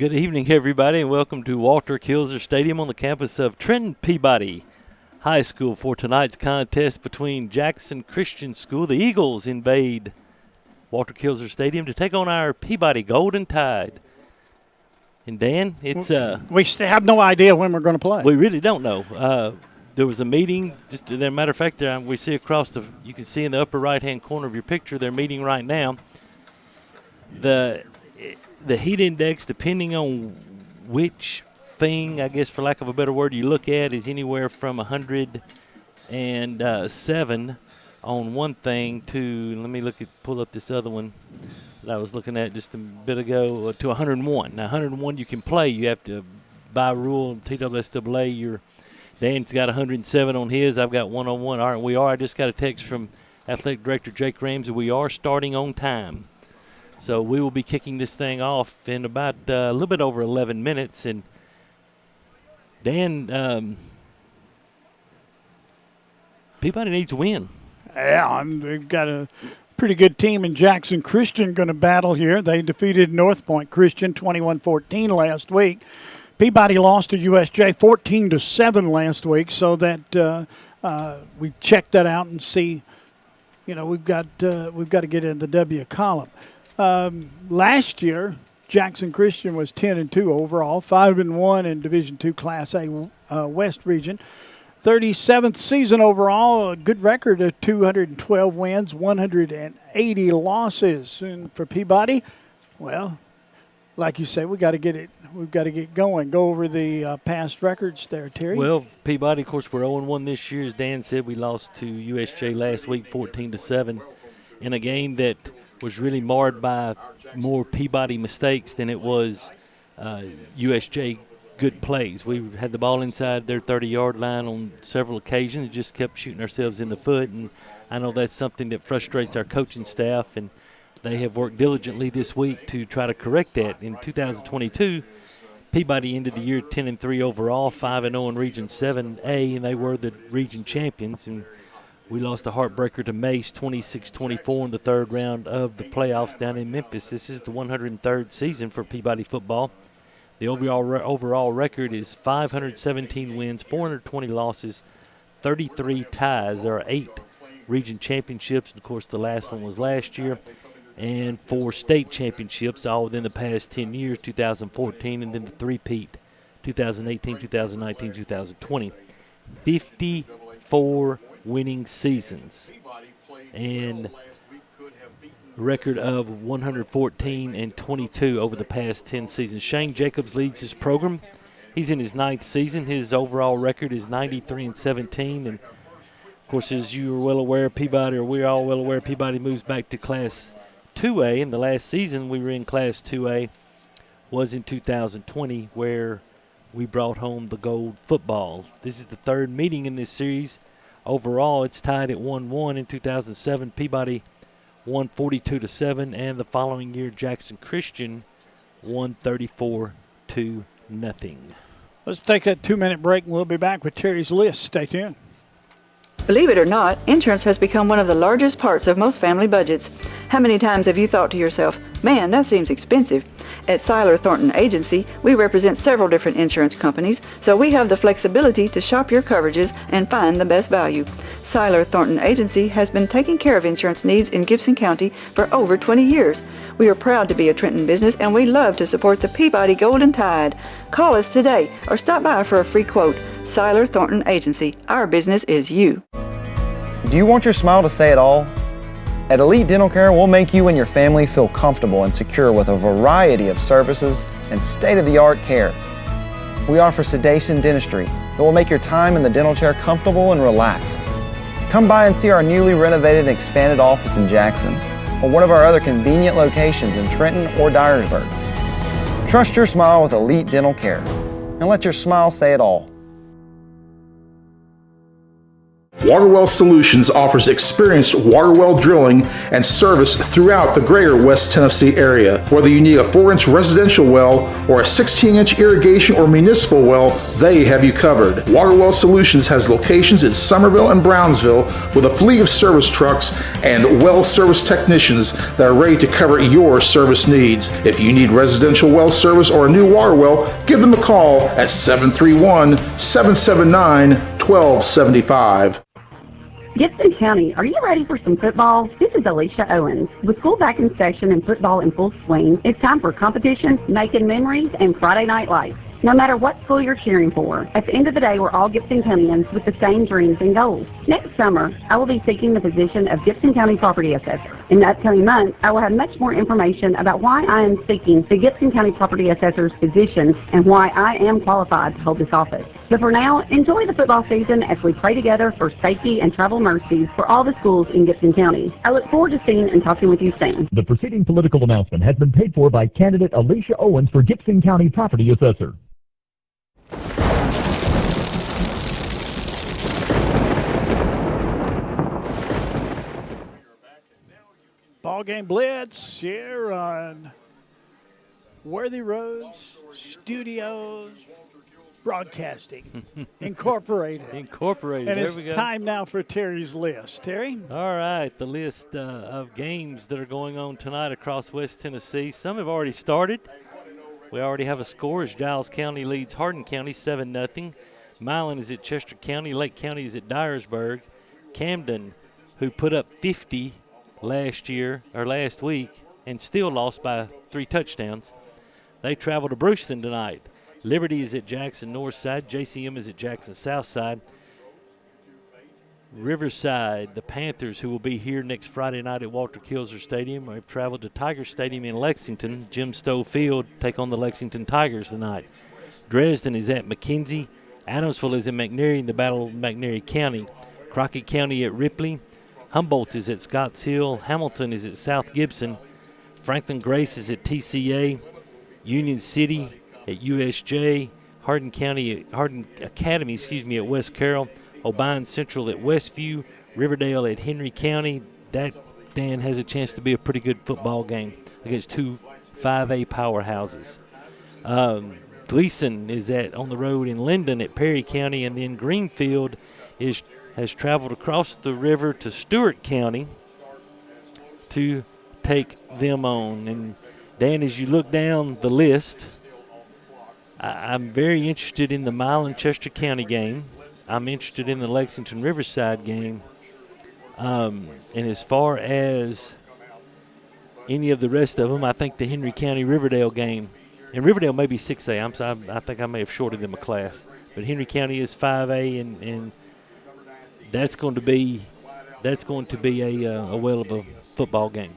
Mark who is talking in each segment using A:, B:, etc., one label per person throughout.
A: Good evening, everybody, and welcome to Walter Kilzer Stadium on the campus of Trenton Peabody High School for tonight's contest between Jackson Christian School. The Eagles invade Walter Kilzer Stadium to take on our Peabody Golden Tide. And Dan, it's
B: we have no idea when we're going to play.
A: We really don't know. There was a meeting. Just as a matter of fact, there we see across the. You can see in the upper right-hand corner of your picture. They're meeting right now. The heat index, depending on which thing, I guess for lack of a better word, you look at, is anywhere from 107 on one thing to, let me pull up this other one that I was looking at just a bit ago, to 101. Now, 101 you can play. You have to, by rule, TWSAA, Dan's got 107 on his. I've got 101. All right, I just got a text from Athletic Director Jake Ramsey. We are starting on time. So we will be kicking this thing off in about a little bit over 11 minutes. And Dan, Peabody needs a win.
B: Yeah, we've got a pretty good team in Jackson Christian going to battle here. They defeated North Point Christian 21-14 last week. Peabody lost to USJ 14-7 last week, so that we checked that out and see. We've got to get in the W column. Last year, Jackson Christian was 10-2 overall, 5-1 in Division II Class A West region. 37th season overall, a good record of 212 wins, 180 losses. And for Peabody, well, like you say, we've got to get going. Go over the past records there, Terry.
A: Well, Peabody, of course, we're 0-1 this year. As Dan said, we lost to USJ last week, 14-7, in a game that was really marred by more Peabody mistakes than it was USJ good plays. We had the ball inside their 30-yard line on several occasions and just kept shooting ourselves in the foot, and I know that's something that frustrates our coaching staff, and they have worked diligently this week to try to correct that. In 2022, Peabody ended the year 10-3 overall, 5-0 in Region 7A, and they were the region champions. And we lost a heartbreaker to Mace 26-24 in the third round of the playoffs down in Memphis. This is the 103rd season for Peabody football. The overall record is 517 wins, 420 losses, 33 ties. There are 8 region championships. Of course, the last one was last year. And 4 state championships, all within the past 10 years, 2014, and then the three-peat, 2018, 2019, 2020. 54 winning seasons and record of 114-22 over the past 10 seasons. Shane Jacobs leads his program. He's in his 9th season. His overall record is 93-17, and of course, as you are well aware, we're all well aware, Peabody moves back to Class 2A, and the last season we were in Class 2A was in 2020, where we brought home the gold football. This is the 3rd meeting in this series. Overall, it's tied at 1-1. In 2007, Peabody won 42-7, and the following year, Jackson Christian won 34-0.
B: Let's take that 2-minute break, and we'll be back with Terry's list. Stay tuned.
C: Believe it or not, insurance has become one of the largest parts of most family budgets. How many times have you thought to yourself, man, that seems expensive? At Seiler Thornton Agency, we represent several different insurance companies, so we have the flexibility to shop your coverages and find the best value. Seiler Thornton Agency has been taking care of insurance needs in Gibson County for over 20 years. We are proud to be a Trenton business, and we love to support the Peabody Golden Tide. Call us today or stop by for a free quote. Seiler Thornton Agency. Our business is you.
D: Do you want your smile to say it all? At Elite Dental Care, we'll make you and your family feel comfortable and secure with a variety of services and state-of-the-art care. We offer sedation dentistry that will make your time in the dental chair comfortable and relaxed. Come by and see our newly renovated and expanded office in Jackson, or one of our other convenient locations in Trenton or Dyersburg. Trust your smile with Elite Dental Care, and let your smile say it all.
E: Water Well Solutions offers experienced water well drilling and service throughout the greater West Tennessee area. Whether you need a 4-inch residential well or a 16-inch irrigation or municipal well, they have you covered. Water Well Solutions has locations in Summerville and Brownsville with a fleet of service trucks and well service technicians that are ready to cover your service needs. If you need residential well service or a new water well, give them a call at 731-779-1275.
F: Gibson County, are you ready for some football? This is Alicia Owens. With school back in session and football in full swing, it's time for competition, making memories, and Friday night lights. No matter what school you're cheering for, at the end of the day, we're all Gibson Countyans with the same dreams and goals. Next summer, I will be seeking the position of Gibson County Property Assessor. In the upcoming months, I will have much more information about why I am seeking the Gibson County Property Assessor's position and why I am qualified to hold this office. But for now, enjoy the football season as we pray together for safety and travel mercies for all the schools in Gibson County. I look forward to seeing and talking with you soon.
G: The preceding political announcement has been paid for by candidate Alicia Owens for Gibson County Property Assessor.
B: BallGame Blitz here on Worthy Roads Studios Broadcasting Incorporated. And
A: there
B: it's
A: we go.
B: time now for Terry's list. Terry?
A: All right, the list of games that are going on tonight across West Tennessee. Some have already started. We already have a score as Giles County leads Hardin County 7-0. Milan is at Chester County. Lake County is at Dyersburg. Camden, who put up 50 last week and still lost by 3 touchdowns, they travel to Brewston tonight. Liberty is at Jackson Northside. JCM is at Jackson Southside. Riverside, the Panthers, who will be here next Friday night at Walter Kilser Stadium, have traveled to Tiger Stadium in Lexington. Jim Stowe Field take on the Lexington Tigers tonight. Dresden is at McKenzie. Adamsville is in McNairy in the Battle of McNairy County. Crockett County at Ripley. Humboldt is at Scotts Hill. Hamilton is at South Gibson. Franklin Grace is at TCA. Union City at USJ. Hardin Academy, at West Carroll. O'Brien Central at Westview. Riverdale at Henry County. That, Dan, has a chance to be a pretty good football game against 2 5A powerhouses. Gleason is on the road in Linden at Perry County, and then Greenfield has traveled across the river to Stewart County to take them on. And Dan, as you look down the list, I'm very interested in the Milan Chester County game. I'm interested in the Lexington Riverside game. And as far as any of the rest of them, I think the Henry County Riverdale game, and Riverdale may be 6A. I think I may have shorted them a class. But Henry County is 5A, and that's going to be a well of a football game.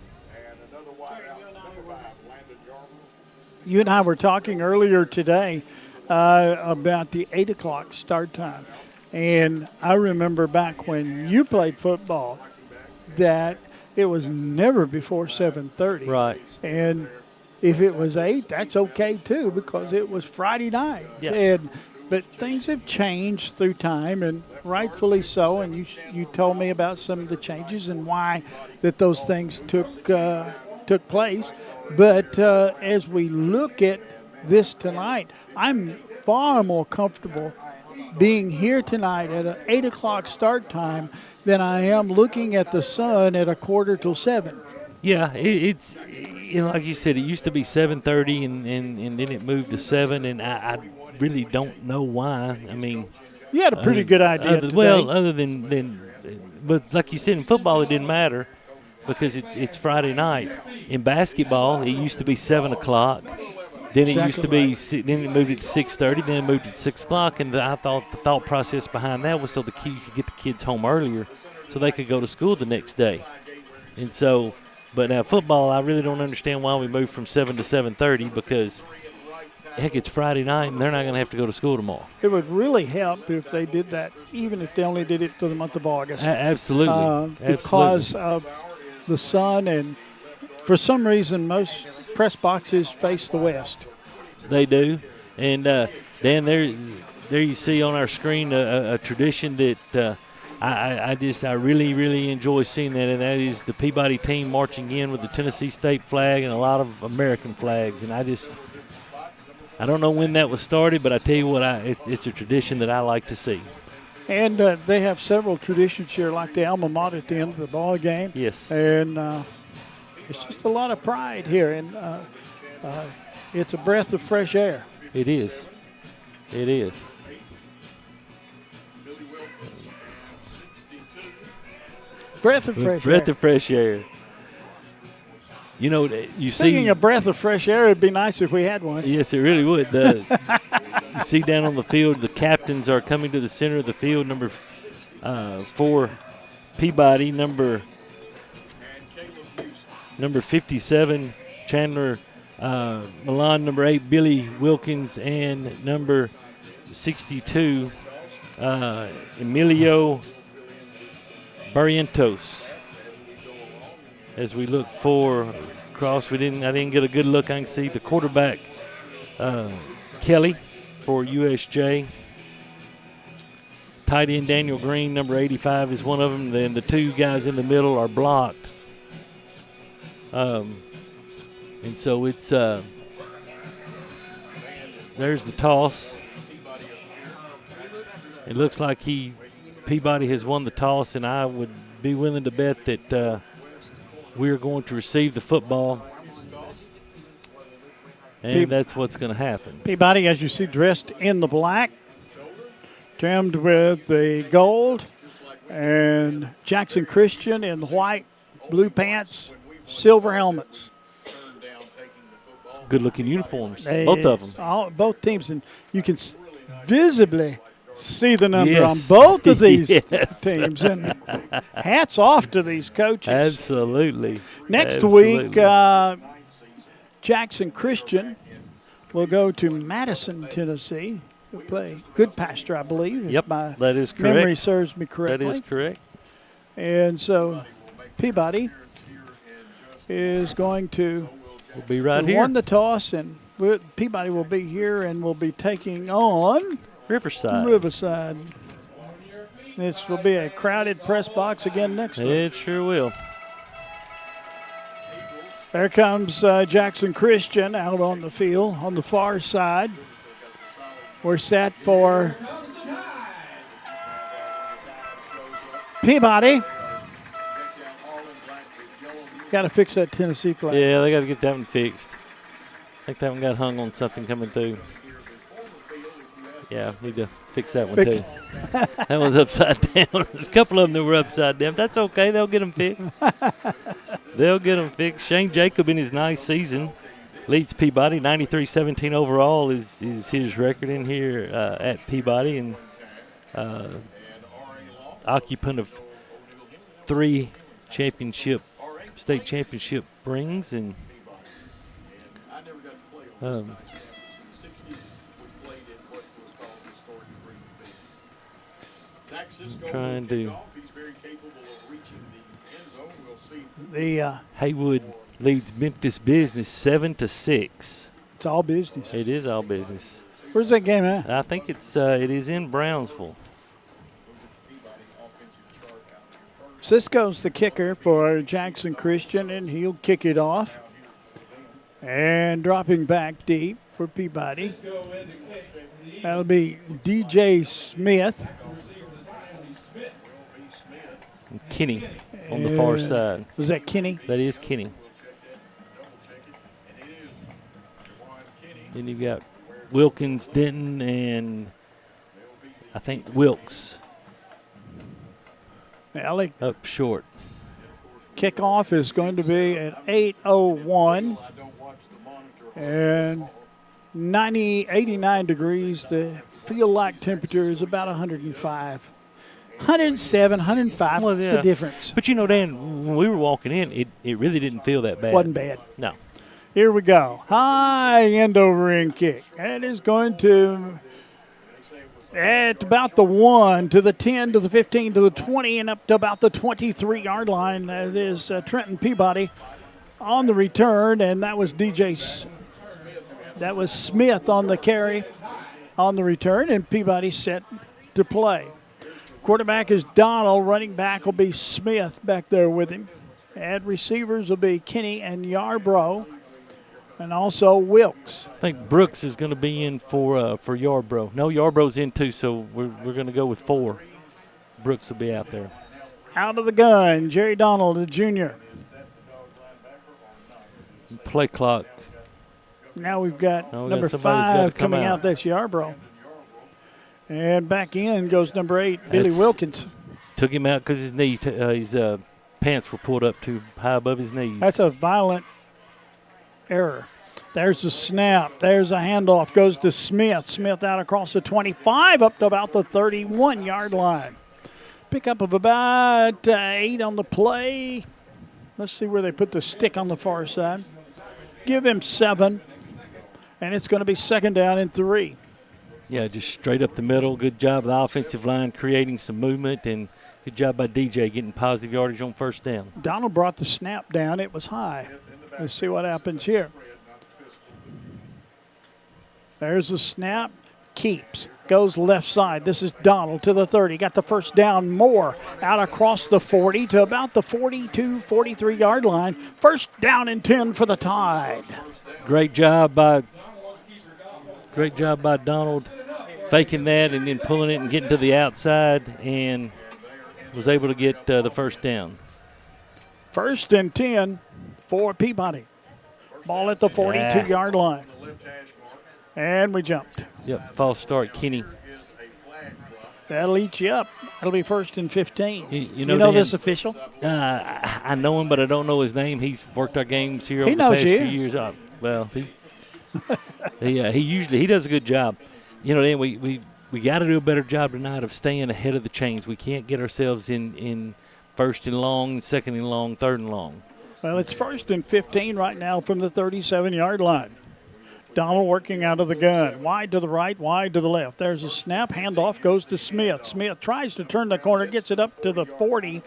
B: You and I were talking earlier today about the 8 o'clock start time. And I remember back when you played football that it was never before 7:30.
A: Right.
B: And if it was 8, that's okay too, because it was Friday night.
A: Yeah.
B: But things have changed through time, and rightfully so. And you told me about some of the changes and why that those things took place. But as we look at this tonight, I'm far more comfortable being here tonight at an 8 o'clock start time than I am looking at the sun at 6:45.
A: Yeah, it's like you said, it used to be 7:30 and then it moved to 7, and I really don't know why. I mean,
B: you had a pretty good idea today.
A: Well, other than but like you said, in football it didn't matter because it's Friday night. In basketball, it used to be 7 o'clock. Then it used to be. Then it moved it to 6:30. Then it moved it to 6 o'clock. And I thought the thought process behind that was so you could get the kids home earlier, so they could go to school the next day. And so, but now football, I really don't understand why we moved from 7 to 7:30 because, heck, it's Friday night and they're not going to have to go to school tomorrow.
B: It would really help if they did that, even if they only did it for the month of August.
A: Absolutely.
B: Because of the sun, and for some reason most press boxes face the west.
A: They do. And Dan, there you see on our screen a tradition that I really, really enjoy seeing that, and that is the Peabody team marching in with the Tennessee State flag and a lot of American flags. And I don't know when that was started, but I tell you what, it's a tradition that I like to see.
B: And they have several traditions here, like the alma mater at the end of the ball game.
A: Yes.
B: And it's just a lot of pride here, and it's a breath of fresh air.
A: It is. It is.
B: Breath of fresh air.
A: Breath of fresh air. You know,
B: Speaking of breath of fresh air, it'd be nice if we had one.
A: Yes, it really would. You see down on the field, the captains are coming to the center of the field. Number 4, Peabody. Number 57, Chandler Milan. Number 8, Billy Wilkins. And number 62, Emilio Barrientos. As we look for cross, I didn't get a good look. I can see the quarterback, Kelly, for USJ. Tight end Daniel Green, number 85, is one of them. Then the two guys in the middle are blocked. And so it's there's the toss. It looks like Peabody has won the toss, and I would be willing to bet that we're going to receive the football, and that's what's going to happen.
B: Peabody, as you see, dressed in the black, trimmed with the gold, and Jackson Christian in the white, blue pants, silver helmets.
A: Good-looking uniforms, both of them.
B: Both teams, and you can visibly see the number
A: on
B: both of these teams, and hats off to these coaches.
A: Absolutely.
B: Next week, Jackson Christian will go to Madison, Tennessee. We'll play Good Pastor, I believe.
A: Yep, that is correct.
B: Memory serves me correctly.
A: That is correct.
B: And so Peabody is going to
A: be right here.
B: Won the toss, and Peabody will be here and will be taking on Riverside. This will be a crowded press box again next week.
A: It sure will.
B: There comes Jackson Christian out on the field on the far side. We're set for Peabody. Got to fix that Tennessee flag.
A: Yeah, they got to get that one fixed. I think that one got hung on something coming through. Yeah, need to fix that one too. That one's upside down. There's a couple of them that were upside down. That's okay. They'll get them fixed. They'll get them fixed. Shane Jacob in his nice season leads Peabody. 93-17 overall is his record in here at Peabody, and occupant of 3 state championship rings, and trying to.
B: The
A: Haywood leads Memphis Business 7-6.
B: It's all business.
A: It is all business.
B: Where's that game at?
A: I think it is in Brownsville.
B: Cisco's the kicker for Jackson Christian, and he'll kick it off. And dropping back deep for Peabody. That'll be DJ Smith.
A: And Kenny on the far side.
B: Was that Kenny?
A: That is Kenny. Then you've got Wilkins, Denton, and I think Wilkes.
B: Alec.
A: Up short.
B: Kickoff is going to be at 8:01 and 89 degrees. The feel-like temperature is about 105. 107, 105, what's the difference?
A: But, you know, Dan, when we were walking in, it really didn't feel that bad.
B: Wasn't bad.
A: No.
B: Here we go. High end-over-end kick. That is going to at about the 1 to the 10 to the 15 to the 20 and up to about the 23-yard line. That is Trenton Peabody on the return, and that was that was Smith on the carry on the return, and Peabody set to play. Quarterback is Donald. Running back will be Smith back there with him. And receivers will be Kinney and Yarbrough, and also Wilkes.
A: I think Brooks is going to be in for Yarbrough. No, Yarbrough's in too, so we're going to go with 4. Brooks will be out there.
B: Out of the gun, Jerry Donald, the junior.
A: Play clock.
B: Now we've got
A: No, we
B: number
A: got somebody's gotta
B: 5
A: come
B: coming
A: out.
B: out. That's Yarbrough. And back in goes number 8, Billy Wilkins.
A: Took him out because his knee, his pants were pulled up too high above his knees.
B: That's a violent error. There's the snap. There's a handoff. Goes to Smith. Smith out across the 25 up to about the 31-yard line. Pickup of about 8 on the play. Let's see where they put the stick on the far side. Give him 7. And it's going to be 2nd down and 3.
A: Yeah, just straight up the middle. Good job of the offensive line creating some movement, and good job by DJ getting positive yardage on 1st down.
B: Donald brought the snap down. It was high. Let's see what happens here. There's the snap. Keeps. Goes left side. This is Donald to the 30. Got the 1st down. Moore out across the 40 to about the 42, 43-yard line. 1st down and 10 for the Tide.
A: Great job by Donald faking that and then pulling it and getting to the outside, and was able to get the 1st down.
B: 1st and 10 for Peabody. Ball at the 42-yard line. And we jumped.
A: Yep, false start, Kinney.
B: That'll eat you up. It'll be 1st and 15.
A: You
B: know
A: Dan,
B: this official?
A: I know him, but I don't know his name. He's worked our games here over the
B: knows
A: past
B: you.
A: few years. Well, he usually does a good job. You know, Dan, we got to do a better job tonight of staying ahead of the chains. We can't get ourselves in 1st and long, 2nd and long, 3rd and long.
B: Well, it's 1st and 15 right now from the 37-yard line. Donald working out of the gun. Wide to the right, wide to the left. There's a snap. Handoff goes to Smith. Smith tries to turn the corner, gets it up to the 40.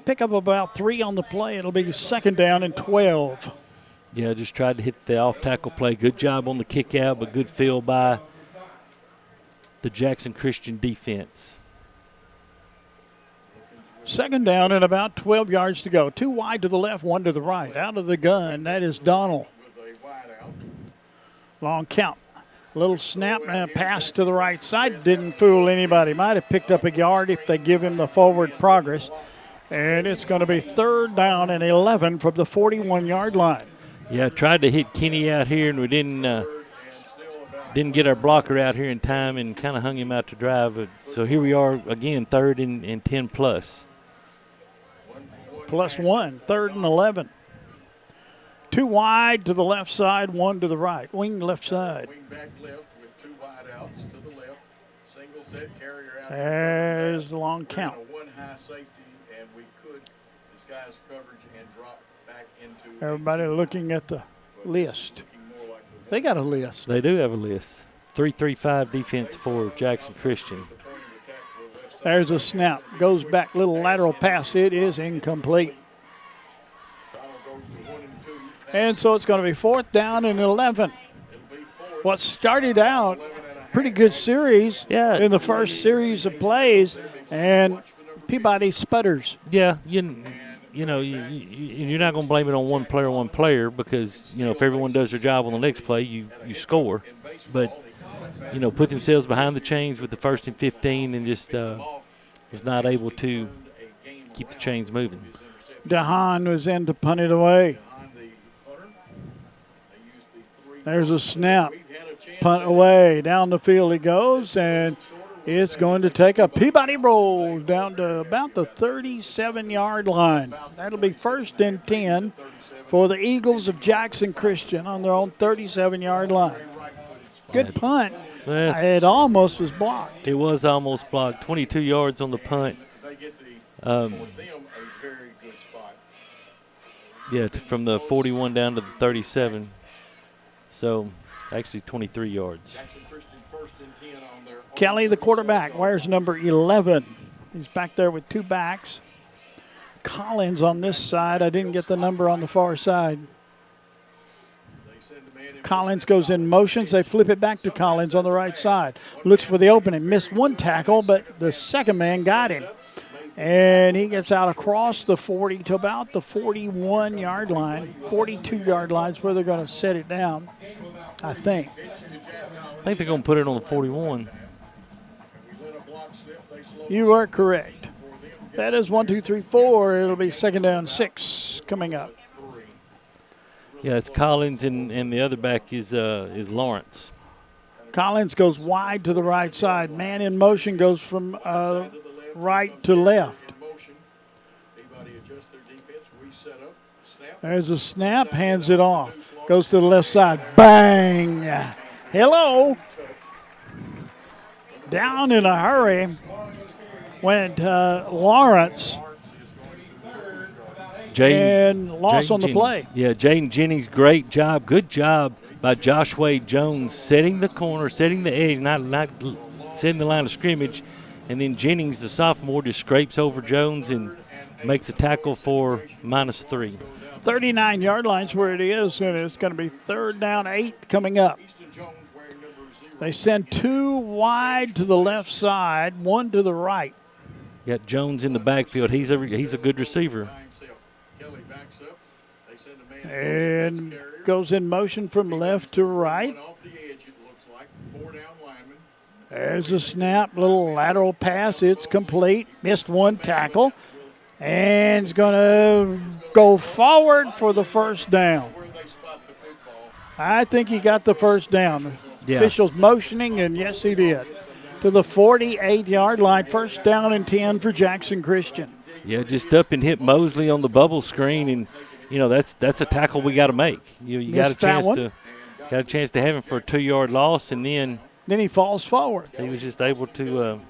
B: Pick up about 3 on the play. It'll be 2nd down and 12.
A: Yeah, just tried to hit the off-tackle play. Good job on the kick out, but good field by the Jackson Christian defense.
B: 2nd down and about 12 yards to go. 2 wide to the left, 1 to the right. Out of the gun, that is Donald. Long count. Little snap and a pass to the right side. Didn't fool anybody. Might have picked up a yard if they give him the forward progress. And it's going to be 3rd down and 11 from the 41-yard line.
A: Yeah, tried to hit Kinney out here, and we didn't get our blocker out here in time and kind of hung him out to drive. But, so here we are again, 3rd and 10 plus.
B: Plus 1, 3rd and 11. 2 wide to the left side, 1 to the right. Wing left side.
H: Wing back left with 2 wide outs to the left. Single set carrier out.
B: There's the long count.
H: One high safety, and we could disguise coverage and drop back into.
B: Everybody looking at the list. They got a list.
A: They do have a list. 3-3-5 defense for Jackson Christian.
B: There's a snap. Goes back, little lateral pass. It is incomplete. And so it's going to be 4th down and 11. What started out pretty good series in the first series of plays, and Peabody sputters.
A: Yeah, you're not going to blame it on one player because, if everyone does their job on the next play, you score. But, put themselves behind the chains with the 1st and 15 and just was not able to keep the chains moving.
B: DeHaan was in to punt it away. There's a snap. Punt away. Down the field he goes, and it's going to take a Peabody roll down to about the 37-yard line. That'll be 1st and 10 for the Eagles of Jackson Christian on their own 37-yard line. Good punt. It almost was blocked.
A: It was almost blocked. 22 yards on the punt. From the 41 down to the 37. So, actually 23 yards.
B: Kelly, the quarterback, wears number 11. He's back there with 2 backs. Collins on this side. I didn't get the number on the far side.
H: They send the man in
B: Collins goes in motions. They flip it back to Collins on the right side. Looks for the opening. Missed one tackle, but the second man got him. And he gets out across the 40 to about the 41-yard line. 42-yard line is where they're going to set it down, I think.
A: I think they're going to put it on the 41.
B: You are correct. That is 1, 2, 3, 4. It'll be second down 6 coming up.
A: Yeah, it's Collins, and the other back is Lawrence.
B: Collins goes wide to the right side. Man in motion goes from right to left. There's a snap, hands it off. Goes to the left side. Bang! Hello! Down in a hurry went Lawrence. And loss on the play.
A: Yeah, Jaden Jennings, great job. Good job by Josh Wade Jones setting the corner, setting the edge, not setting the line of scrimmage. And then Jennings, the sophomore, just scrapes over Jones and makes a tackle for -3.
B: 39-yard line's where it is, and it's going to be third down 8 coming up. They send 2 wide to the left side, 1 to the right.
A: Got Jones in the backfield. He's a good receiver.
B: And goes in motion from left to right. There's a snap, little lateral pass. It's complete. Missed one tackle. And he's going to go forward for the first down. I think he got the first down.
A: Yeah.
B: Officials motioning, and yes, he did. To the 48-yard line. First down and 10 for Jackson Christian.
A: Yeah, just up and hit Mosley on the bubble screen, and that's a tackle we got to make. You got a chance to have him for a 2-yard loss, and then
B: he falls forward.
A: He was just able to.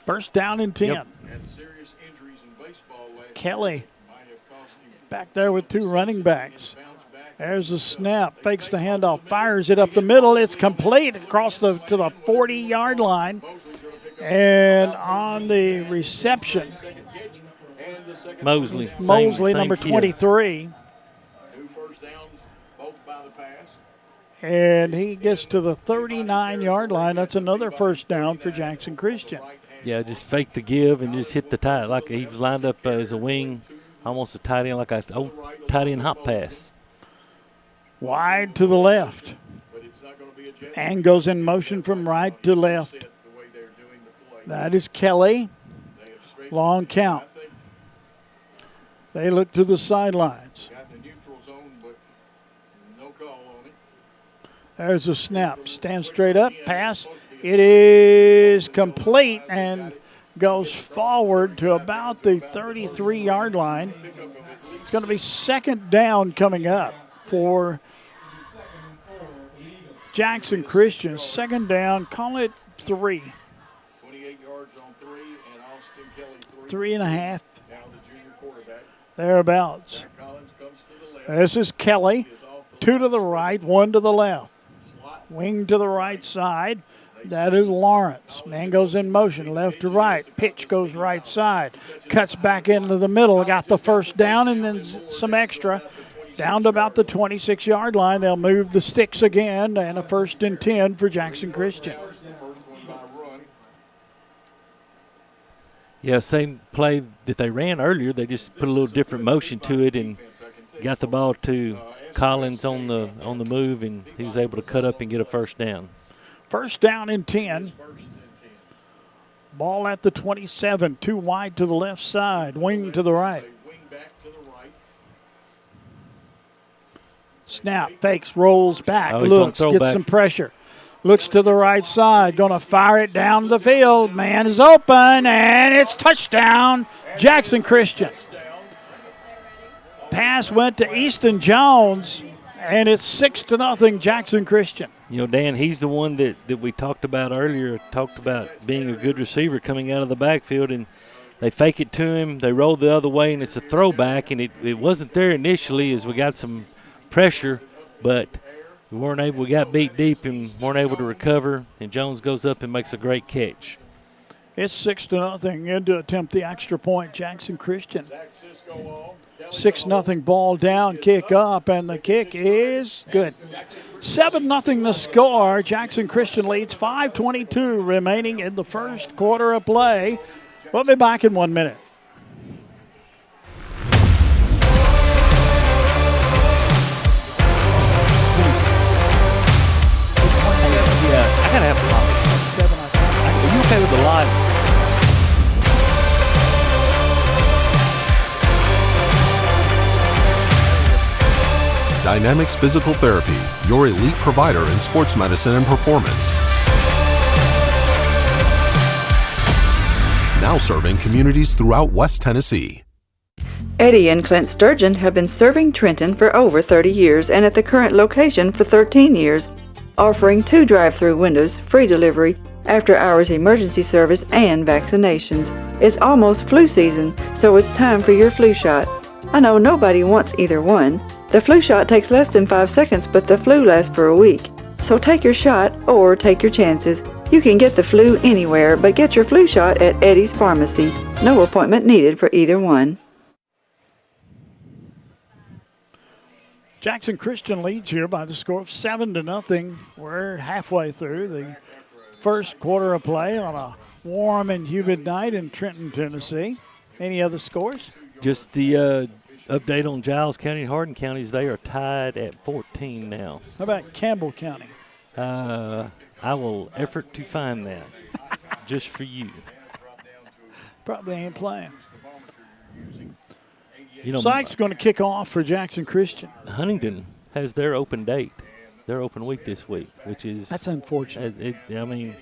B: First down and 10.
A: Yep.
B: Kelly back there with 2 running backs. There's a snap, fakes the handoff, fires it up the middle. It's complete across to the 40-yard line. And on the reception,
A: Mosley,
B: number 23. And he gets to the 39-yard line. That's another first down for Jackson Christian.
A: Yeah, just fake the give and just hit the tight. Like he was lined up as a wing, almost a tight end, like a tight end hop pass.
B: Wide to the left. And goes in motion from right to left. That is Kelly. Long count. They look to the sidelines. There's a snap. Stand straight up. Pass. It is complete and goes forward to about the 33-yard line. It's going to be second down coming up for Jackson Christian. Second down. Call it 3.
H: 28 yards on 3, and Austin Kelly
B: 3.5.
H: Now the junior quarterback.
B: Thereabouts.
H: Collins comes to the left.
B: This is Kelly. 2 to the right, 1 to the left. Wing to the right side. That is Lawrence. Man goes in motion, left to right. Pitch goes right side. Cuts back into the middle. Got the first down and then some extra. Down to about the 26-yard line. They'll move the sticks again, and a first and 10 for Jackson Christian.
A: Yeah, same play that they ran earlier. They just put a little different motion to it and got the ball to Collins on the move, and he was able to cut up and get a first down.
B: First down and 10. Ball at the 27. 2 wide to the left side. Wing to the right. Snap, fakes, rolls back, looks, gets some pressure. Looks to the right side, going to fire it down the field. Man is open, and it's touchdown, Jackson Christian. Pass went to Easton Jones, and it's 6-0 Jackson Christian.
A: You know, Dan, he's the one that we talked about earlier, talked about being a good receiver coming out of the backfield, and they fake it to him, they roll the other way, and it's a throwback, and it wasn't there initially as we got some pressure, but we got beat deep and weren't able to recover, and Jones goes up and makes a great catch.
B: It's 6-0 in to attempt the extra point, Jackson Christian. 6-0 ball down, kick up, and the kick is good. 7-0 the score. Jackson Christian leads, 5:22 remaining in the first quarter of play. We'll be back in 1 minute.
A: Yeah, I gotta have the line.
B: 7, I think.
A: Are you okay with the line?
I: Dynamics Physical Therapy, your elite provider in sports medicine and performance. Now serving communities throughout West Tennessee.
C: Eddie and Clint Sturgeon have been serving Trenton for over 30 years and at the current location for 13 years, offering 2 drive-through windows, free delivery, after-hours emergency service, and vaccinations. It's almost flu season, so it's time for your flu shot. I know nobody wants either one. The flu shot takes less than 5 seconds, but the flu lasts for a week. So take your shot or take your chances. You can get the flu anywhere, but get your flu shot at Eddie's Pharmacy. No appointment needed for either one.
B: Jackson Christian leads here by the score of 7-0. We're halfway through the first quarter of play on a warm and humid night in Trenton, Tennessee. Any other scores?
A: Just the update on Giles County and Hardin counties. They are tied at 14 now.
B: How about Campbell County?
A: I will effort to find that just for you.
B: Probably ain't playing.
A: You know,
B: Sykes going to kick off for Jackson Christian.
A: Huntington has their open date, their open week this week, which is
B: that's unfortunate.
A: I mean,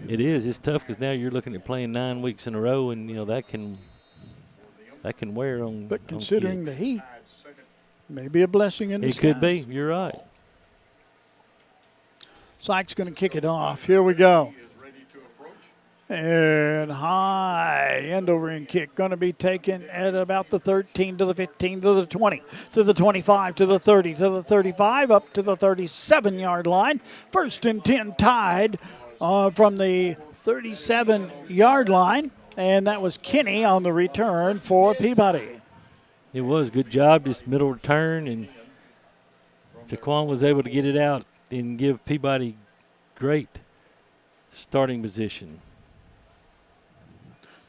A: it is. It's tough because now you're looking at playing 9 weeks in a row, and you know that can wear on.
B: But considering
A: on
B: the heat, maybe a blessing in disguise.
A: It could be. You're right.
B: Sykes going to kick it off. Here we go. And high end over end kick going to be taken at about the 13 to the 15 to the 20 to the 25 to the 30 to the 35 up to the 37-yard line. 1st and 10 tied from the 37-yard line, and that was Kinney on the return for Peabody.
A: It was good job, just middle return, and Jaquan was able to get it out and give Peabody great starting position.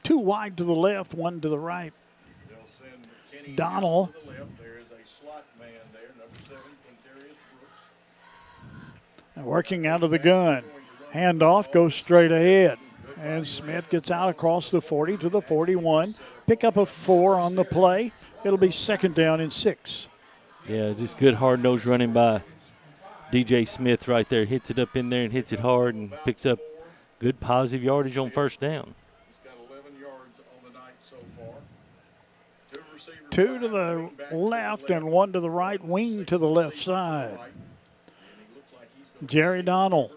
B: 2 wide to the left, 1 to the right. Donald. Working out of the gun. Handoff goes straight ahead. And Smith gets out across the 40 to the 41. Pick up a 4 on the play. It'll be 2nd down and 6.
A: Yeah, just good hard-nosed running by DJ Smith right there. Hits it up in there and hits it hard and picks up good positive yardage on 1st down.
B: 2 to the left and 1 to the right, wing to the left side. Jerry Donald.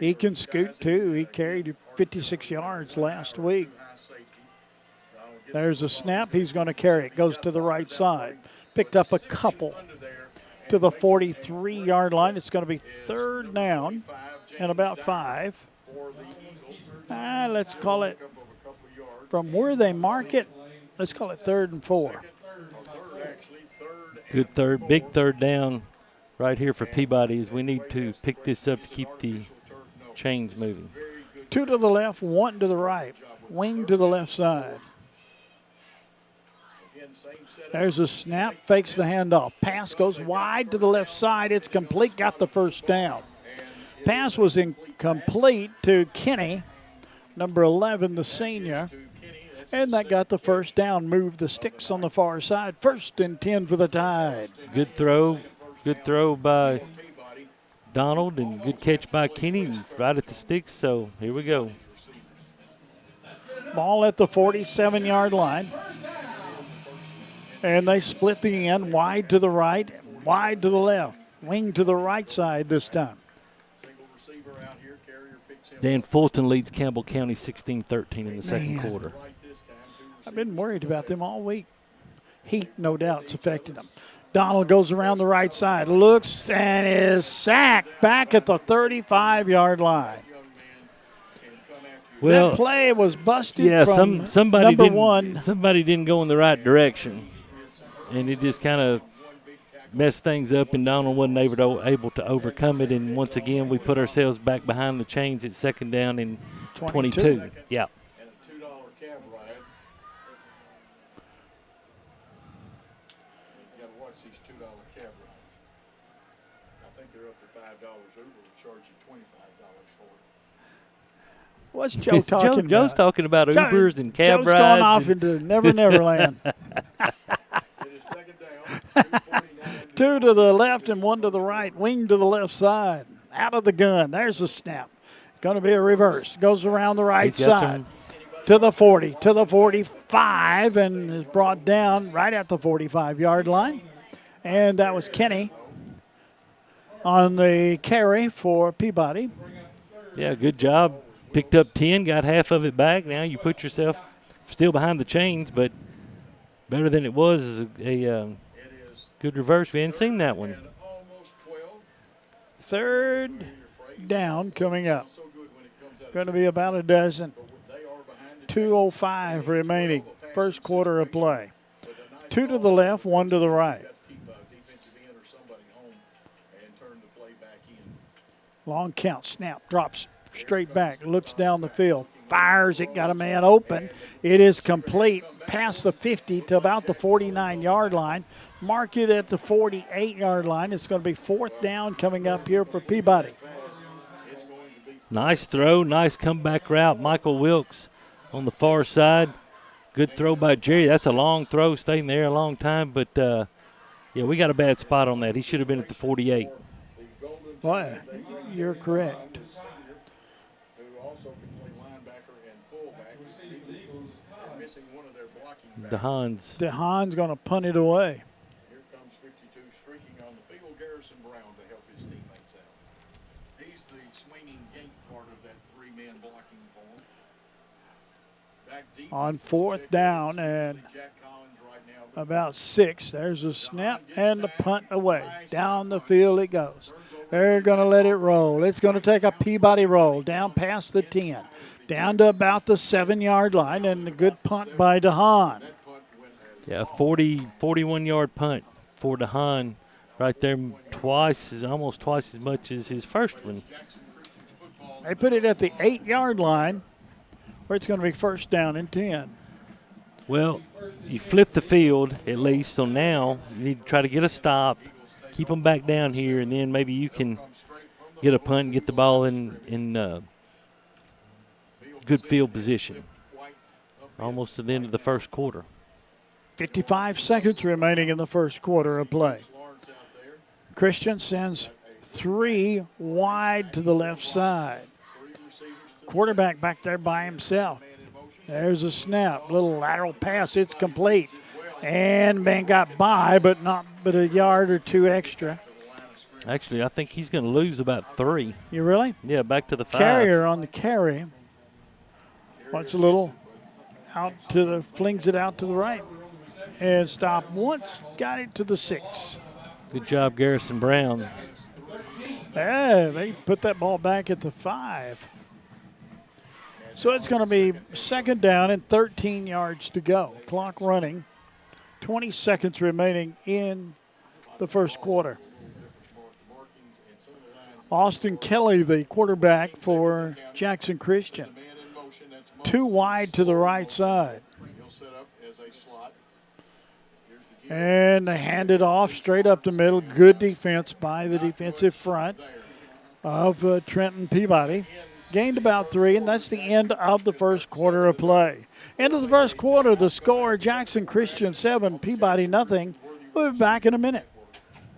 B: He can scoot too. He carried 56 yards last week. There's a snap. He's going to carry it. Goes to the right side. Picked up a couple to the 43-yard line. It's going to be 3rd down and about 5. Let's call it from where they mark it. Let's call it 3rd and 4.
A: Good big 3rd down right here for Peabody as we need to pick this up to keep the chains moving.
B: 2 to the left, 1 to the right. Wing to the left side. There's a snap, fakes the handoff. Pass goes wide to the left side. It's complete, got the 1st down. Pass was incomplete to Kinney, number 11, the senior. And that got the 1st down. Moved the sticks on the far side. 1st and 10 for the Tide.
A: Good throw by Donald and good catch by Kenny right at the sticks. So here we go.
B: Ball at the 47-yard line. And they split the end wide to the right, wide to the left. Wing to the right side this time.
A: Dan Fulton leads Campbell County 16-13 in the second quarter.
B: I've been worried about them all week. Heat, no doubt, is affecting them. Donald goes around the right side, looks, and is sacked back at the 35-yard line.
A: Well,
B: that play was busted
A: yeah,
B: from
A: somebody
B: number
A: didn't,
B: one.
A: Somebody didn't go in the right direction, and it just kind of messed things up, and Donald wasn't able to overcome it. And once again, we put ourselves back behind the chains at second down and 22. Yeah.
H: And a $2 cab ride. You got to watch these $2 cab rides. I think they're up to $5. Uber will charge you $25 for it.
B: What's Joe talking about?
A: Joe's talking about Ubers and cab
B: Joe's
A: rides.
B: going off into Never Land.
H: It is second down. 2:49
B: Two to the left and one to the right. Wing to the left side. Out of the gun. There's the snap. Going to be a reverse. Goes around the right side. To the 40, to the 45, and is brought down right at the 45-yard line. And that was Kenny on the carry for Peabody.
A: Yeah, good job. Picked up 10, got half of it back. Now you put yourself still behind the chains, but better than it was is a good reverse. We hadn't seen that one.
B: Third down coming up. Going to be about a dozen. 2:05 remaining. First quarter of play. Two to the left, one to the right. Long count, snap, drops straight back, looks down the field, fires it, got a man open. It is complete past the 50 to about the 49-yard line. Mark it at the 48-yard line. It's going to be fourth down coming up here for Peabody.
A: Nice throw, nice comeback route. Michael Wilkes on the far side. Good throw by Jerry. That's a long throw, staying there a long time, but yeah, we got a bad spot on that. He should have been at the 48.
B: Well, you're correct. DeHaan's going to punt it away.
H: Here comes 52 streaking on the field. Garrison Brown to help his teammates out. He's the swinging gate part of that three-man blocking form. Back deep
B: on fourth down and about 6. There's a snap and the punt away. Down the field it goes. They're going to let it roll. It's going to take a Peabody roll down past the 10. Down to about the 7-yard line, and a good punt by DeHaan.
A: Yeah, 41-yard punt for DeHaan right there, almost twice as much as his first one.
B: They put it at the 8-yard line, where it's going to be first down and 10.
A: Well, you flip the field at least, so now you need to try to get a stop, keep them back down here, and then maybe you can get a punt and get the ball in good field position. Almost to the end of the first quarter.
B: 55 seconds remaining in the first quarter of play. Christian sends 3 wide to the left side. Quarterback back there by himself. There's a snap, little lateral pass. It's complete. And man got by, but a yard or 2 extra.
A: Actually, I think he's going to lose about 3.
B: You really?
A: Yeah, back to the 5.
B: Carrier on the carry. Wants a little out to the, flings it out to the right. And stop once, got it to the 6.
A: Good job, Garrison Brown.
B: Yeah, they put that ball back at the 5. So it's going to be second down and 13 yards to go. Clock running. 20 seconds remaining in the first quarter. Austin Kelly, the quarterback for Jackson Christian. 2 wide to the right side. And they hand it off straight up the middle. Good defense by the defensive front of Trenton Peabody. Gained about 3, and that's the end of the first quarter of play. End of the first quarter, the score, Jackson Christian 7, Peabody nothing. We'll be back in a minute.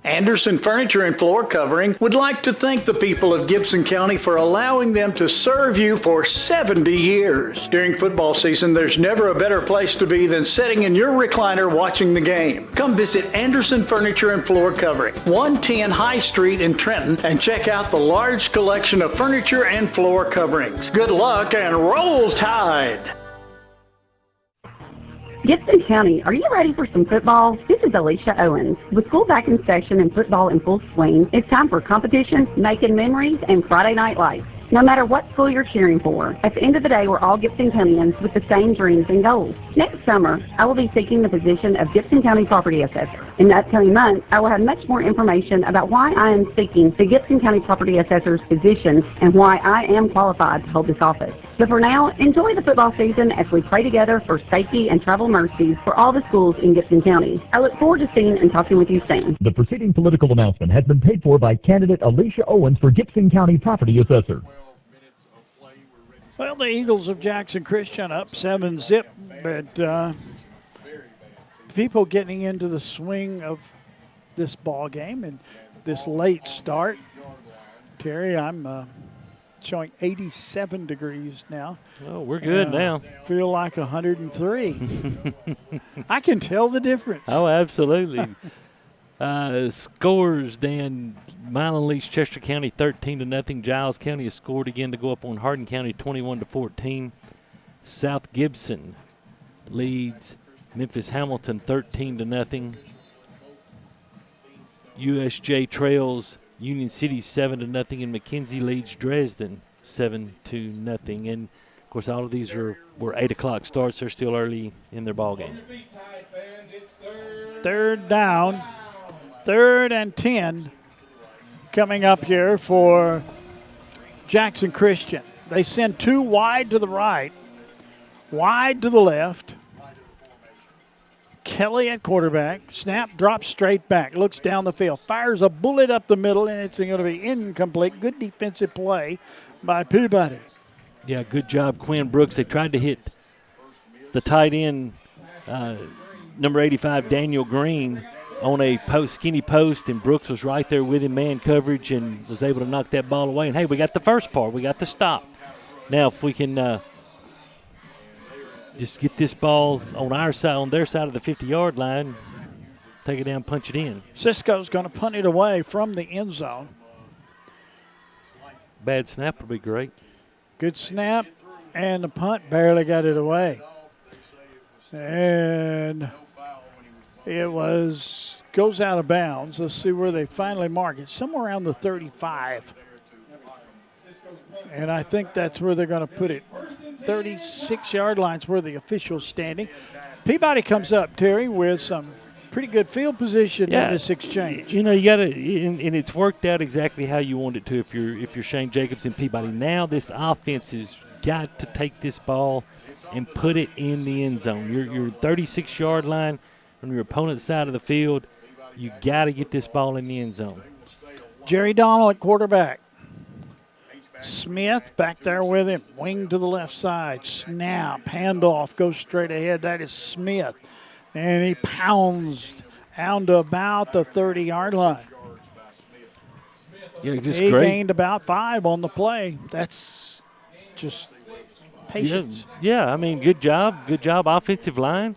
J: Anderson Furniture and Floor Covering would like to thank the people of Gibson County for allowing them to serve you for 70 years. During football season, there's never a better place to be than sitting in your recliner watching the game. Come visit Anderson Furniture and Floor Covering, 110 High Street in Trenton, and check out the large collection of furniture and floor coverings. Good luck and roll Tide!
F: Gibson County, are you ready for some football? This is Alicia Owens. With school back in session and football in full swing, it's time for competition, making memories, and Friday night lights. no matter what school you're cheering for. At the end of the day, we're all Gibson Countyans with the same dreams and goals. Next summer, I will be seeking the position of Gibson County Property Assessor. In the upcoming months, I will have much more information about why I am seeking the Gibson County Property Assessor's position and why I am qualified to hold this office. But for now, enjoy the football season as we pray together for safety and travel mercies for all the schools in Gibson County. I look forward to seeing and talking with you soon.
G: The preceding political announcement has been paid for by candidate Alicia Owens for Gibson County Property Assessor.
B: Well, the Eagles of Jackson Christian up 7-0, but people getting into the swing of this ball game and this late start. Terry, I'm showing 87 degrees now.
A: Oh, we're good now.
B: Feel like 103. I can tell the difference.
A: Oh, absolutely. Scores, Dan. Milan leads Chester County 13-0. Giles County has scored again to go up on Hardin County 21-14. South Gibson leads Memphis Hamilton 13-0. USJ trails Union City 7-0, and McKenzie leads Dresden 7-0. And of course, all of these were 8 o'clock starts. They're still early in their ball game.
B: Third down, 3rd and 10 coming up here for Jackson Christian. They send 2 wide to the right, wide to the left. Kelly at quarterback. Snap, drops straight back. Looks down the field. Fires a bullet up the middle, and it's going to be incomplete. Good defensive play by Peabody.
A: Yeah, good job, Quinn Brooks. They tried to hit the tight end, number 85, Daniel Green, on a skinny post, and Brooks was right there with him, man coverage, and was able to knock that ball away. And, hey, we got the first part. We got the stop. Now, if we can just get this ball on our side, on their side of the 50-yard line, take it down, punch it in.
B: Cisco's going to punt it away from the end zone.
A: Bad snap would be great.
B: Good snap, and the punt barely got it away. And it goes out of bounds. Let's see where they finally mark it. Somewhere around the 35. And I think that's where they're going to put it. 36-yard line's where the official's standing. Peabody comes up, Terry, with some pretty good field position in this exchange.
A: You know, you got to, and it's worked out exactly how you want it to if you're Shane Jacobs and Peabody. Now this offense has got to take this ball and put it in the end zone. Your 36-yard line on your opponent's side of the field, you got to get this ball in the end zone.
B: Jerry Donald at quarterback. Smith back there with him. Wing to the left side. Snap. Handoff. Goes straight ahead. That is Smith. And he pounds down to about the 30-yard line.
A: Yeah, just
B: he
A: great.
B: Gained about 5 on the play. That's just patience.
A: Yeah, I mean, good job. Good job, offensive line.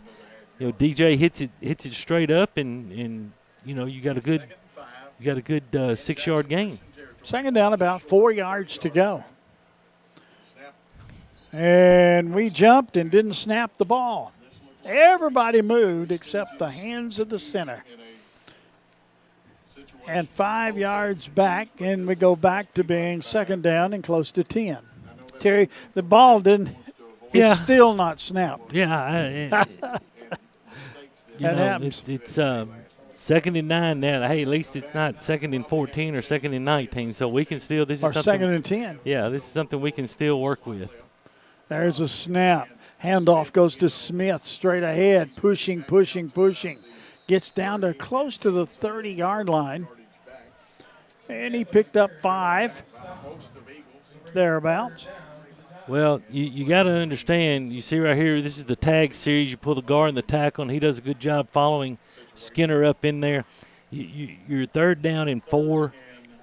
A: You know, DJ hits it straight up, and you know, you got a good 6-yard gain.
B: Second down, about 4 yards to go. And we jumped and didn't snap the ball. Everybody moved except the hands of the center. And 5 yards back, and we go back to being second down and close to 10. Terry, the ball it's still not snapped.
A: Yeah.
B: That happens.
A: It's 2nd and 9 now. Hey, at least it's not 2nd and 14 or 2nd and 19. So we can still, this is
B: or
A: something.
B: 2nd and 10.
A: Yeah, this is something we can still work with.
B: There's a snap. Handoff goes to Smith straight ahead. Pushing. Gets down to close to the 30-yard line. And he picked up 5. Thereabouts.
A: Well, you got to understand, you see right here, this is the tag series. You pull the guard and the tackle, and he does a good job following Skinner up in there. You're 3rd down and 4,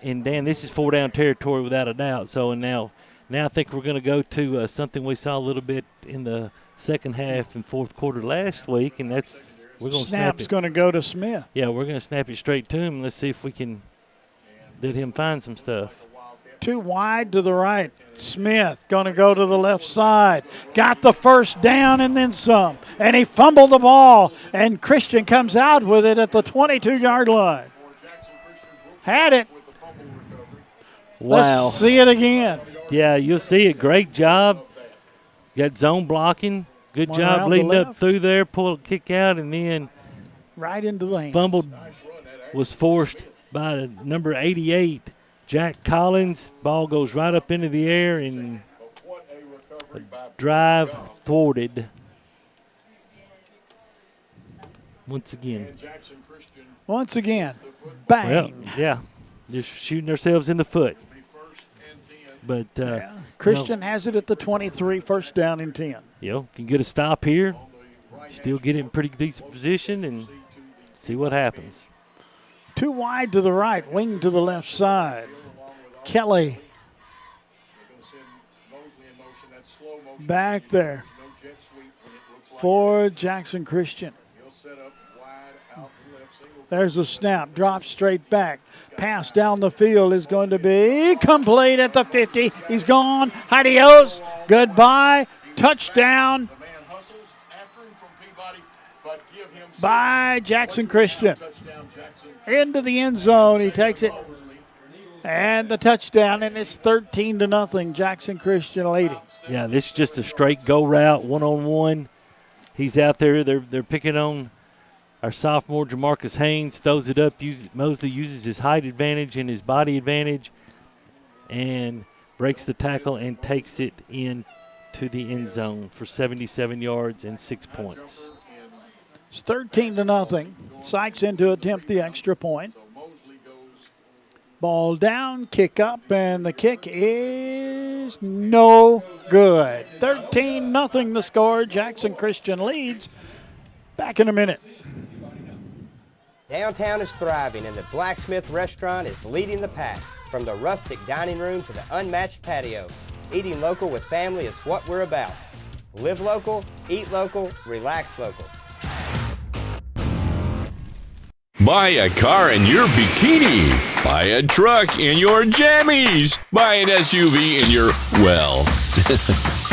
A: and Dan, this is 4-down territory without a doubt. So now I think we're going to go to something we saw a little bit in the second half and fourth quarter last week, and that's we're going to snap it.
B: Snap's going to go to Smith.
A: Yeah, we're going to snap it straight to him, and let's see if we can let him find some stuff.
B: 2 wide to the right. Smith going to go to the left side. Got the first down and then some. And he fumbled the ball. And Christian comes out with it at the 22-yard line. Had it.
A: Wow.
B: Let's see it again.
A: Yeah, you'll see it. Great job. Got zone blocking. Good
B: One
A: job
B: around
A: leading
B: the
A: up
B: left.
A: through there, pull a kick out, and then
B: Right into the hands.
A: fumbled, was forced by number 88, Jack Collins. Ball goes right up into the air, and a drive thwarted. Once again,
B: bang.
A: well, yeah, just shooting ourselves in the foot. But
B: Christian has it at the 23, first down and 10.
A: You know, if you can get a stop here, still get it in pretty decent position and see what happens.
B: Too wide to the right, wing to the left side. Kelly back there for Jackson Christian. There's a snap, drop straight back. Pass down the field is going to be complete at the 50. He's gone. Adios. Goodbye. Touchdown by Jackson Christian. Into the end zone. He takes it. And the touchdown, and it's 13-0. Jackson Christian leading.
A: Yeah, this is just a straight go route, one-on-one. He's out there. They're picking on our sophomore, Jamarcus Haynes, throws it up. Mosley uses his height advantage and his body advantage and breaks the tackle and takes it into the end zone for 77 yards and 6 points.
B: It's 13-0. Sykes in to attempt the extra point. Ball down, kick up, and the kick is no good. 13-0 the score. Jackson Christian leads. Back in a minute.
K: Downtown is thriving, and the Blacksmith Restaurant is leading the pack. From the rustic dining room to the unmatched patio, eating local with family is what we're about. Live local, eat local, relax local.
L: Buy a car in your bikini. Buy a truck in your jammies. Buy an SUV in your, well,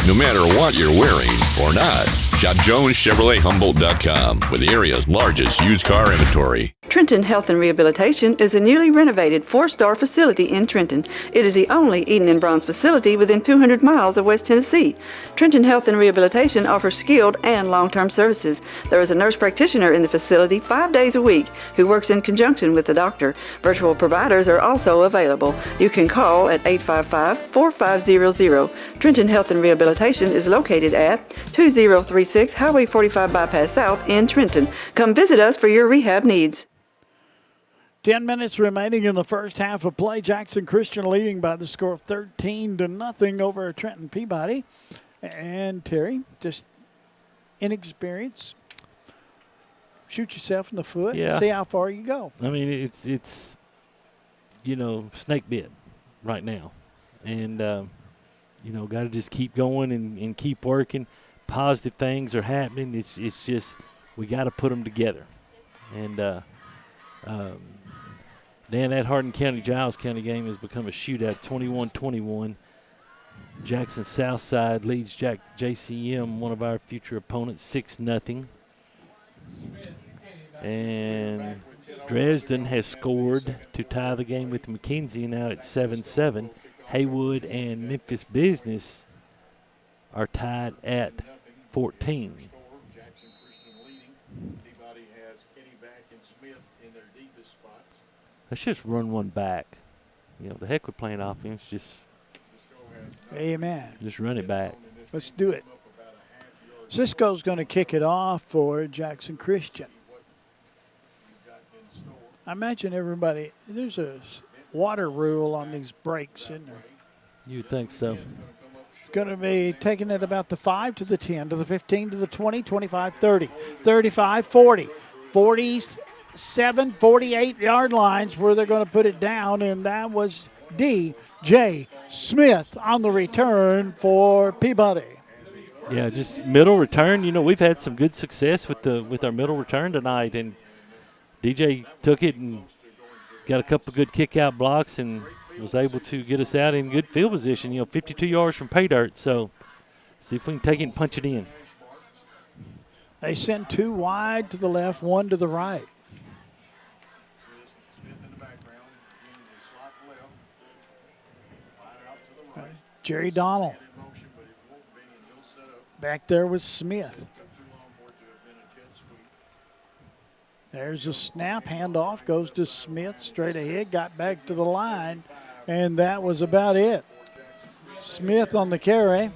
L: no matter what you're wearing or not. Shop JonesChevroletHumboldt.com with the area's largest used car inventory.
C: Trenton Health and Rehabilitation is a newly renovated 4-star facility in Trenton. It is the only Eden and Bronze facility within 200 miles of West Tennessee. Trenton Health and Rehabilitation offers skilled and long-term services. There is a nurse practitioner in the facility 5 days a week who works in conjunction with the doctor. Virtual providers are also available. You can call at 855-4500. Trenton Health and Rehabilitation is located at 2036 Highway 45 Bypass South in Trenton. Come visit us for your rehab needs.
B: 10 minutes remaining in the first half of play. Jackson Christian leading by the score of 13-0 over Trenton Peabody. And Terry, just inexperience. Shoot yourself in the foot and see how far you go.
A: I mean, it's snake bit right now. And, got to just keep going and keep working. Positive things are happening. It's just we got to put them together. And, Dan, that Hardin County-Giles County game has become a shootout, 21-21. Jackson Southside leads JCM, one of our future opponents, 6-0. And Dresden has scored to tie the game with McKenzie, now at 7-7. Haywood and Memphis Business are tied at 14. Let's just run one back. The heck with playing offense. Just
B: amen.
A: Just run it back.
B: Let's do it. Cisco's going to kick it off for Jackson Christian. I imagine everybody, there's a water rule on these breaks, isn't there?
A: You'd think so.
B: Going to be taking it about the 5 to the 10 to the 15 to the 20, 25, 30, 35, 40, 47, 48-yard lines where they're going to put it down, and that was D.J. Smith on the return for Peabody.
A: Yeah, just middle return. We've had some good success with our middle return tonight, and DJ took it and got a couple of good kick-out blocks and was able to get us out in good field position, 52 yards from pay dirt. So see if we can take it and punch it in.
B: They send 2 wide to the left, 1 to the right. Jerry Donald. Back there with Smith. There's a snap, handoff, goes to Smith, straight ahead, got back to the line, and that was about it. Smith on the carry.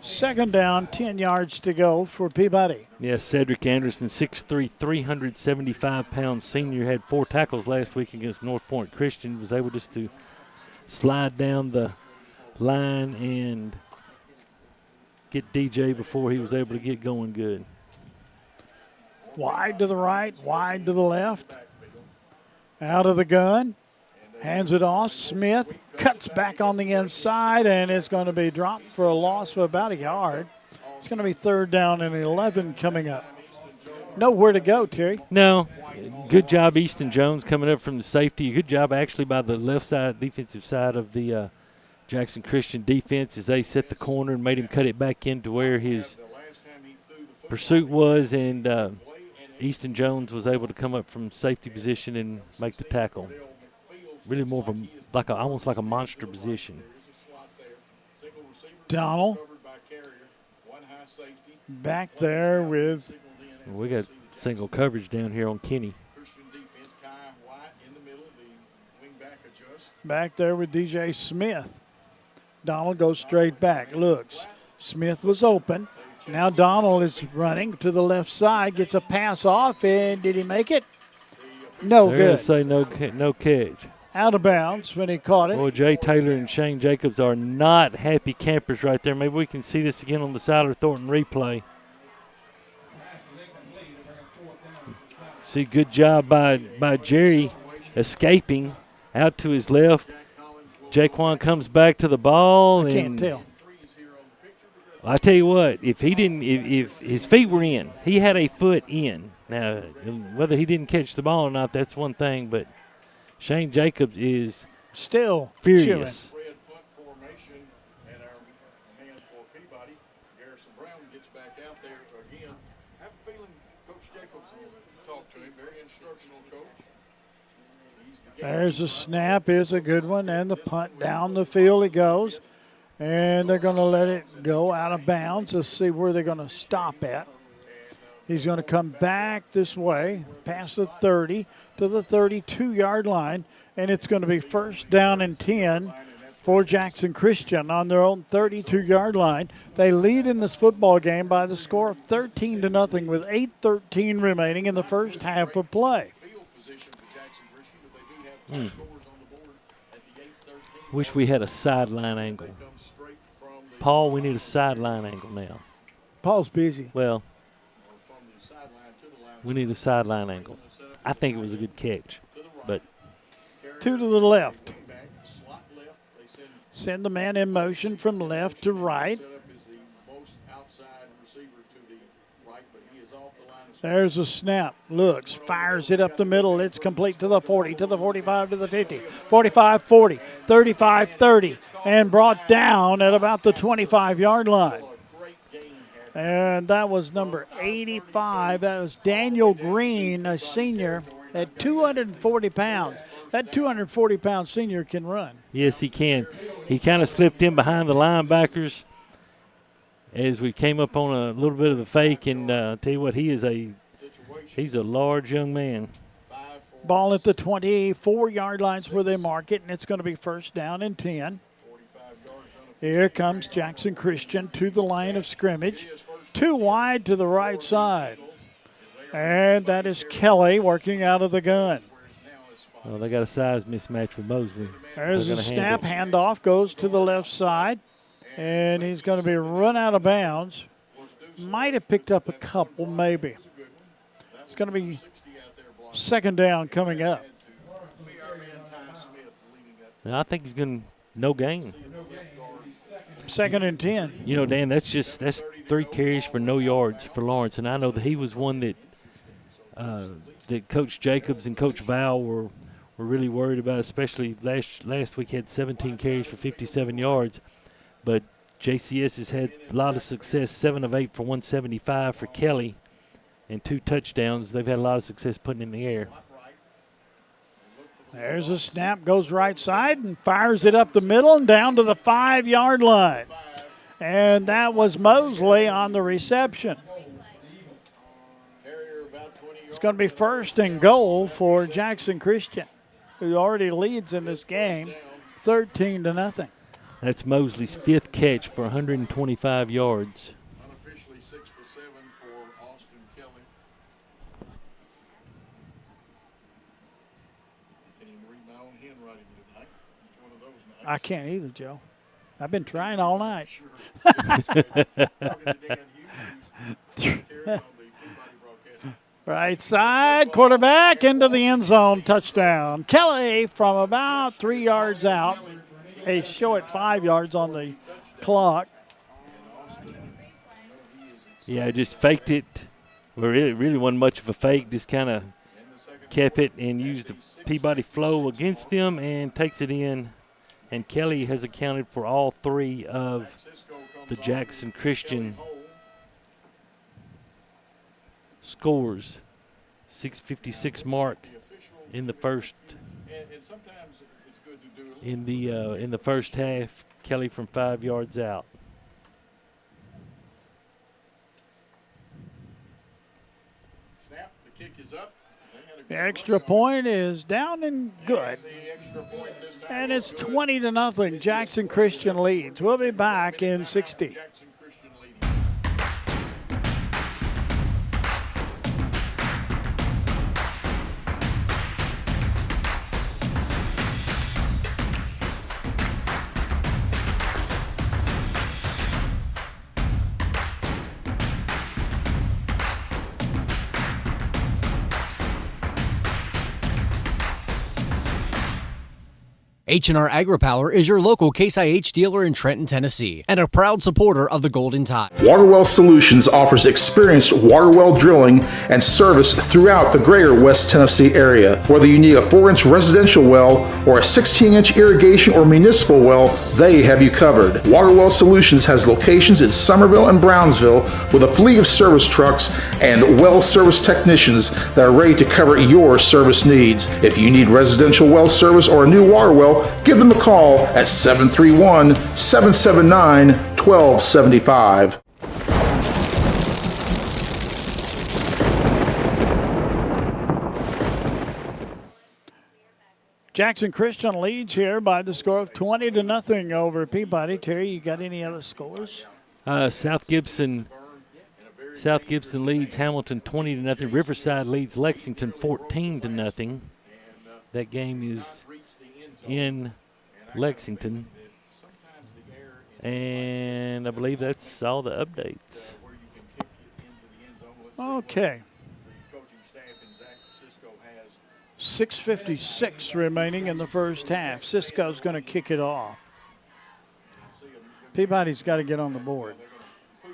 B: Second down, 10 yards to go for Peabody.
A: Yes, Cedric Anderson, 6'3", 375-pound senior, had 4 tackles last week against North Point Christian, was able just to slide down the line and get DJ before he was able to get going good.
B: Wide to the right, wide to the left. Out of the gun. Hands it off. Smith cuts back on the inside, and it's going to be dropped for a loss of about a yard. It's going to be 3rd down and 11 coming up. Nowhere to go, Terry.
A: No. Good job, Easton Jones, coming up from the safety. Good job, actually, by the left side, defensive side of the Jackson Christian defense as they set the corner and made him cut it back into where his pursuit was, and Easton Jones was able to come up from safety position and make the tackle. Really more of almost like a monster position.
B: Donald back there with.
A: We got single coverage down here on Kenny.
B: Back there with DJ Smith. Donald goes straight back, looks. Smith was open. Now Donald is running to the left side, gets a pass off, and did he make it? No
A: They're
B: good.
A: Say no catch.
B: Out of bounds when he caught it.
A: Boy, Jay Taylor and Shane Jacobs are not happy campers right there. Maybe we can see this again on the Siler Thornton replay. See, good job by Jerry escaping out to his left. Jaquan comes back to the ball.
B: I can't tell.
A: I tell you what, if his feet were in, he had a foot in. Now, whether he didn't catch the ball or not, that's one thing, but Shane Jacobs is
B: still
A: furious.
B: There's a snap, is a good one, and the punt down the field it goes. And they're going to let it go out of bounds. Let's see where they're going to stop at. He's going to come back this way, past the 30 to the 32-yard line, and it's going to be 1st down and 10 for Jackson Christian on their own 32-yard line. They lead in this football game by the score of 13-0 with 8:13 remaining in the first half of play.
A: Wish we had a sideline angle. Paul, we need a sideline angle now.
B: Paul's busy.
A: Well, we need a sideline angle. I think it was a good catch, but
B: 2 to the left. Send the man in motion from left to right. There's a snap. Looks, fires it up the middle. It's complete to the 40, to the 45, to the 50, 45, 40, 35, 30, and brought down at about the 25-yard line. And that was number 85. That was Daniel Green, a senior, at 240 pounds. That 240-pound senior can run.
A: Yes, he can. He kind of slipped in behind the linebackers as we came up on a little bit of a fake, and I'll tell you what, he's a large young man.
B: Ball at the 24-yard lines where they mark it, and it's going to be 1st down and 10. Here comes Jackson Christian to the line of scrimmage. 2 wide to the right side. And that is Kelly working out of the gun.
A: Well, they got a size mismatch with Mosley.
B: There's a snap, handoff, goes to the left side. And he's going to be run out of bounds. Might have picked up a couple, maybe. It's going to be 2nd down coming up.
A: I think he's going to no gain.
B: 2nd and 10.
A: You know, Dan, that's 3 carries for no yards for Lawrence, and I know that he was one that that Coach Jacobs and Coach Val were really worried about, especially last week had 17 carries for 57 yards. But JCS has had a lot of success, 7 of 8 for 175 for Kelly, and 2 touchdowns. They've had a lot of success putting in the air.
B: There's a snap, goes right side and fires it up the middle and down to the 5-yard line. And that was Mosley on the reception. It's going to be 1st and goal for Jackson Christian, who already leads in this game, 13-0.
A: That's Mosley's 5th catch for 125 yards.
H: Unofficially 6 for 7 for Austin Kelly. Can't even read my own handwriting tonight. It's one of those nights.
B: I can't either, Joe. I've been trying all night. Right side, quarterback into the end zone, touchdown. Kelly from about 3 yards out. They show it 5 yards on the clock.
A: Yeah, just faked it. Well, it really wasn't much of a fake, just kind of kept it and used the Peabody flow against them and takes it in. And Kelly has accounted for all 3 of the Jackson Christian scores. 6:56 mark in the first. In the first half, Kelly from 5 yards out.
H: Snap, the kick is up.
B: The extra point is down and good. And it's 20-0. Jackson Christian leads. We'll be back in 60.
M: H&R AgriPower is your local Case IH dealer in Trenton, Tennessee, and a proud supporter of the Golden Tide.
E: Waterwell Solutions offers experienced water well drilling and service throughout the greater West Tennessee area. Whether you need a 4-inch residential well or a 16-inch irrigation or municipal well, they have you covered. Waterwell Solutions has locations in Summerville and Brownsville with a fleet of service trucks and well service technicians that are ready to cover your service needs. If you need residential well service or a new water well, give them a call at 731-779-1275.
B: Jackson Christian leads here by the score of 20-0 over Peabody. Terry, you got any other scores?
A: South Gibson leads Hamilton 20-0. Riverside leads Lexington 14-0. That game is in Lexington. And I believe that's all the updates.
B: Okay. 6:56 remaining in the first half. Cisco's going to kick it off. Peabody's got to get on the board.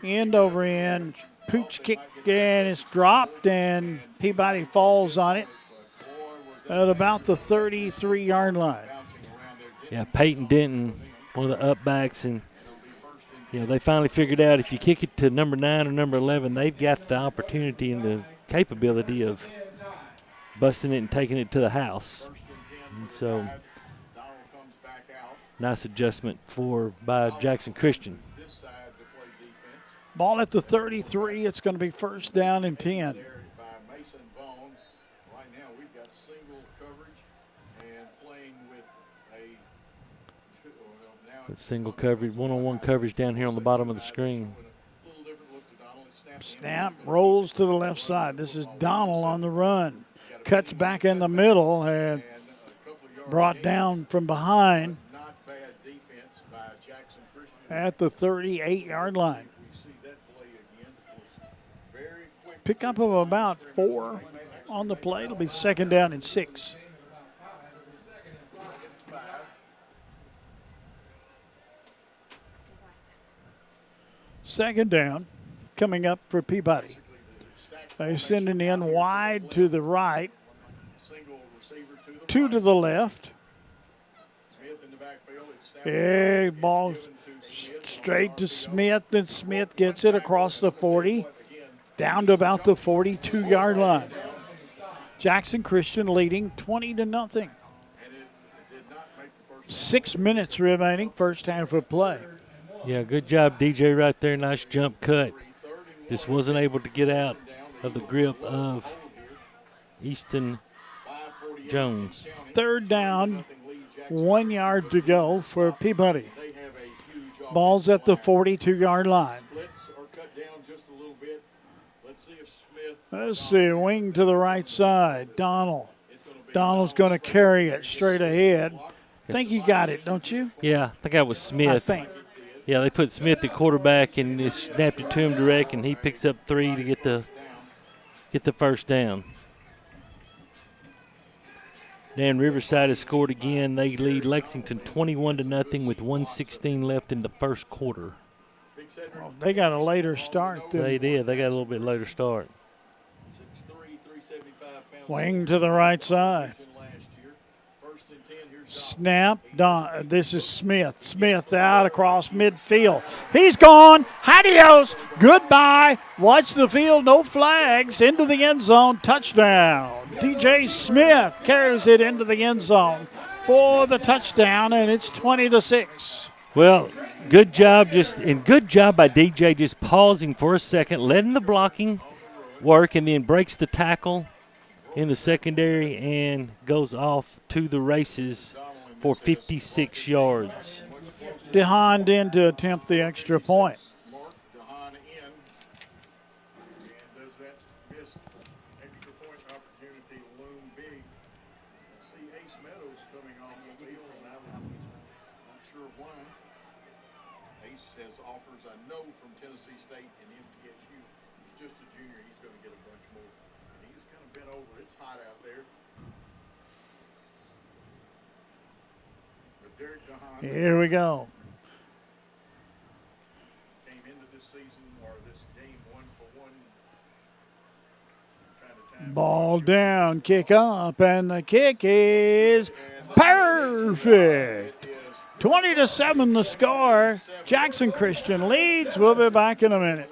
B: End over end. Pooch kick, and it's dropped, and Peabody falls on it at about the 33-yard line.
A: Yeah, Peyton Denton, one of the upbacks, and they finally figured out if you kick it to number 9 or number 11, they've got the opportunity and the capability of busting it and taking it to the house. And so, nice adjustment by Jackson Christian.
B: Ball at the 33. It's going to be first down and 10.
A: Single coverage, one-on-one coverage down here on the bottom of the screen.
B: Snap, rolls to the left side. This is Donald on the run. Cuts back in the middle and brought down from behind at the 38-yard line. Pickup of about 4 on the play. It'll be second down and 6. Second down coming up for Peabody. They're sending in wide to the right, 2 to the left. Yeah, ball straight to Smith, then Smith gets it across the 40, down to about the 42-yard line. Jackson Christian leading 20-0. 6 minutes remaining, first half of play.
A: Yeah, good job, DJ, right there. Nice jump cut. Just wasn't able to get out of the grip of Easton Jones.
B: Third down, 1 yard to go for Peabody. Ball's at the 42-yard line. Let's see, wing to the right side, Donald. Donald's going to carry it straight ahead. I think you got it, don't you?
A: Yeah, I think that was Smith.
B: I think.
A: Yeah, they put Smith at quarterback and just snapped it to him direct, and he picks up 3 to get the first down. Dan Riverside has scored again. They lead Lexington 21-0 with 1:16 left in the first quarter.
B: Well, they got a later start.
A: They did. They got a little bit later start.
B: Wing to the right side. Snap. This is Smith. Smith out across midfield. He's gone. Adios. Goodbye. Watch the field. No flags. Into the end zone. Touchdown. DJ Smith carries it into the end zone for the touchdown, and it's 20-6.
A: Well, good job good job by DJ just pausing for a second, letting the blocking work, and then breaks the tackle in the secondary and goes off to the races for 56 yards.
B: DeHaan in to attempt the extra point. Here we go. Ball down, kick up, and the kick is perfect. 20-7 the score. Jackson Christian leads. We'll be back in a minute.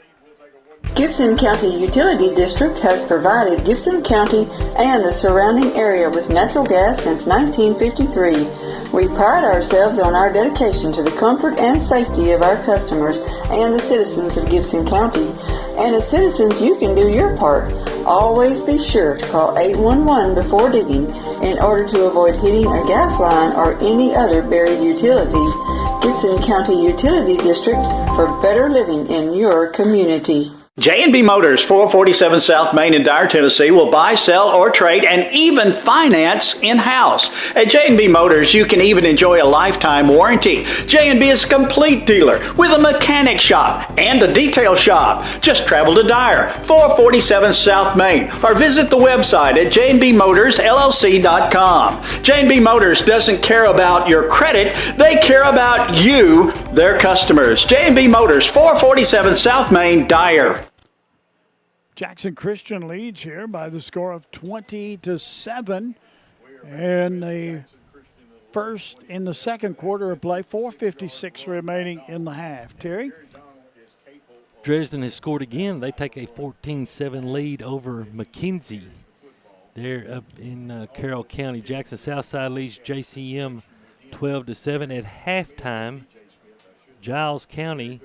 C: Gibson County Utility District has provided Gibson County and the surrounding area with natural gas since 1953. We pride ourselves on our dedication to the comfort and safety of our customers and the citizens of Gibson County. And as citizens, you can do your part. Always be sure to call 811 before digging in order to avoid hitting a gas line or any other buried utilities. Gibson County Utility District for better living in your community.
J: J&B Motors, 447 South Main in Dyer, Tennessee, will buy, sell, or trade, and even finance in-house. At J&B Motors, you can even enjoy a lifetime warranty. J&B is a complete dealer with a mechanic shop and a detail shop. Just travel to Dyer, 447 South Main, or visit the website at jnbmotorsllc.com. J&B Motors doesn't care about your credit. They care about you, their customers. J&B Motors, 447 South Main, Dyer.
B: Jackson Christian leads here by the score of 20-7. And in the second quarter of play, 4:56 remaining in the half. Terry?
A: Dresden has scored again. They take a 14-7 lead over McKenzie. They're up in Carroll County. Jackson Southside leads JCM 12-7 at halftime. Giles County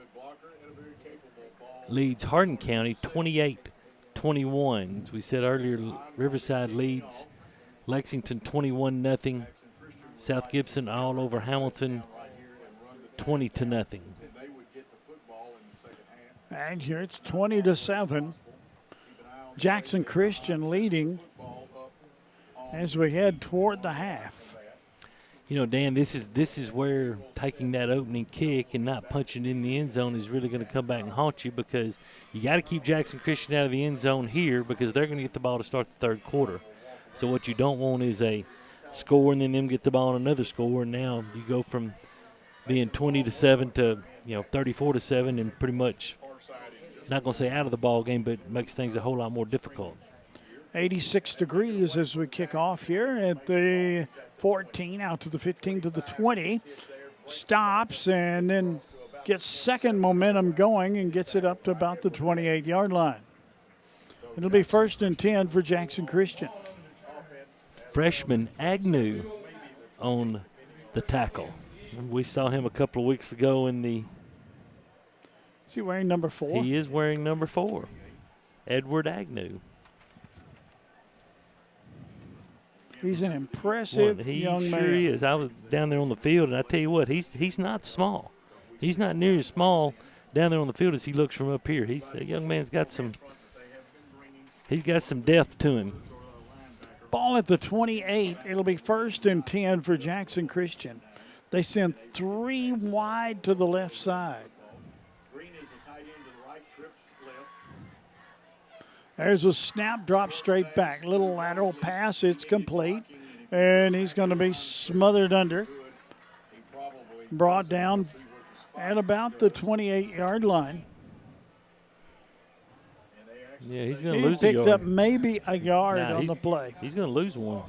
A: leads Hardin County 28-21. As we said earlier, Riverside leads Lexington 21-0. South Gibson all over Hamilton 20-0.
B: And here it's 20-7. Jackson Christian leading as we head toward the half.
A: You know, Dan, this is where taking that opening kick and not punching in the end zone is really going to come back and haunt you, because you got to keep Jackson Christian out of the end zone here, because they're going to get the ball to start the third quarter. So what you don't want is a score and then them get the ball on another score, and now you go from being 20-7 to 34-7, and pretty much not going to say out of the ball game, but makes things a whole lot more difficult.
B: 86 degrees as we kick off here at the 14, out to the 15 to the 20. Stops and then gets second momentum going and gets it up to about the 28-yard line. It'll be 1st and 10 for Jackson Christian.
A: Freshman Agnew on the tackle. We saw him a couple of weeks ago in the.
B: Is he wearing number 4?
A: He is wearing number 4. Edward Agnew.
B: He's an impressive young man.
A: He is. I was down there on the field, and I tell you what, he's not small. He's not near as small down there on the field as he looks from up here. The young man's got some. He's got some depth to him.
B: Ball at the 28. It'll be 1st and 10 for Jackson Christian. They send 3 wide to the left side.
H: Green is a tight end to the right, trips left.
B: There's a snap, drop straight back. Little lateral pass, it's complete. And he's going to be smothered under. Brought down at about the 28-yard line.
A: Yeah, he's going to lose a
B: yard. He picked up
A: maybe
B: a yard on the play.
A: He's going to lose one.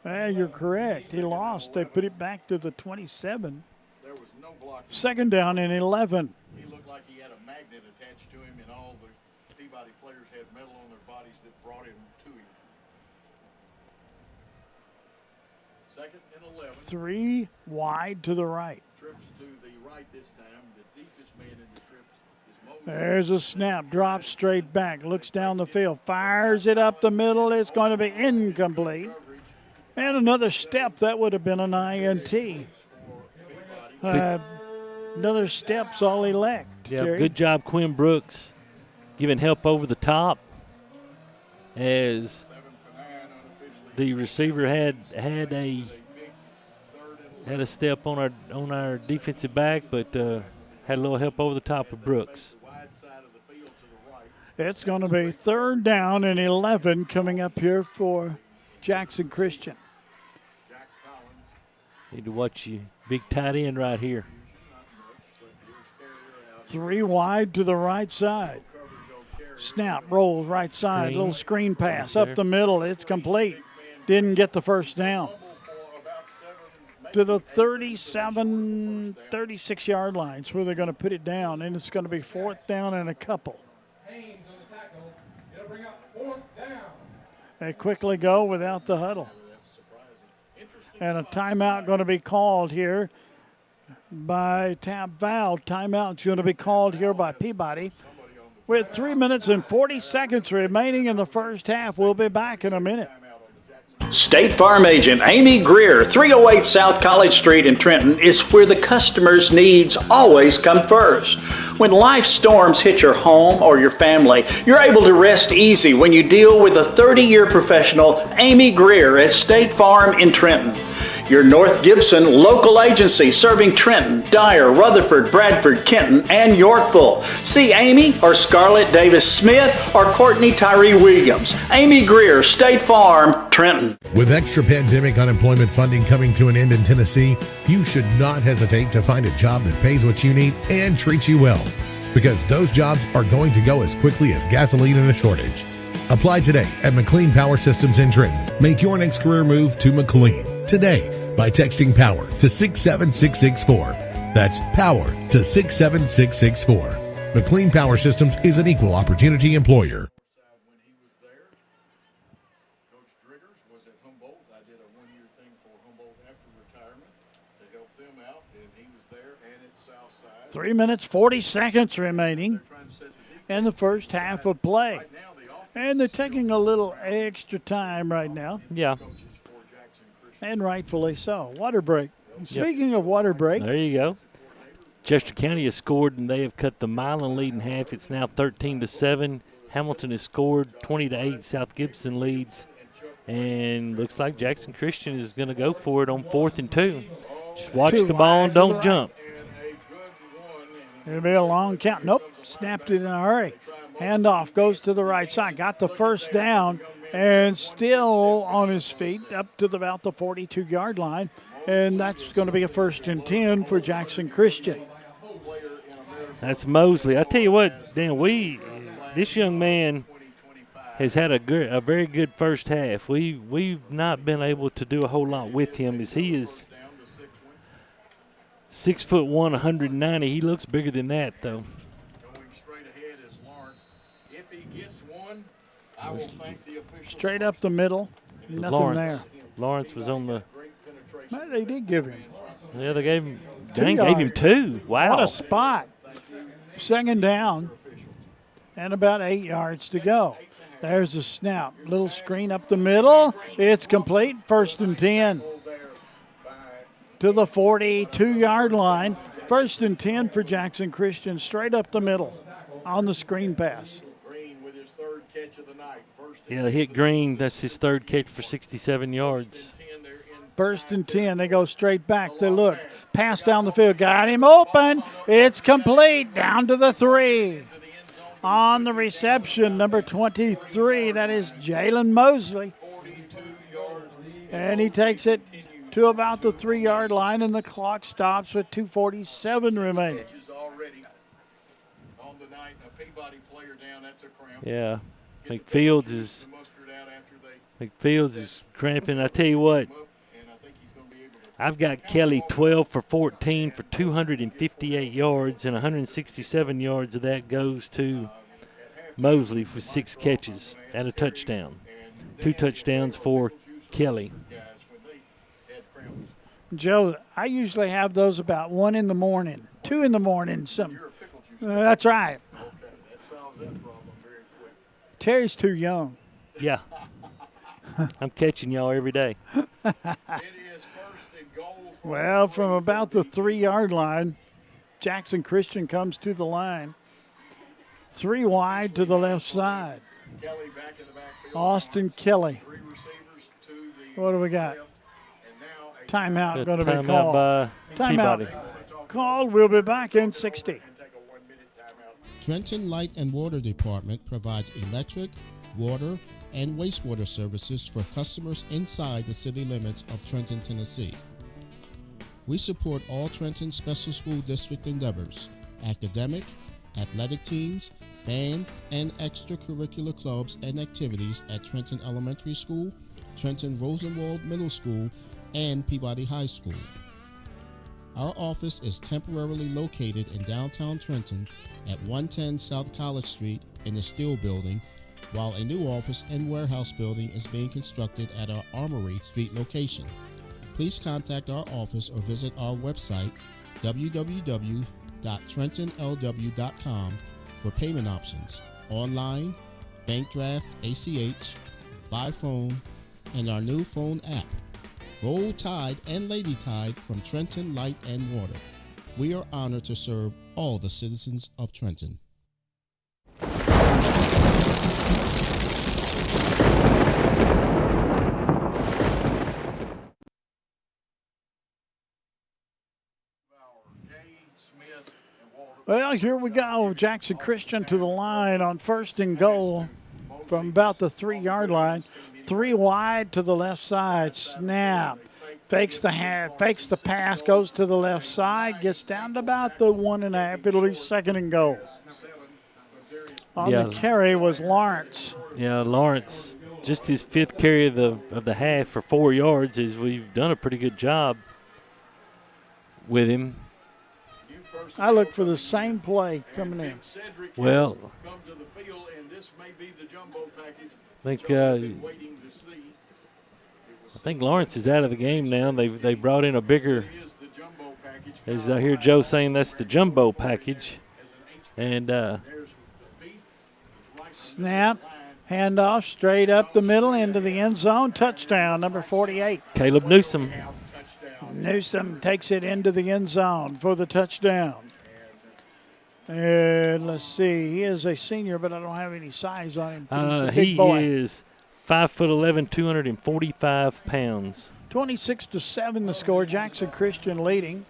B: You're correct. He lost. They put it back to the 27.
H: There was no blocking.
B: 2nd down and 11.
H: He looked like he had a magnet attached to him, and all the Peabody players had metal on their bodies that brought him to him. 2nd and 11.
B: 3 wide to the right.
H: Trips to the right this time. The deepest man in the trips is Moses.
B: There's a snap, drops straight back, looks down the field, fires it up the middle. It's going to be incomplete. And another step, that would have been an INT. Another step's all he lacked.
A: Yeah,
B: Jerry.
A: good job, Quinn Brooks, giving help over the top as the receiver had a step on our defensive back, but had a little help over the top of Brooks.
B: It's going to be 3rd down and 11 coming up here for Jackson Christian.
A: Need to watch you, big tight end right here.
B: 3 wide to the right side. Snap, roll, right side, little screen pass up the middle. It's complete. Didn't get the 1st down. To the 36-yard lines where they're going to put it down, and it's going to be 4th down and a couple. They quickly go without the huddle. And a timeout going to be called here by Tab Val. Timeout's going to be called here by Peabody. With 3 minutes and 40 seconds remaining in the first half. We'll be back in a minute.
J: State Farm agent Amy Greer, 308 South College Street in Trenton, is where the customer's needs always come first. When life storms hit your home or your family, you're able to rest easy when you deal with a 30-year professional, Amy Greer at State Farm in Trenton. Your North Gibson local agency serving Trenton, Dyer, Rutherford, Bradford, Kenton, and Yorkville. See Amy or Scarlett Davis Smith or Courtney Tyree Williams. Amy Greer, State Farm, Trenton.
N: With extra pandemic unemployment funding coming to an end in Tennessee, you should not hesitate to find a job that pays what you need and treats you well, because those jobs are going to go as quickly as gasoline in a shortage. Apply today at McLean Power Systems in Trenton. Make your next career move to McLean today by texting POWER to 67664. That's POWER to 67664. McLean Power Systems is an equal opportunity employer.
H: When he was there, Coach Driggers was at Humboldt. I did a one-year thing for Humboldt after retirement to help them out, and he was there and at Southside.
B: 3 minutes, 40 seconds remaining in the first half of play. And they're taking a little extra time right now.
A: Yeah.
B: And rightfully so. Water break. Speaking of water break.
A: There you go. Chester County has scored, and they have cut the Milan lead in half. It's now 13-7. Hamilton has scored 20-8. South Gibson leads. And looks like Jackson Christian is going to go for it on 4th and 2. Just watch the ball and don't jump.
B: It'll be a long count. Nope. Snapped it in a hurry. Handoff goes to the right side. Got the 1st down and still on his feet up to about the 42-yard line. And that's going to be a 1st and 10 for Jackson Christian.
A: That's Mosley. I tell you what, Dan, this young man has had a very good first half. We've not been able to do a whole lot with him, as he is 6'1", 190. He looks bigger than that, though.
B: Straight up the middle. Nothing there.
A: Lawrence was on the
B: Well, they did give him.
A: Yeah, they gave him.
B: 2
A: Dang, gave him
B: yards.
A: 2. Wow.
B: What a spot. Second down and about 8 yards to go. There's a snap. Little screen up the middle. It's complete. 1st and 10 to the 42-yard line. 1st and 10 for Jackson Christian, straight up the middle on the screen pass.
A: Yeah, they hit Green. That's his 3rd catch for 67 yards.
B: 1st and 10. They go straight back. They look. Pass down the field. Got him open. It's complete. Down to the 3. On the reception, number 23. That is Jalen Mosley. And he takes it to about the 3-yard line, and the clock stops with 2:47 remaining.
A: Yeah, McFields is cramping. I tell you what, I've got Kelly 12 for 14 for 258 yards, and 167 yards of that goes to Mosley for 6 catches and a touchdown. 2 touchdowns for Kelly.
B: Joe, I usually have those about 1 in the morning, 2 in the morning. That's right. Terry's too young.
A: Yeah. I'm catching y'all every day.
B: Well, from about the 3-yard line, Jackson Christian comes to the line. 3 wide to the left side. Austin Kelly. What do we got? Timeout going to be called.
A: By Peabody.
B: Called. We'll be back in 60.
O: Trenton Light and Water Department provides electric, water, and wastewater services for customers inside the city limits of Trenton, Tennessee. We support all Trenton Special School District endeavors, academic, athletic teams, band, and extracurricular clubs and activities at Trenton Elementary School, Trenton Rosenwald Middle School, and Peabody High School. Our office is temporarily located in downtown Trenton at 110 South College Street in the Steel Building, while a new office and warehouse building is being constructed at our Armory Street location. Please contact our office or visit our website, www.trentonlw.com, for payment options, online, bank draft, ACH, by phone, and our new phone app. Roll Tide and Lady Tide from Trenton Light and Water. We are honored to serve all the citizens of Trenton.
B: Well, here we go. Jackson Christian to the line on 1st and goal from about the 3-yard line. 3 wide to the left side. Snap. Fakes the pass, goes to the left side, gets down to about the 1.5. It'll be 2nd and goal. On the carry was Lawrence.
A: Yeah, Lawrence, just his 5th carry of the half for 4 yards. We've done a pretty good job with him.
B: I look for the same play coming in.
A: Well, I think Lawrence is out of the game now. They brought in a bigger, as I hear Joe saying, that's the jumbo package. And
B: snap, handoff straight up the middle into the end zone. Touchdown, number 48.
A: Caleb Newsom.
B: Newsom takes it into the end zone for the touchdown. And let's see, he is a senior, but I don't have any size on him. He's a big boy.
A: He is 5'11", 245 pounds.
B: 26-7 the score. Jackson Christian leading.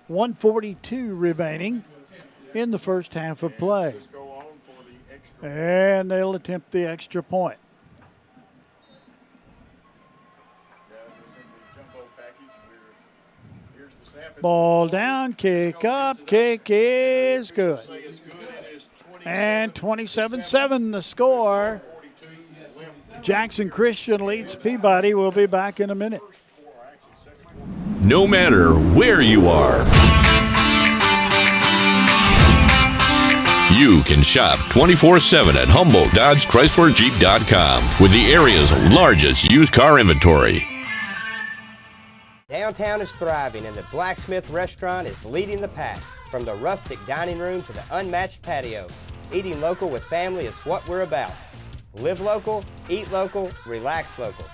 B: 1:42 remaining in the first half of play. And they'll attempt the extra point. Ball down, kick up, kick is good. And 27-7 the score. Jackson Christian leads Peabody. We'll be back in a minute.
L: No matter where you are, you can shop 24/7 at HumboldtDodgeChryslerJeep.com with the area's largest used car inventory.
K: Downtown is thriving and the Blacksmith Restaurant is leading the pack. From the rustic dining room to the unmatched patio, eating local with family is what we're about. Live local, eat local, relax local.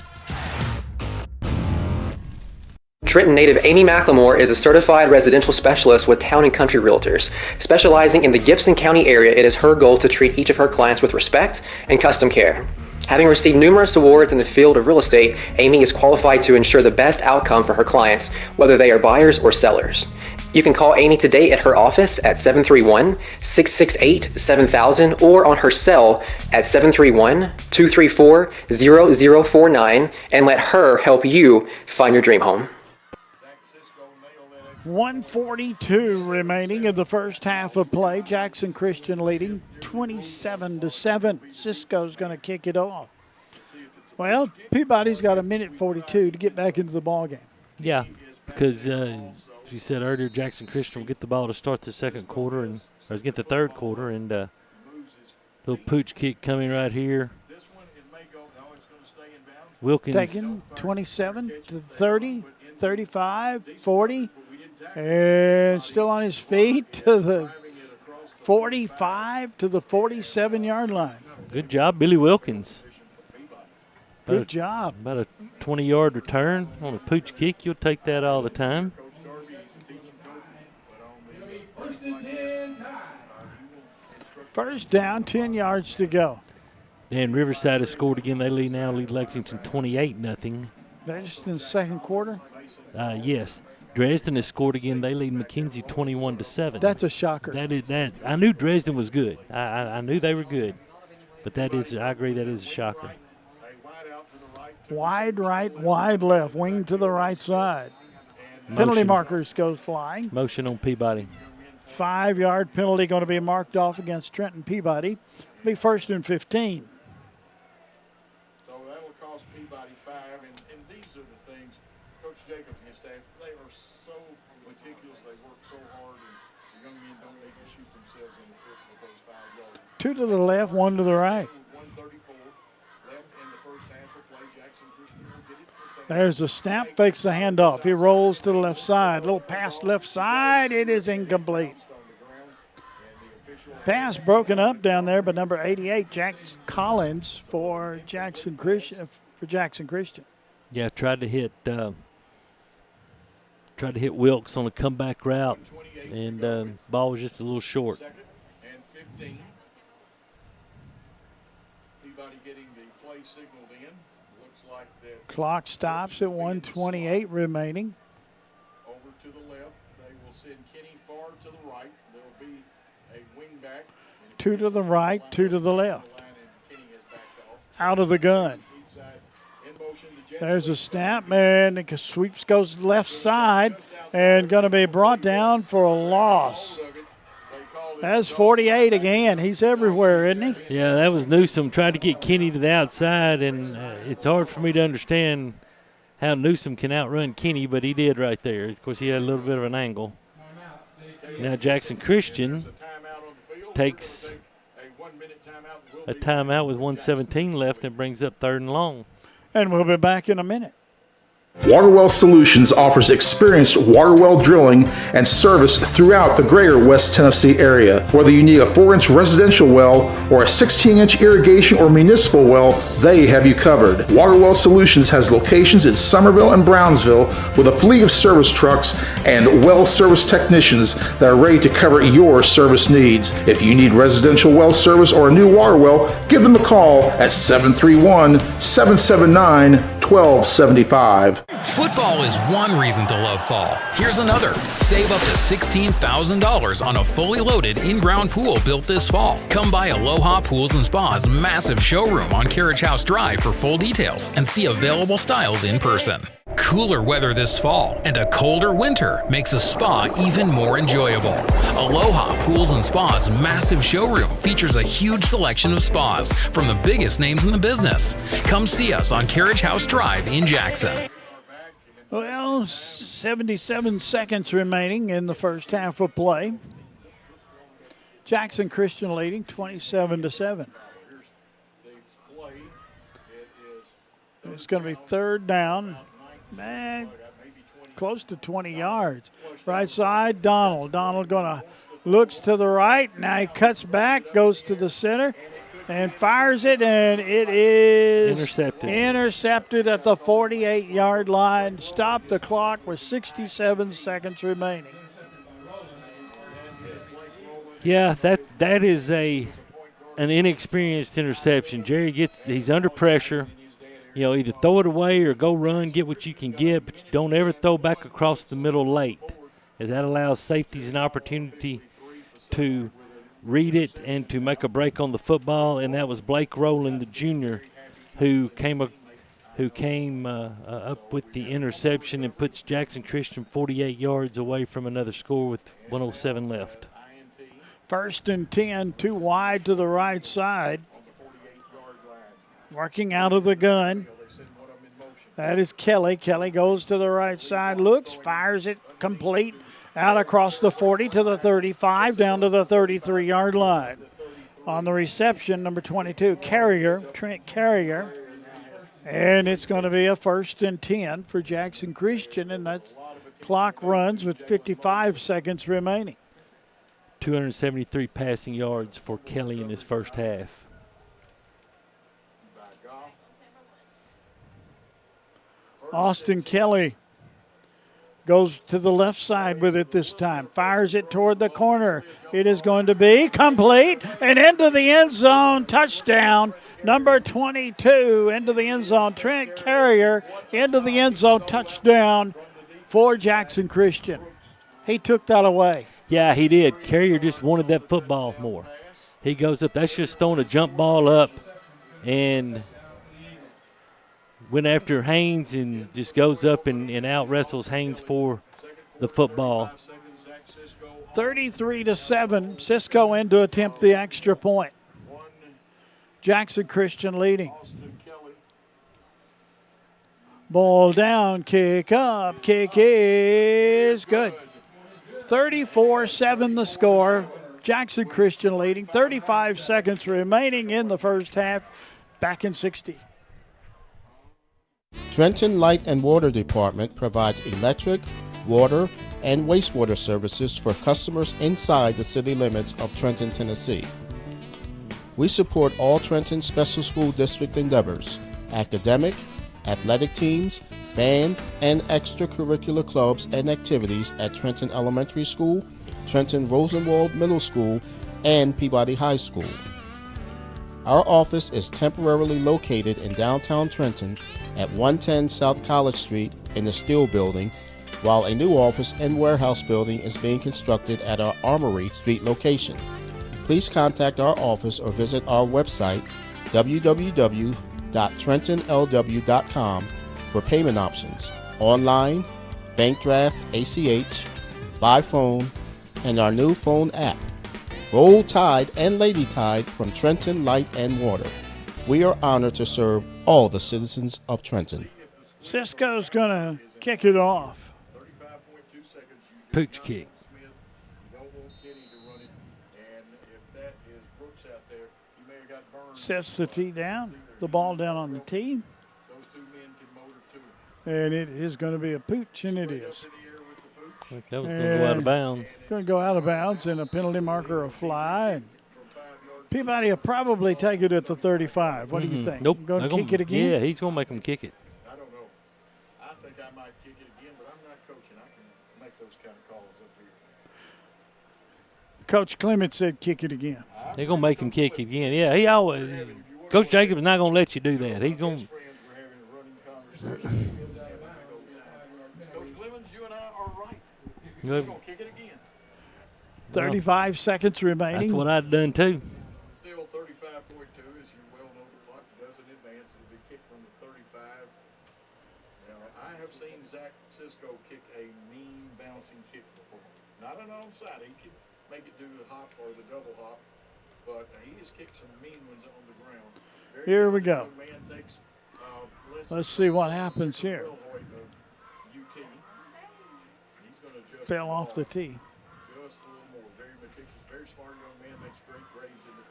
P: Trenton native Amy McLemore is a certified residential specialist with Town & Country Realtors. Specializing in the Gibson County area, it is her goal to treat each of her clients with respect and custom care. Having received numerous awards in the field of real estate, Amy is qualified to ensure the best outcome for her clients, whether they are buyers or sellers. You can call Amy today at her office at 731-668-7000 or on her cell at 731-234-0049 and let her help you find your dream home.
B: 1:42 remaining in the first half of play. Jackson Christian leading 27-7. Cisco's going to kick it off. Well, Peabody's got 1:42 to get back into the ballgame.
A: Yeah, because as you said earlier, Jackson Christian will get the ball to start the second quarter or get the third quarter, and little pooch kick coming right here. Wilkins
B: taking 27 to 30, 35, 40. And still on his feet to the 45 to the 47-yard line.
A: Good job, Billy Wilkins.
B: Good job.
A: About a 20-yard return on a pooch kick. You'll take that all the time.
B: First down, 10 yards to go.
A: And Riverside has scored again. They lead Lexington 28-0.
B: They're just in the second quarter?
A: Yes. Dresden has scored again. They lead McKenzie 21-7.
B: That's a shocker.
A: That I knew Dresden was good. I knew they were good, but I agree that is a shocker.
B: Wide right, wide left, wing to the right side. Penalty markers goes flying.
A: Motion on Peabody.
B: 5-yard penalty going to be marked off against Trenton Peabody. Be 1st and 15.
H: So that will cost Peabody 5, and these are the things. Coach Jacob and his staff, they are so meticulous. They work so hard, and the young men don't need to shoot themselves in the foot with those 5 yards.
B: 2 to the left, 1 to the right.
H: 1:34 left in the first half of play. Jackson Christian will get it for the second.
B: There's the snap, fakes the handoff. He rolls to the left side. Little pass left side. It is incomplete. Pass broken up down there, but number 88, Jack Collins for Jackson Christian.
A: Yeah, tried to hit Wilkes on a comeback route, and ball was just a little short.
H: 2nd and 15. Peabody getting the play signaled in. Looks like that.
B: Clock stops at 1:28 remaining.
H: Over to the left. They will send Kenny far to the right. There'll be a wing back.
B: 2 to the right, 2 to the left. Out of the gun. There's a snap, man. The sweeps goes left side and going to be brought down for a loss. That's 48 again. He's everywhere, isn't he?
A: Yeah, that was Newsom. Tried to get Kenny to the outside, and it's hard for me to understand how Newsom can outrun Kenny, but he did right there. Of course, he had a little bit of an angle. Now Jackson Christian takes a timeout with 1:17 left and brings up 3rd and long.
B: And we'll be back in a minute.
E: Waterwell Solutions offers experienced water well drilling and service throughout the greater West Tennessee area. Whether you need a 4-inch residential well or a 16-inch irrigation or municipal well, they have you covered. Waterwell Solutions has locations in Summerville and Brownsville with a fleet of service trucks and well service technicians that are ready to cover your service needs. If you need residential well service or a new water well, give them a call at 731-779-1275.
Q: Football is one reason to love fall. Here's another. Save up to $16,000 on a fully loaded in-ground pool built this fall. Come by Aloha Pools and Spa's massive showroom on Carriage House Drive for full details and see available styles in person. Cooler weather this fall and a colder winter makes a spa even more enjoyable. Aloha Pools and Spa's massive showroom features a huge selection of spas from the biggest names in the business. Come see us on Carriage House Drive in Jackson.
B: Well, 77 seconds remaining in the first half of play. Jackson Christian leading 27-7. It's going to be 3rd down. close to 20 yards. Right side, Donald. Donald looks to the right. Now he cuts back, goes to the center, and fires it, and it is intercepted at the 48-yard line. Stop the clock with 67 seconds remaining.
A: Yeah, that is an inexperienced interception. Jerry he's under pressure. You know, either throw it away or go run, get what you can get, but don't ever throw back across the middle late, as that allows safeties an opportunity to read it and to make a break on the football. And that was Blake Rowland, the junior, who came up with the interception and puts Jackson Christian 48 yards away from another score with 1:07 left.
B: 1st and 10, too wide to the right side. Working out of the gun. That is Kelly. Kelly goes to the right side, looks, fires it complete out across the 40 to the 35, down to the 33-yard line. On the reception, number 22, Trent Carrier. And it's going to be a 1st and 10 for Jackson Christian, and that clock runs with 55 seconds remaining.
A: 273 passing yards for Kelly in his first half.
B: Austin Kelly goes to the left side with it this time. Fires it toward the corner. It is going to be complete and into the end zone. Touchdown. Number 22 into the end zone. Trent Carrier into the end zone. Touchdown for Jackson Christian. He took that away.
A: Yeah, he did. Carrier just wanted that football more. He goes up. That's just throwing a jump ball up and went after Haynes and just goes up and out wrestles Haynes for the football.
B: 33-7. Cisco in to attempt the extra point. Jackson Christian leading. Ball down, kick up, kick is good. 34-7 the score. Jackson Christian leading. 35 seconds remaining in the first half. Back in 60.
O: Trenton Light and Water Department provides electric, water, and wastewater services for customers inside the city limits of Trenton, Tennessee. We support all Trenton Special School District endeavors, academic, athletic teams, band, and extracurricular clubs and activities at Trenton Elementary School, Trenton Rosenwald Middle School, and Peabody High School. Our office is temporarily located in downtown Trenton at 110 South College Street in the Steel Building, while a new office and warehouse building is being constructed at our Armory Street location. Please contact our office or visit our website, www.trentonlw.com, for payment options, online, bank draft, ACH, by phone, and our new phone app. Roll Tide and Lady Tide from Trenton Light and Water. We are honored to serve all the citizens of Trenton.
B: Cisco's going to kick it off.
A: Pooch kick.
B: Sets the tee down, the ball down on the tee. And it is going to be a pooch, and it is.
A: I think that was going to go out of bounds.
B: Going to go out of bounds, and a penalty marker will fly. And Peabody will probably take it at the 35. What do you think?
A: Nope.
B: Going to kick it again?
A: Yeah, he's going to make him kick it.
H: I don't know. I think I might kick it again, but I'm not coaching. I can make those kind of calls up here.
B: Coach Clement said kick it again.
A: They're going to make him kick it again. Yeah, he always – Coach Jacobs is not going to let you do that. He's going to –
H: Coach Clemens, you and I are right. We're going to kick it again.
B: 35 seconds remaining.
A: That's what I'd done too.
H: Still 35.2, as you well know, the clock doesn't advance. It'll be kicked from the 35. Now, I have seen Zach Cisco kick a mean bouncing kick before. Not an onside. He can make it do the hop or the double hop, but he has kicked some mean ones on the ground.
B: Here we go. Let's see what happens here. Fell off the tee.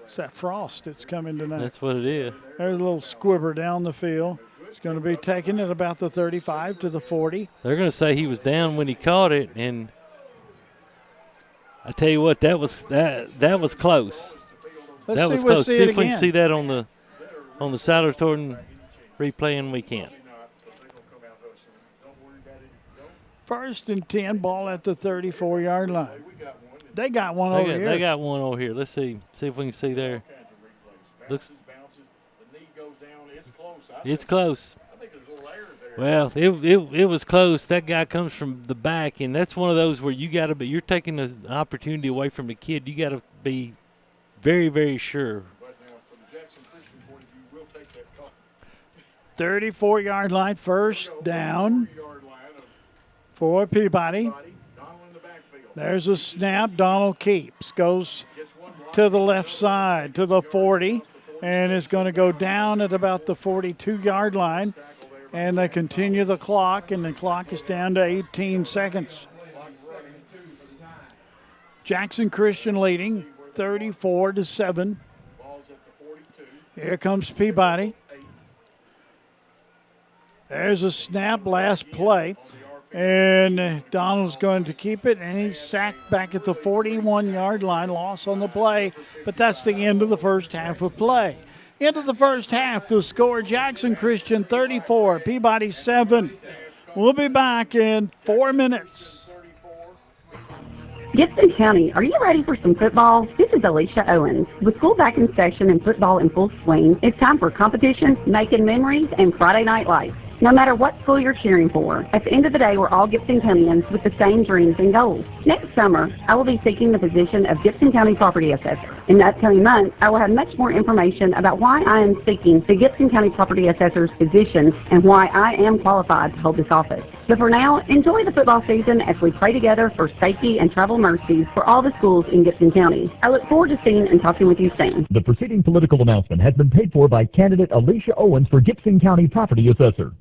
B: It's that frost that's coming tonight.
A: That's what it is.
B: There's a little squibber down the field. It's going to be taken at about the 35 to the 40.
A: They're going to say he was down when he caught it, and I tell you what, that was close.
B: Let's
A: was
B: see, we'll
A: close.
B: see
A: See
B: it
A: if we can
B: again.
A: see that on the Siler Thornton replay, and we can't.
B: 1st and 10, ball at the 34-yard line. They got one over here.
A: They got one over here. Let's see if we can see there. Looks. It's close. Well, it was close. That guy comes from the back, and that's one of those where you got to be. You're taking an opportunity away from the kid. You got to be very, very sure.
B: 34-yard line, 1st down for Peabody. There's a snap. Donald keeps. Goes to the left side, to the 40, and is going to go down at about the 42-yard line. And they continue the clock, and the clock is down to 18 seconds. Jackson Christian leading 34-7. Here comes Peabody. There's a snap, last play. And Donald's going to keep it, and he's sacked back at the 41-yard line, loss on the play. But that's the end of the first half of play. Into the first half, the score, Jackson Christian 34, Peabody 7. We'll be back in 4 minutes.
F: Gibson County, are you ready for some football? This is Alicia Owens. With school back in session and football in full swing, it's time for competition, making memories, and Friday night life. No matter what school you're cheering for, at the end of the day, we're all Gibson Countyans with the same dreams and goals. Next summer, I will be seeking the position of Gibson County Property Assessor. In the upcoming months, I will have much more information about why I am seeking the Gibson County Property Assessor's position and why I am qualified to hold this office. But for now, enjoy the football season as we pray together for safety and travel mercies for all the schools in Gibson County. I look forward to seeing and talking with you soon.
G: The preceding political announcement has been paid for by candidate Alicia Owens for Gibson County Property Assessor.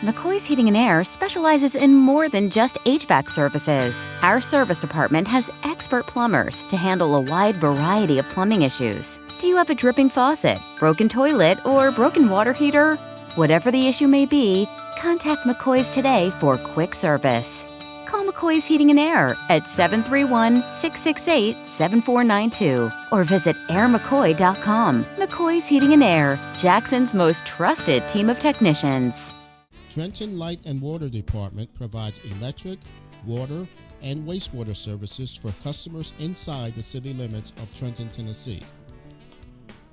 R: McCoy's Heating and Air specializes in more than just HVAC services. Our service department has expert plumbers to handle a wide variety of plumbing issues. Do you have a dripping faucet, broken toilet, or broken water heater? Whatever the issue may be, contact McCoy's today for quick service. Call McCoy's Heating and Air at 731-668-7492 or visit airmccoy.com. McCoy's Heating and Air, Jackson's most trusted team of technicians.
O: Trenton Light and Water Department provides electric, water, and wastewater services for customers inside the city limits of Trenton, Tennessee.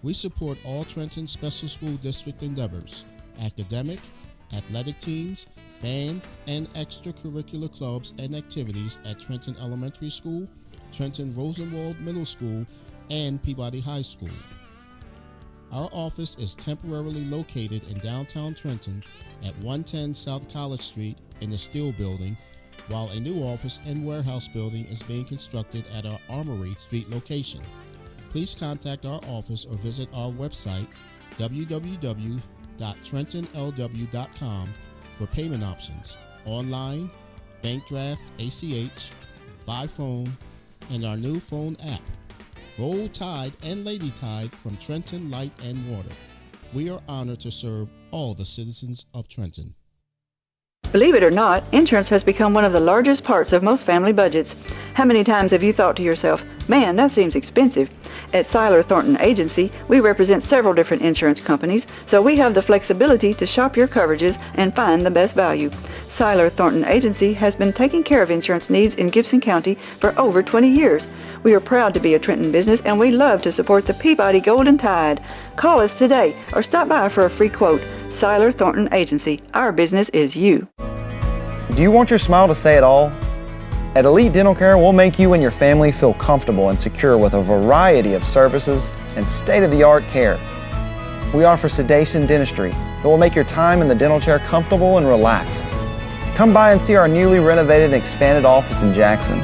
O: We support all Trenton Special School District endeavors, academic, athletic teams, band, and extracurricular clubs and activities at Trenton Elementary School, Trenton Rosenwald Middle School, and Peabody High School. Our office is temporarily located in downtown Trenton at 110 South College Street in the Steel Building, while a new office and warehouse building is being constructed at our Armory Street location. Please contact our office or visit our website, www.trentonlw.com, for payment options, online, bank draft, ACH, by phone, and our new phone app. Roll Tide and Lady Tide from Trenton Light and Water. We are honored to serve all the citizens of Trenton.
C: Believe it or not, insurance has become one of the largest parts of most family budgets. How many times have you thought to yourself, man, that seems expensive? At Siler Thornton Agency, we represent several different insurance companies, so we have the flexibility to shop your coverages and find the best value. Siler Thornton Agency has been taking care of insurance needs in Gibson County for over 20 years. We are proud to be a Trenton business, and we love to support the Peabody Golden Tide. Call us today or stop by for a free quote. Siler Thornton Agency. Our business is you.
D: Do you want your smile to say it all? At Elite Dental Care, we'll make you and your family feel comfortable and secure with a variety of services and state-of-the-art care. We offer sedation dentistry that will make your time in the dental chair comfortable and relaxed. Come by and see our newly renovated and expanded office in Jackson,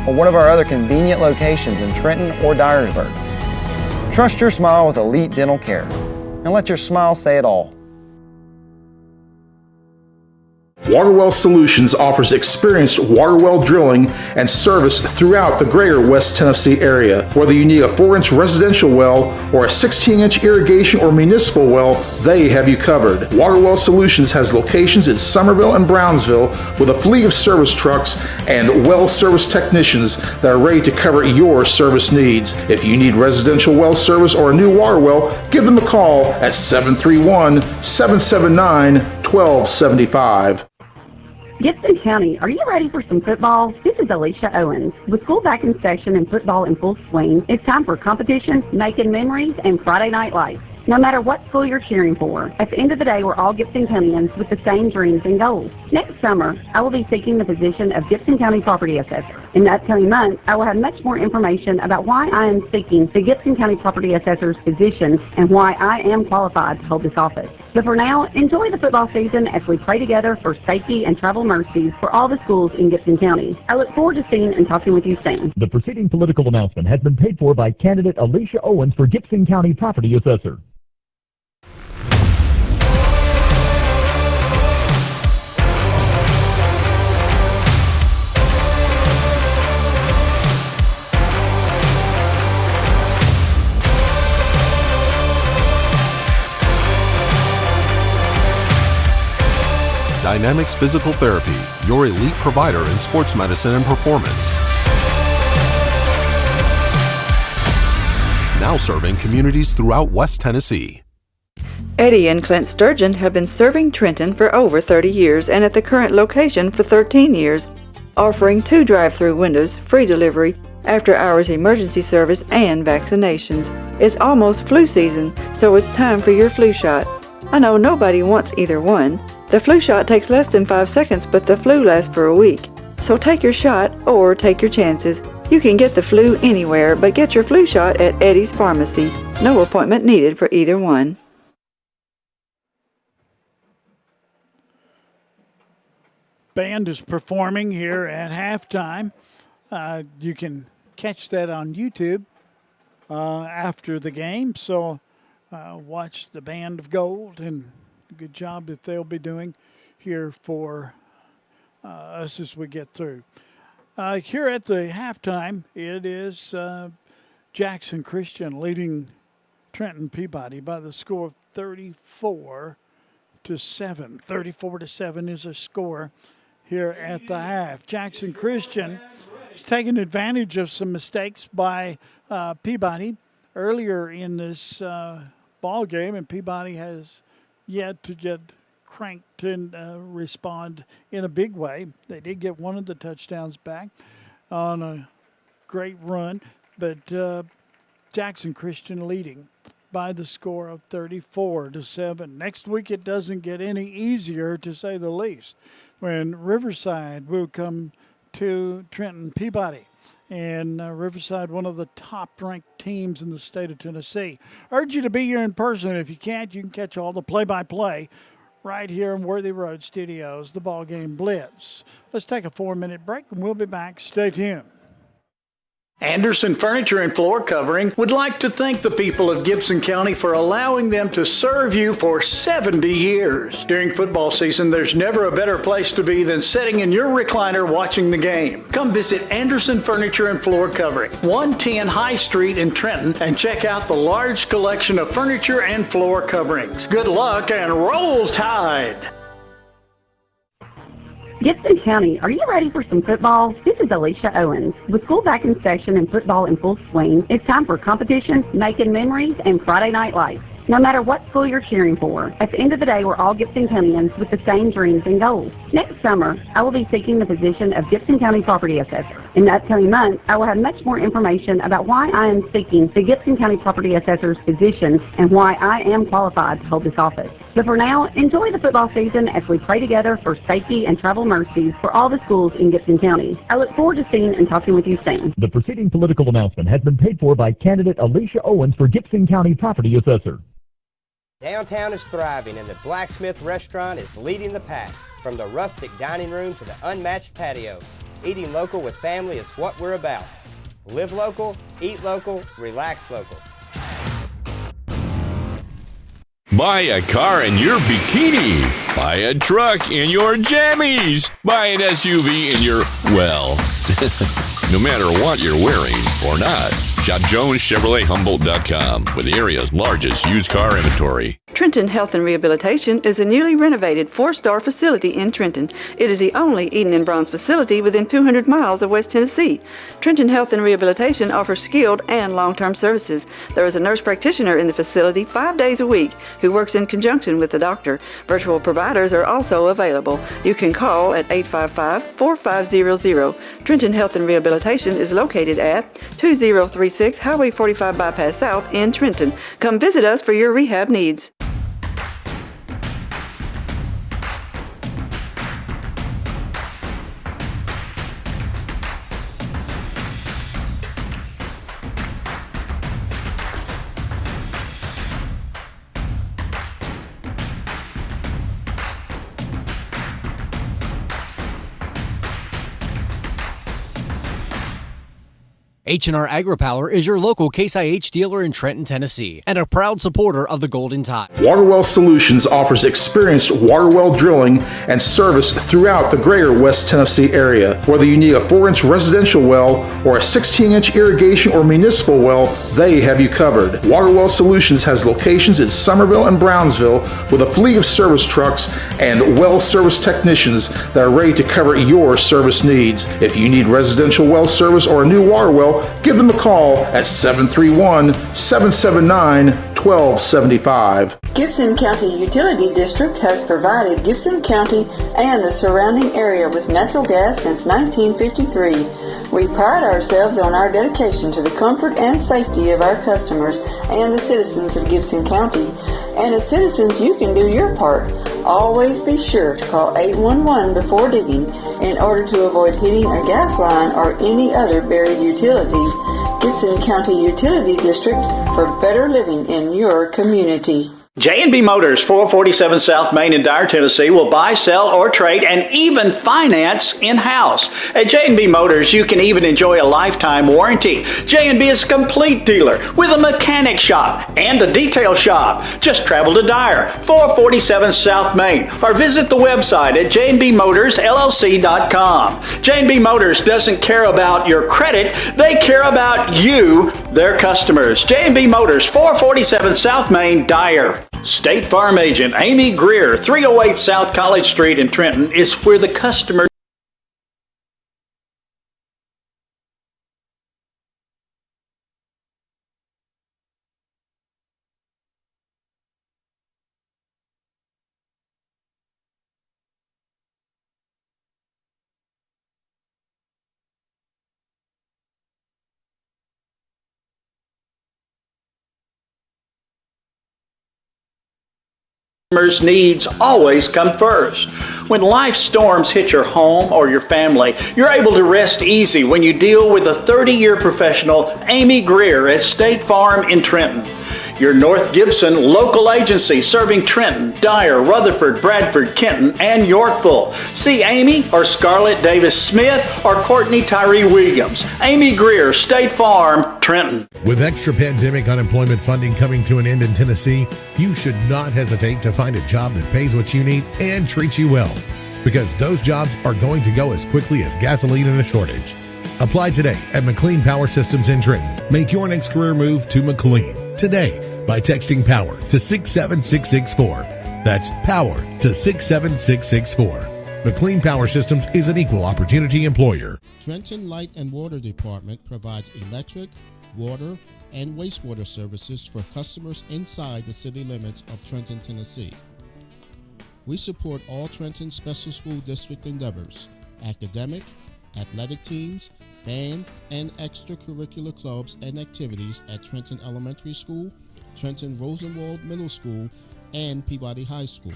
D: or one of our other convenient locations in Trenton or Dyersburg. Trust your smile with Elite Dental Care, and let your smile say it all.
E: Water Well Solutions offers experienced water well drilling and service throughout the greater West Tennessee area. Whether you need a 4-inch residential well or a 16-inch irrigation or municipal well, they have you covered. Water Well Solutions has locations in Summerville and Brownsville with a fleet of service trucks and well service technicians that are ready to cover your service needs. If you need residential well service or a new water well, give them a call at 731-779-1275.
F: Gibson County, are you ready for some football? This is Alicia Owens. With school back in session and football in full swing, it's time for competition, making memories, and Friday night lights. No matter what school you're cheering for, at the end of the day, we're all Gibson Countyans with the same dreams and goals. Next summer, I will be seeking the position of Gibson County Property Assessor. In the upcoming months, I will have much more information about why I am seeking the Gibson County Property Assessor's position and why I am qualified to hold this office. But for now, enjoy the football season as we pray together for safety and travel mercies for all the schools in Gibson County. I look forward to seeing and talking with you soon.
G: The preceding political announcement has been paid for by candidate Alicia Owens for Gibson County Property Assessor.
I: Dynamics Physical Therapy, your elite provider in sports medicine and performance. Now serving communities throughout West Tennessee.
C: Eddie and Clint Sturgeon have been serving Trenton for over 30 years and at the current location for 13 years, offering 2 drive-through windows, free delivery, after-hours emergency service, and vaccinations. It's almost flu season, so it's time for your flu shot. I know nobody wants either one. The flu shot takes less than 5 seconds, but the flu lasts for a week. So take your shot or take your chances. You can get the flu anywhere, but get your flu shot at Eddie's Pharmacy. No appointment needed for either one.
B: Band is performing here at halftime. You can catch that on YouTube after the game. So watch the Band of Gold, and good job that they'll be doing here for us as we get through. Here at the halftime, it is Jackson Christian leading Trenton Peabody by the score of 34-7. 34-7 is a score here at the half. Jackson Christian is taking advantage of some mistakes by Peabody earlier in this ball game, and Peabody has yet to get cranked and respond in a big way. They did get one of the touchdowns back on a great run, but Jackson Christian leading by the score of 34-7. Next week it doesn't get any easier, to say the least, when Riverside will come to Trenton Peabody. And Riverside, one of the top-ranked teams in the state of Tennessee. Urge you to be here in person. If you can't, you can catch all the play-by-play right here in Worthy Road Studios, the BallGame Blitz. Let's take a 4-minute break, and we'll be back. Stay tuned.
J: Anderson Furniture and Floor Covering would like to thank the people of Gibson County for allowing them to serve you for 70 years. During football season, there's never a better place to be than sitting in your recliner watching the game. Come visit Anderson Furniture and Floor Covering, 110 High Street in Trenton, and check out the large collection of furniture and floor coverings. Good luck and roll Tide!
F: Gibson County, are you ready for some football? This is Alicia Owens. With school back in session and football in full swing, it's time for competition, making memories, and Friday night lights. No matter what school you're cheering for, at the end of the day, we're all Gibson Countyans with the same dreams and goals. Next summer, I will be seeking the position of Gibson County Property Assessor. In the upcoming months, I will have much more information about why I am seeking the Gibson County Property Assessor's position and why I am qualified to hold this office. But for now, enjoy the football season as we pray together for safety and travel mercies for all the schools in Gibson County. I look forward to seeing and talking with you soon.
G: The preceding political announcement has been paid for by candidate Alicia Owens for Gibson County Property Assessor.
K: Downtown is thriving and the Blacksmith Restaurant is leading the pack. From the rustic dining room to the unmatched patio, eating local with family is what we're about. Live local, eat local, relax local.
L: Buy a car in your bikini. Buy a truck in your jammies. Buy an SUV in your, well, no matter what you're wearing or not. Shop JonesChevroletHumboldt.com with the area's largest used car inventory.
C: Trenton Health and Rehabilitation is a newly renovated 4-star facility in Trenton. It is the only Eden and Bronze facility within 200 miles of West Tennessee. Trenton Health and Rehabilitation offers skilled and long-term services. There is a nurse practitioner in the facility 5 days a week who works in conjunction with the doctor. Virtual providers are also available. You can call at 855-4500. Trenton Health and Rehabilitation is located at 2036 Highway 45 Bypass South in Trenton. Come visit us for your rehab needs.
M: H&R AgriPower is your local Case IH dealer in Trenton, Tennessee, and a proud supporter of the Golden Tide.
E: Waterwell Solutions offers experienced water well drilling and service throughout the greater West Tennessee area. Whether you need a 4-inch residential well or a 16-inch irrigation or municipal well, they have you covered. Waterwell Solutions has locations in Summerville and Brownsville with a fleet of service trucks and well service technicians that are ready to cover your service needs. If you need residential well service or a new water well, give them a call at 731-779-1275.
C: Gibson County Utility District has provided Gibson County and the surrounding area with natural gas since 1953. We pride ourselves on our dedication to the comfort and safety of our customers and the citizens of Gibson County. And as citizens, you can do your part. Always be sure to call 811 before digging in order to avoid hitting a gas line or any other buried utilities. Gibson County Utility District for better living in your community.
J: J&B Motors, 447 South Main in Dyer, Tennessee, will buy, sell, or trade, and even finance in-house. At J&B Motors, you can even enjoy a lifetime warranty. J&B is a complete dealer with a mechanic shop and a detail shop. Just travel to Dyer, 447 South Main, or visit the website at jbmotorsllc.com. J&B Motors doesn't care about your credit, they care about you, their customers. J&B Motors, 447 South Main, Dyer. State Farm Agent Amy Greer, 308 South College Street in Trenton, is where the customer needs always come first. When life storms hit your home or your family, you're able to rest easy when you deal with a 30-year professional, Amy Greer at State Farm in Trenton. Your North Gibson local agency serving Trenton, Dyer, Rutherford, Bradford, Kenton, and Yorkville. See Amy or Scarlett Davis Smith or Courtney Tyree Williams. Amy Greer, State Farm, Trenton.
N: With extra pandemic unemployment funding coming to an end in Tennessee, you should not hesitate to find a job that pays what you need and treats you well, because those jobs are going to go as quickly as gasoline in a shortage. Apply today at McLean Power Systems in Trenton. Make your next career move to McLean today by texting POWER to 67664. That's POWER to 67664. McLean Power Systems is an equal opportunity employer.
O: Trenton Light and Water Department provides electric, water, and wastewater services for customers inside the city limits of Trenton, Tennessee. We support all Trenton Special School District endeavors, academic, athletic teams, band, and extracurricular clubs and activities at Trenton Elementary School, Trenton Rosenwald Middle School, and Peabody High School.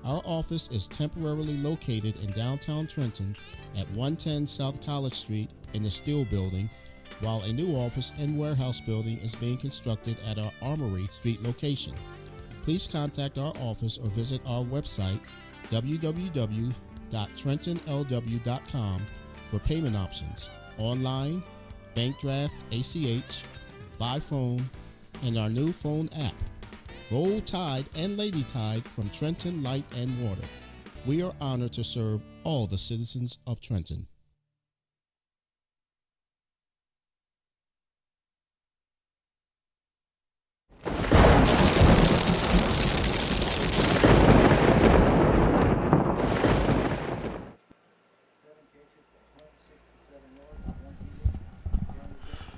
O: Our office is temporarily located in downtown Trenton at 110 South College Street in the Steel Building, while a new office and warehouse building is being constructed at our Armory Street location. Please contact our office or visit our website, www.trentonlw.com, for payment options, online, bank draft, ACH, by phone, and our new phone app. Roll Tide and Lady Tide from Trenton Light and Water. We are honored to serve all the citizens of Trenton.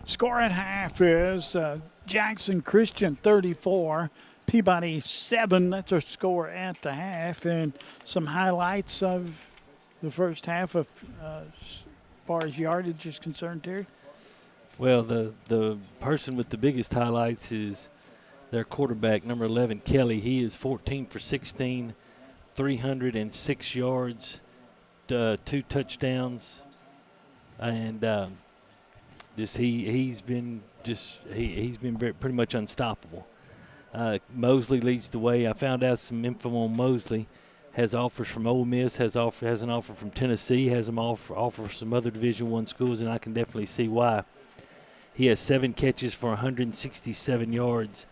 B: Score at half is Jackson Christian 34, Peabody 7. That's our score at the half. And some highlights of the first half of as far as yardage is concerned, Terry.
A: Well, the person with the biggest highlights is their quarterback, number 11, Kelly. He is 14 for 16, 306 yards, 2 touchdowns, and he's been pretty much unstoppable. Mosley leads the way. I found out some info on Mosley. Has offers from Ole Miss, has an offer from Tennessee, has an offer from some other Division I schools, and I can definitely see why. He has 7 catches for 167 yards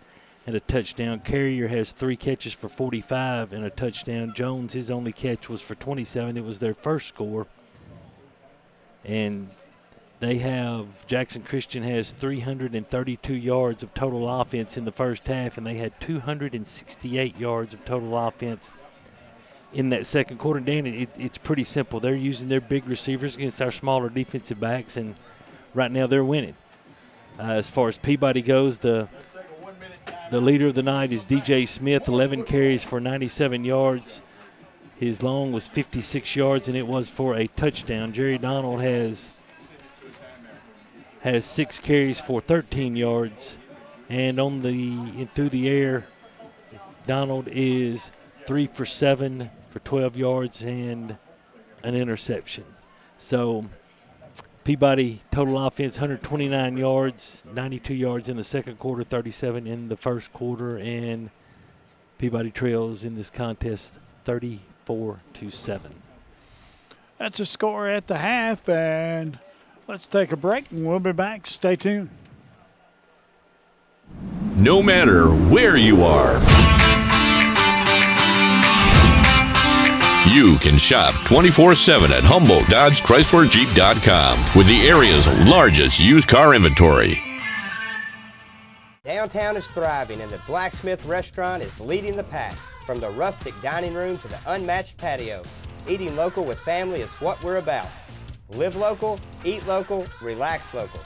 A: and a touchdown. Carrier has 3 catches for 45 and a touchdown. Jones, his only catch was for 27. It was their first score. And they have, Jackson Christian has 332 yards of total offense in the first half, and they had 268 yards of total offense in that second quarter. Dan, it's pretty simple. They're using their big receivers against our smaller defensive backs, and right now they're winning. As far as Peabody goes, the leader of the night is DJ Smith, 11 carries for 97 yards. His long was 56 yards, and it was for a touchdown. Jerry Donald has 6 carries for 13 yards, and through the air, Donald is 3 for 7 for 12 yards and an interception. So Peabody total offense 129 yards, 92 yards in the second quarter, 37 in the first quarter, and Peabody trails in this contest 34-7.
B: That's a score at the half, and let's take a break, and we'll be back. Stay tuned.
L: No matter where you are, you can shop 24/7 at HumboldtDodgeChryslerJeep.com with the area's largest used car inventory.
K: Downtown is thriving, and the Blacksmith Restaurant is leading the pack. From the rustic dining room to the unmatched patio, eating local with family is what we're about. Live local, eat local, relax local.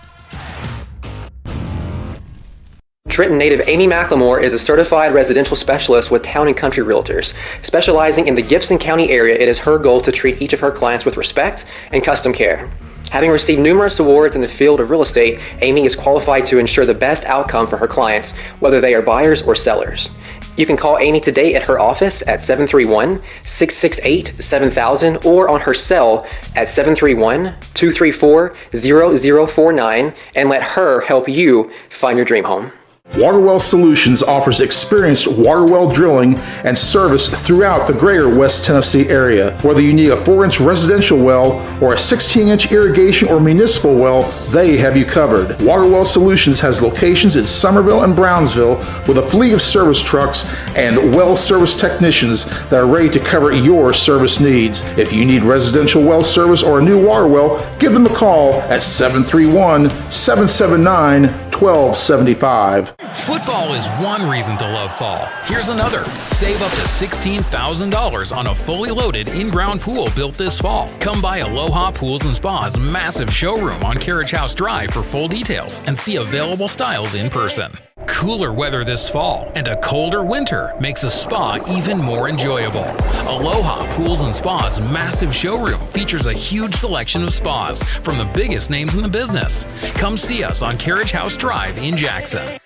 P: Trenton native Amy McLemore is a certified residential specialist with Town & Country Realtors. Specializing in the Gibson County area, it is her goal to treat each of her clients with respect and custom care. Having received numerous awards in the field of real estate, Amy is qualified to ensure the best outcome for her clients, whether they are buyers or sellers. You can call Amy today at her office at 731-668-7000 or on her cell at 731-234-0049 and let her help you find your dream home.
E: Waterwell Solutions offers experienced water well drilling and service throughout the greater West Tennessee area. Whether you need a 4-inch residential well or a 16-inch irrigation or municipal well, they have you covered. Waterwell Solutions has locations in Summerville and Brownsville with a fleet of service trucks and well service technicians that are ready to cover your service needs. If you need residential well service or a new water well, give them a call at 731-779-1275.
Q: Football is one reason to love fall. Here's another. Save up to $16,000 on a fully loaded in-ground pool built this fall. Come by Aloha Pools and Spa's massive showroom on Carriage House Drive for full details and see available styles in person. Cooler weather this fall and a colder winter makes a spa even more enjoyable. Aloha Pools and Spa's massive showroom features a huge selection of spas from the biggest names in the business. Come see us on Carriage House Drive in Jackson.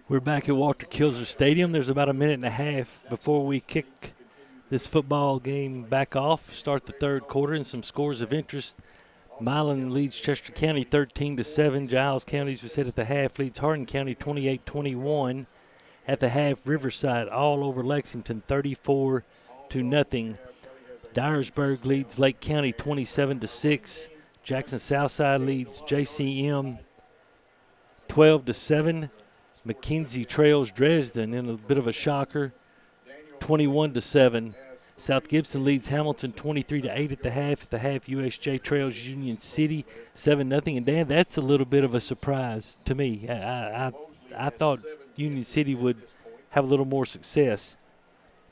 A: We're back at Walter Kilser Stadium. There's about a minute and a half before we kick this football game back off, start the third quarter, and some scores of interest. Milan leads Chester County 13-7. Giles County, as we said at the half, leads Hardin County 28-21. At the half, Riverside all over Lexington 34-0. Dyersburg leads Lake County 27-6. Jackson Southside leads JCM 12-7. McKenzie trails Dresden in a bit of a shocker, 21-7. South Gibson leads Hamilton 23-8 at the half. At the half, USJ trails Union City 7-0. And Dan, that's a little bit of a surprise to me. I thought Union City would have a little more success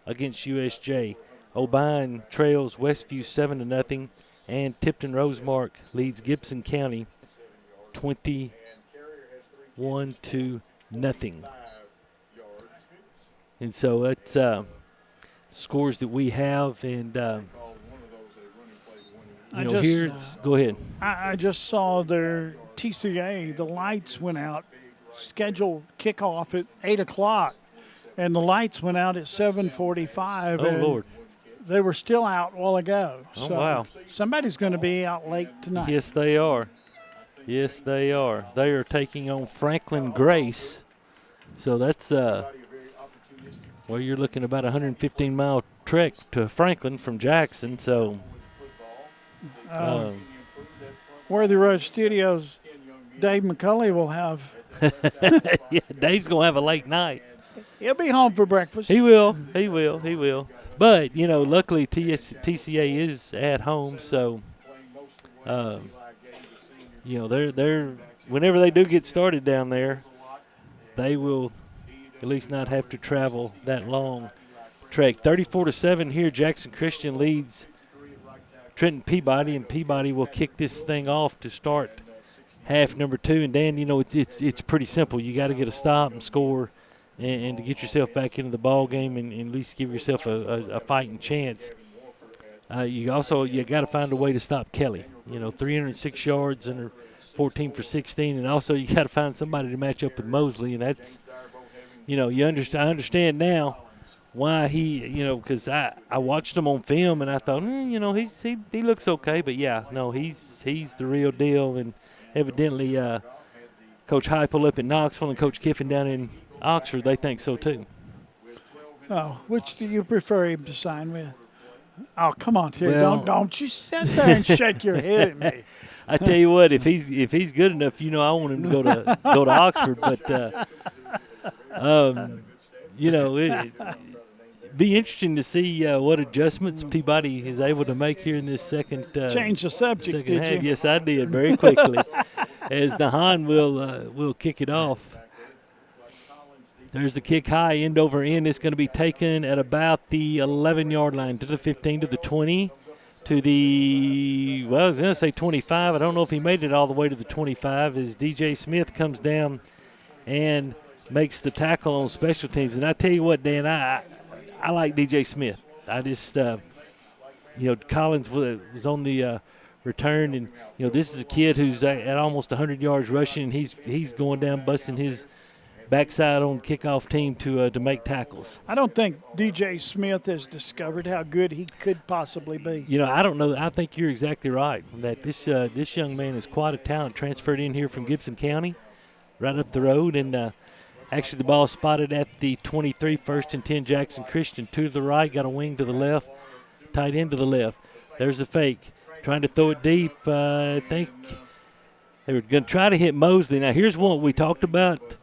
A: against USJ. O'Bine trails Westview 7-0, and Tipton Rosemark leads Gibson County 21-0. And so that's scores that we have, and go ahead.
B: I just saw their TCA. The lights went out. Scheduled kickoff at 8 o'clock, and the lights went out at 7:45.
A: Oh, Lord.
B: They were still out a while ago.
A: Oh,
B: so
A: wow.
B: Somebody's going to be out late tonight.
A: Yes, they are. Yes, they are. They are taking on Franklin Grace. So that's, you're looking about a 115-mile trek to Franklin from Jackson. So,
B: Worthy Road Studios, Dave McCulley will have.
A: Yeah, Dave's going to have a late night.
B: He'll be home for breakfast.
A: He will. He will. He will. But, luckily TCA is at home. So, they're whenever they do get started down there, they will at least not have to travel that long trek. 34-7 here, Jackson Christian leads Trenton Peabody, and Peabody will kick this thing off to start half number 2. And Dan, it's pretty simple. You got to get a stop and score, and to get yourself back into the ball game and at least give yourself a fighting chance. You got to find a way to stop Kelly. 306 yards and 14 for 16, and also you got to find somebody to match up with Mosley, and that's, I understand now why he, because I watched him on film and I thought, he looks okay, but he's the real deal, and evidently Coach Heupel up in Knoxville and Coach Kiffin down in Oxford, they think so too.
B: Oh, which do you prefer him to sign with? Oh, come on, Terry! Don't you sit there and shake your head at me.
A: I tell you what, if he's good enough, I want him to go to Oxford. But it'd be interesting to see what adjustments Peabody is able to make here in this second.
B: Change the subject,
A: second half.
B: You?
A: Yes, I did very quickly. As Nahan will kick it off. There's the kick high, end over end. It's going to be taken at about the 11-yard line, to the 15, to the 20, to the, I was going to say 25. I don't know if he made it all the way to the 25 as DJ Smith comes down and makes the tackle on special teams. And I tell you what, Dan, I like DJ Smith. I just, Collins was on the return, and, this is a kid who's at almost 100 yards rushing, and he's going down busting his backside on kickoff team to make tackles.
B: I don't think DJ Smith has discovered how good he could possibly be.
A: I don't know. I think you're exactly right that this young man is quite a talent. Transferred in here from Gibson County, right up the road, and actually the ball spotted at the 23, 1st and 10 Jackson Christian. 2 to the right, got a wing to the left, tight end to the left. There's the fake, trying to throw it deep. I think they were going to try to hit Mosley. Now here's what we talked about.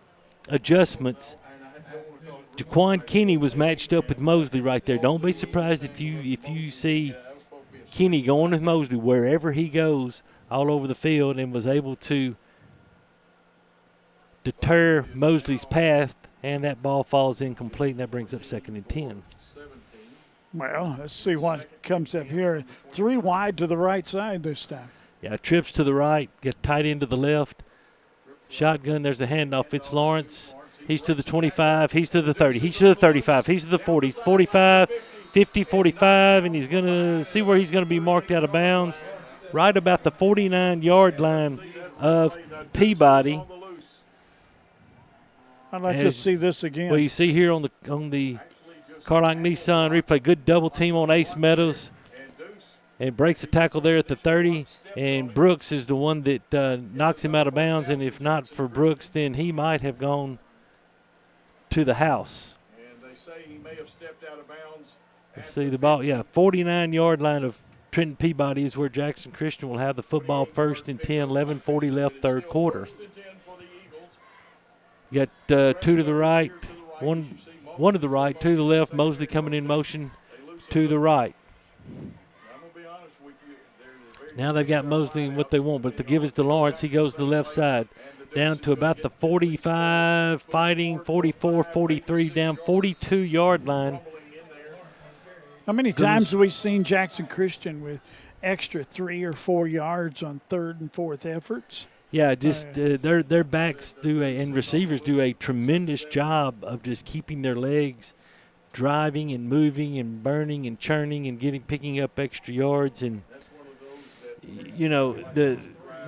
A: Adjustments. Jaquan Kinney was matched up with Mosley right there. Don't be surprised if you see Kinney going with Mosley wherever he goes all over the field, and was able to deter Mosley's path, and that ball falls incomplete, and that brings up 2nd and 10.
B: Well, let's see what comes up here. 3 wide to the right side this time.
A: Yeah, trips to the right, get tight end to the left. Shotgun, there's a handoff. It's Lawrence. He's to the 25. He's to the 30. He's to the 35. He's to the 40. 45, 50, 45, and he's going to see where he's going to be marked out of bounds. Right about the 49-yard line of Peabody.
B: I'd like to see this again.
A: Well, you see here on the Carlock Nissan replay, good double team on Ace Meadows. And breaks the tackle there at the 30, and Brooks is the one that knocks him out of bounds, and if not for Brooks, then he might have gone to the house.
H: And they say he may have stepped out of bounds
A: Let's see the ball. 49-yard line of Trenton Peabody is where Jackson Christian will have the football. 1st and 10, 11:40 left, third quarter. You got 2 to the right, one to the right, 2 to the left. Mosley coming in motion to the right. Now they've got Mosley and what they want, but if they give us to Lawrence, he goes to the left side. Down to about the 45, fighting 44, 43, down 42-yard line.
B: How many times have we seen Jackson Christian with extra 3 or 4 yards on 3rd and 4th efforts?
A: Yeah, just their backs and receivers do a tremendous job of just keeping their legs driving and moving and burning and churning and picking up extra yards. And you know the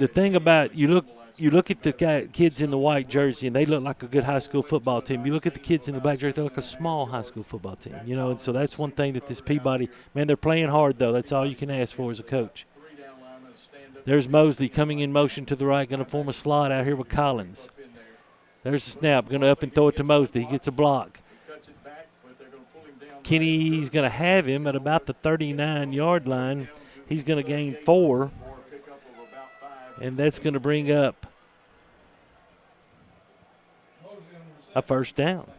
A: thing about you look at the kids in the white jersey and they look like a good high school football team. You look at the kids in the black jersey, they look like a small high school football team. You know, and so that's one thing that this Peabody, man, they're playing hard though. That's all you can ask for as a coach. There's Mosley coming in motion to the right, going to form a slot out here with Collins. There's the snap, going to up and throw it to Mosley. He gets a block. Kenny's going to have him at about the 39-yard line. He's going to gain 4, and that's going to bring up a first down.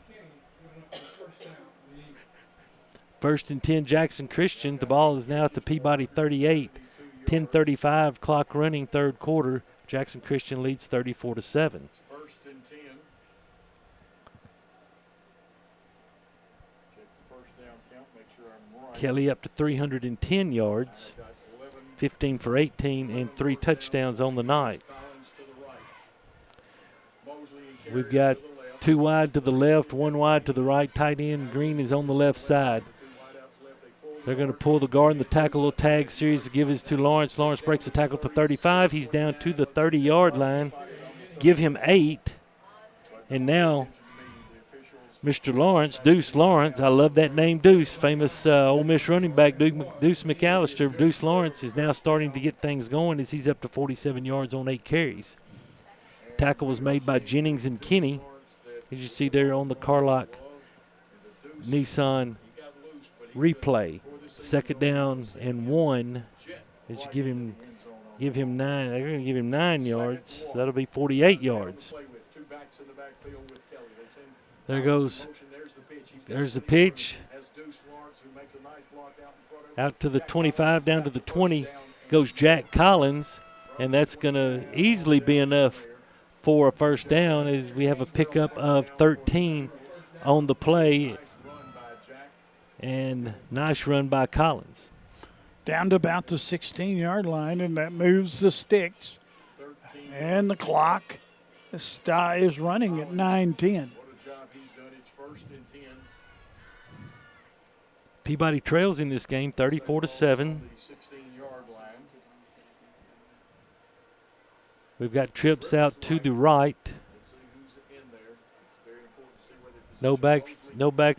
A: 1st and 10, Jackson Christian. The ball is now at the Peabody 38. 10:35 clock running, third quarter. Jackson Christian leads 34-7.
H: 1st and 10.
A: Kelly up to 310 yards, 15 for 18, and 3 touchdowns on the night. We've got 2 wide to the left, 1 wide to the right. Tight end Green is on the left side. They're going to pull the guard in the tackle tag series to give it to Lawrence. Lawrence breaks the tackle to 35. He's down to the 30-yard line. Give him 8. And now Mr. Lawrence, Deuce Lawrence, I love that name Deuce, famous Ole Miss running back Deuce McAllister. Deuce Lawrence is now starting to get things going as he's up to 47 yards on 8 carries. Tackle was made by Jennings and Kenny, as you see there on the Carlock Nissan replay. 2nd down and 1. As you give him 9. They're going to give him 9 yards. So that'll be 48 yards. There goes. There's the pitch. Out to the 25, down to the 20 goes Jack Collins, and that's going to easily be enough for a first down as we have a pickup of 13 on the play. And nice run by Collins.
B: Down to about the 16-yard line, and that moves the sticks. And the clock is running at 9:10.
A: Peabody trails in this game 34-7. We've got trips out to the right. No backs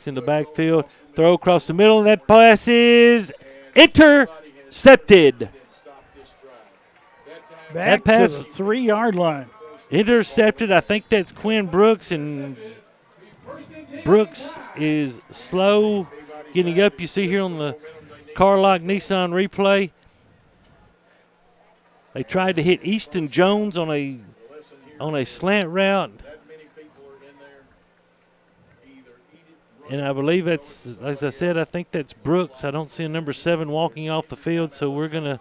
A: in the backfield. Throw across the middle, and that pass is intercepted.
B: Back
A: that pass
B: to the 3-yard line.
A: Intercepted. I think that's Quinn Brooks, and Brooks is slow getting up. You see here on the Carlock Nissan replay, they tried to hit Easton Jones on a slant route. And I believe that's, as I said, I think that's Brooks. I don't see a number 7 walking off the field, so we're going to,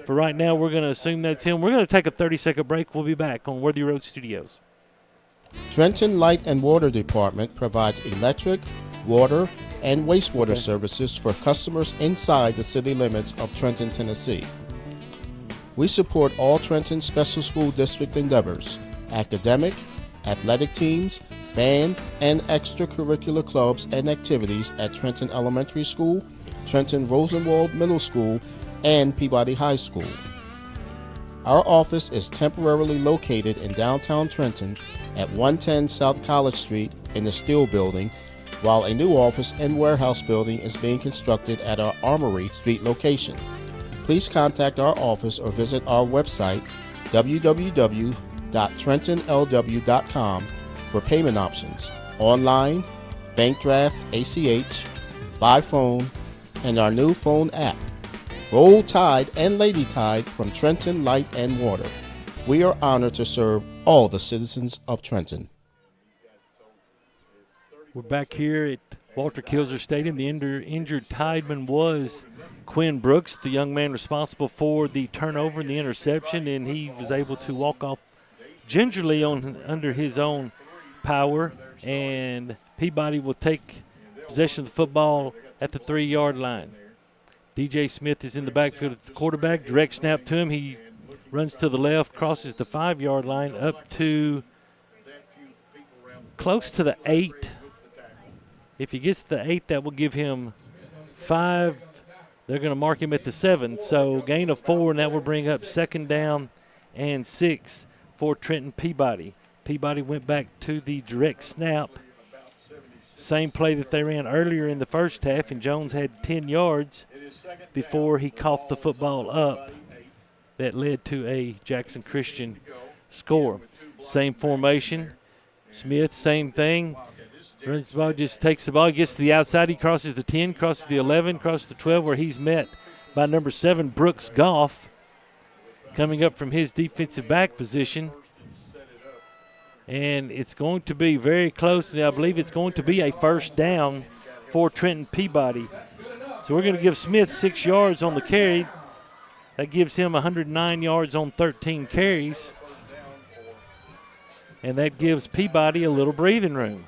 A: for right now, we're going to assume that's him. We're going to take a 30-second break. We'll be back on Worthy Road Studios.
O: Trenton Light and Water Department provides electric, water, and wastewater services for customers inside the city limits of Trenton, Tennessee. We support all Trenton Special School District endeavors, academic, athletic teams, band, and extracurricular clubs and activities at Trenton Elementary School, Trenton Rosenwald Middle School, and Peabody High School. Our office is temporarily located in downtown Trenton at 110 South College Street in the Steel Building, while a new office and warehouse building is being constructed at our Armory Street location. Please contact our office or visit our website, www.trentonlw.com, for payment options, online, bank draft, ACH, by phone, and our new phone app. Roll Tide and Lady Tide from Trenton Light and Water. We are honored to serve all the citizens of Trenton.
A: We're back here at Walter Kilser Stadium. The injured Tideman was Quinn Brooks, the young man responsible for the turnover and the interception, and he was able to walk off gingerly under his own power, and Peabody will take possession of the football at the 3-yard line. DJ Smith is in the backfield at the quarterback. Direct snap to him. He runs to the left, crosses the 5-yard line up to close to the 8. If he gets the 8, that will give him 5. They're going to mark him at the 7. So gain of 4, and that will bring up 2nd down and 6 for Trenton Peabody. Peabody went back to the direct snap. Same play that they ran earlier in the first half, and Jones had 10 yards before he coughed the football up. That led to a Jackson Christian score. Same formation. Smith, same thing. Runs the ball, just takes the ball, gets to the outside. He crosses the 10, crosses the 11, crosses the 12, where he's met by number 7, Brooks Goff, coming up from his defensive back position. And it's going to be very close, and I believe it's going to be a 1st down for Trenton Peabody. So we're going to give Smith 6 yards on the carry. That gives him 109 yards on 13 carries. And that gives Peabody a little breathing room.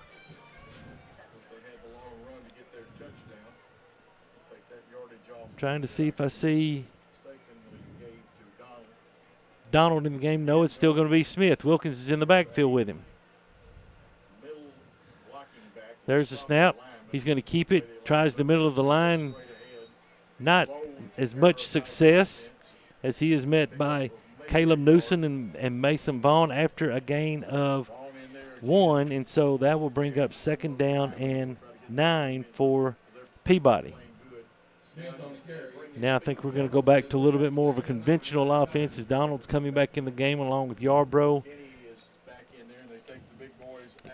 A: Trying to see if I see Donald in the game. No, it's still going to be Smith. Wilkins is in the backfield with him. There's the snap. He's going to keep it. Tries the middle of the line. Not as much success as he is met by Caleb Newsom and Mason Vaughn after a gain of 1. And so that will bring up 2nd down and 9 for Peabody. Now I think we're going to go back to a little bit more of a conventional offense as Donald's coming back in the game along with Yarbrough,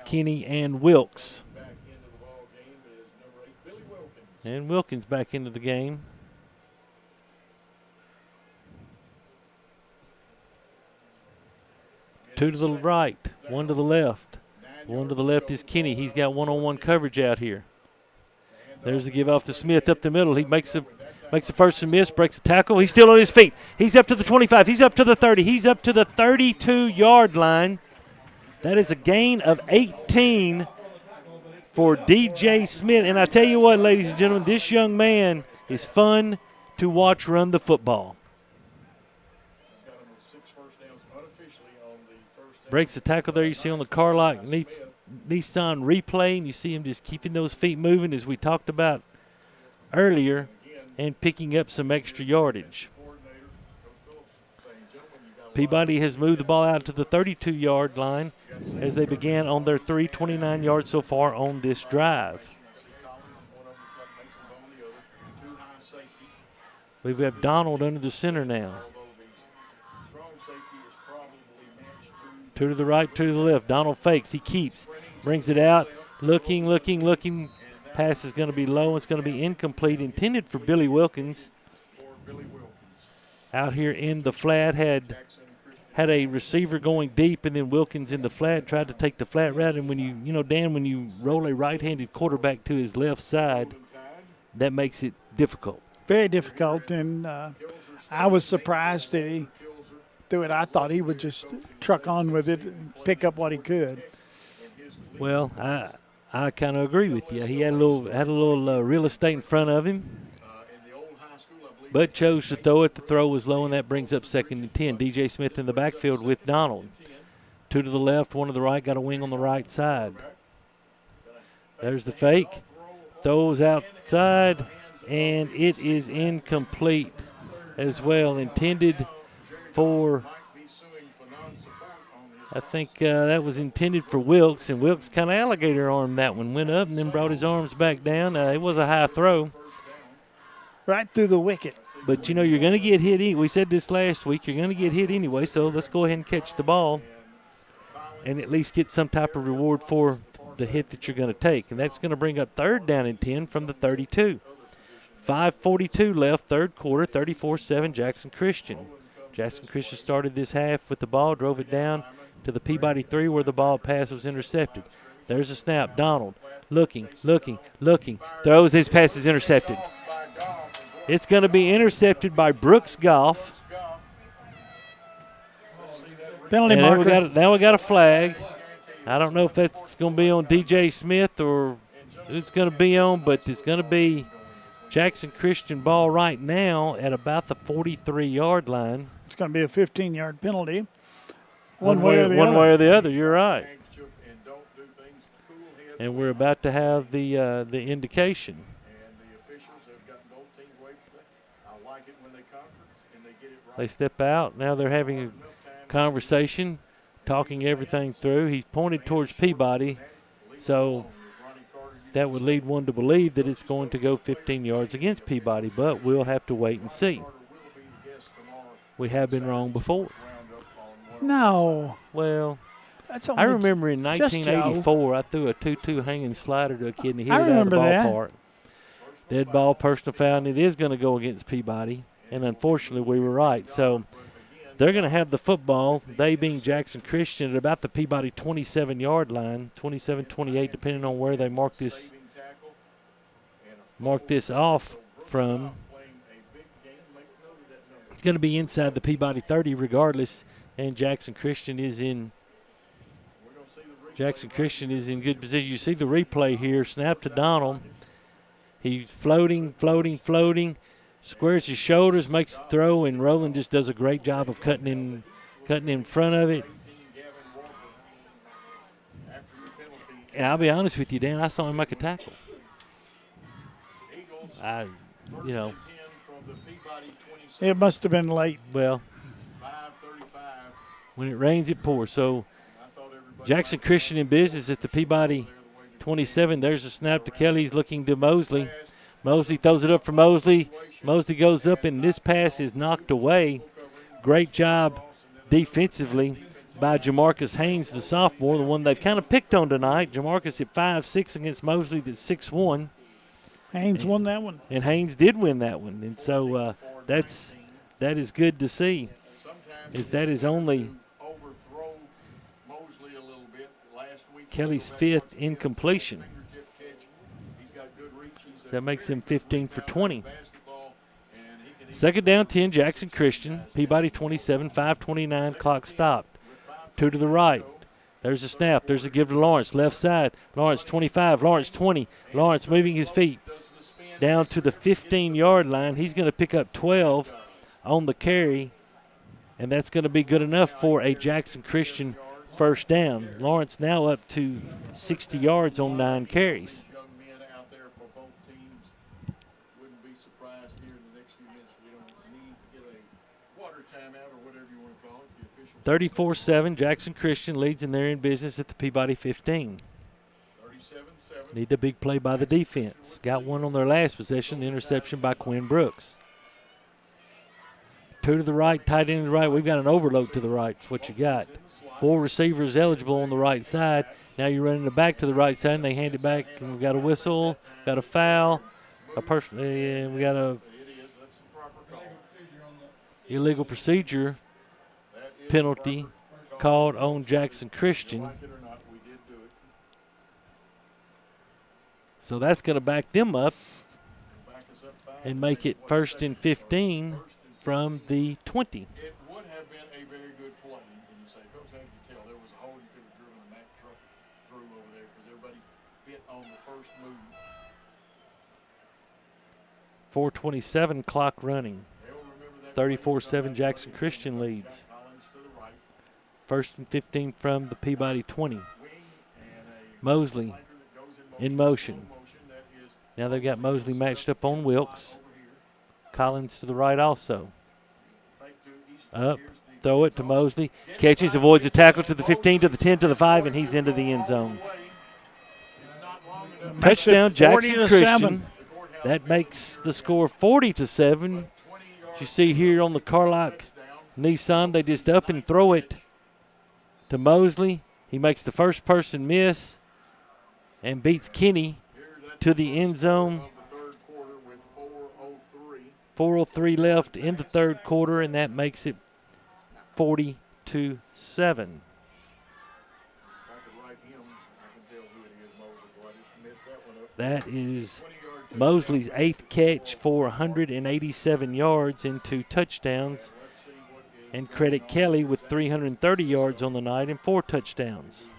A: Kenny, and Wilkes. And Wilkins back into the game. Two to the right, one to the left. One to the left is Kenny. He's got one-on-one coverage out here. There's the give off to Smith up the middle. He makes a first and miss, breaks the tackle. He's still on his feet. He's up to the 25. He's up to the 30. He's up to the 32-yard line. That is a gain of 18 for DJ Smith. And I tell you what, ladies and gentlemen, this young man is fun to watch run the football. Breaks the tackle there. You see on the Carlock Nissan replay, and you see him just keeping those feet moving as we talked about earlier and picking up some extra yardage. Peabody has moved the ball out to the 32-yard line as they began on their 29 yards so far on this drive. We have Donald under the center now. Two to the right, two to the left. Donald fakes. He keeps. Brings it out. Looking. Pass is going to be low. It's going to be incomplete. Intended for Billy Wilkins. Out here in the flat. Had a receiver going deep, and then Wilkins in the flat. Tried to take the flat route. And when Dan, when you roll a right-handed quarterback to his left side, that makes it difficult.
B: Very difficult. And I was surprised that he threw it. I thought he would just truck on with it and pick up what he could.
A: Well, I kind of agree with you. He had a little real estate in front of him, but chose to throw it. The throw was low, and that brings up 2nd and 10. DJ Smith in the backfield with Donald. Two to the left, one to the right. Got a wing on the right side. There's the fake. Throws outside, and it is incomplete as well. Intended for, I think that was intended for Wilkes, and Wilkes kind of alligator armed that one. Went up and then brought his arms back down. It was a high throw.
B: Right through the wicket.
A: But, you're going to get hit. We said this last week. You're going to get hit anyway, so let's go ahead and catch the ball and at least get some type of reward for the hit that you're going to take. And that's going to bring up 3rd down and 10 from the 32. 5:42 left, third quarter, 34-7 Jackson Christian. Jackson Christian started this half with the ball, drove it down to the Peabody 3 where the ball pass was intercepted. There's a snap. Donald looking, throws. His pass is intercepted. It's going to be intercepted by Brooks Goff.
B: Penalty marker.
A: Now we got a flag. I don't know if that's going to be on DJ Smith or who it's going to be on, but it's going to be Jackson Christian ball right now at about the 43-yard line.
B: It's going to be a 15-yard penalty.
A: One way or the other. You're right. And we're about to have the indication. They step out. Now they're having a conversation, talking everything through. He's pointed towards Peabody, so that would lead one to believe that it's going to go 15 yards against Peabody, but we'll have to wait and see. We have been wrong before.
B: No.
A: Well,
B: that's
A: I remember in 1984, I threw a 2-2 hanging slider to a kid and he hit it out of the ballpark. Dead ball, personal foul, and it is going to go against Peabody. And unfortunately, we were right. So they're going to have the football, they being Jackson Christian, at about the Peabody 27-yard line, 27-28, depending on where they mark this off from. It's going to be inside the Peabody 30 regardless, and Jackson Christian is in good position. You see the replay here, snap to Donald. He's floating, squares his shoulders, makes the throw, and Rowland just does a great job of cutting in front of it. And I'll be honest with you, Dan, I saw him make a tackle.
B: It must have been late.
A: Well, when it rains, it pours. So Jackson Christian in business at the Peabody 27. There's a snap to Kelly. He's looking to Mosley. Mosley throws it up for Mosley. Mosley goes up, and this pass is knocked away. Great job defensively by Jamarcus Haynes, the sophomore, the one they've kind of picked on tonight. Jamarcus at 5'6" against Mosley that's 6'1".
B: Haynes won that one.
A: And Haynes did win that one. And so that is good to see, as that is only Kelly's 5th incompletion. So that makes him 15 for 20. Second down 10, Jackson Christian. Peabody 27, 5:29, clock stopped. 2 to the right. There's a snap. There's a give to Lawrence. Left side. Lawrence 25. Lawrence 20. Lawrence moving his feet down to the 15-yard line. He's going to pick up 12 on the carry, and that's going to be good enough for a Jackson Christian first down. Lawrence now up to 60 yards on 9 carries. 34-7, Jackson Christian leads in their in business at the Peabody 15. Need a big play by the defense. Got one on their last possession, the interception by Quinn Brooks. 2 to the right, tight end to the right. We've got an overload to the right. That's what you got. 4 receivers eligible on the right side. Now you're running it back to the right side, and they hand it back, and we've got a whistle, got a foul, and we got a illegal procedure penalty called on Jackson Christian. So that's going to back them up and make it 1st and 15 from the 20.
H: It would have been a very good play. And you say, Coach, how did you tell? There was a hole you could have driven a Mack truck through over there because everybody bit on the first move.
A: 4:27 clock running. 34-7 Jackson Christian leads. 1st and 15 from the Peabody 20. Mosley in motion. Now they've got Mosley matched up on Wilkes. Collins to the right also. Up, throw it to Mosley. Catches, avoids a tackle to the 15, to the 10, to the 5, and he's into the end zone. Touchdown, Jackson Christian. That makes the score 40-7. You see here on the Carlock Nissan, they just up and throw it to Mosley. He makes the first person miss and beats Kenny to the end zone. 4:03 left in the third quarter, and that makes it 40-7. That is Mosley's 8th catch for 187 yards and 2 touchdowns. And credit Kelly with 330 yards on the night and 4 touchdowns.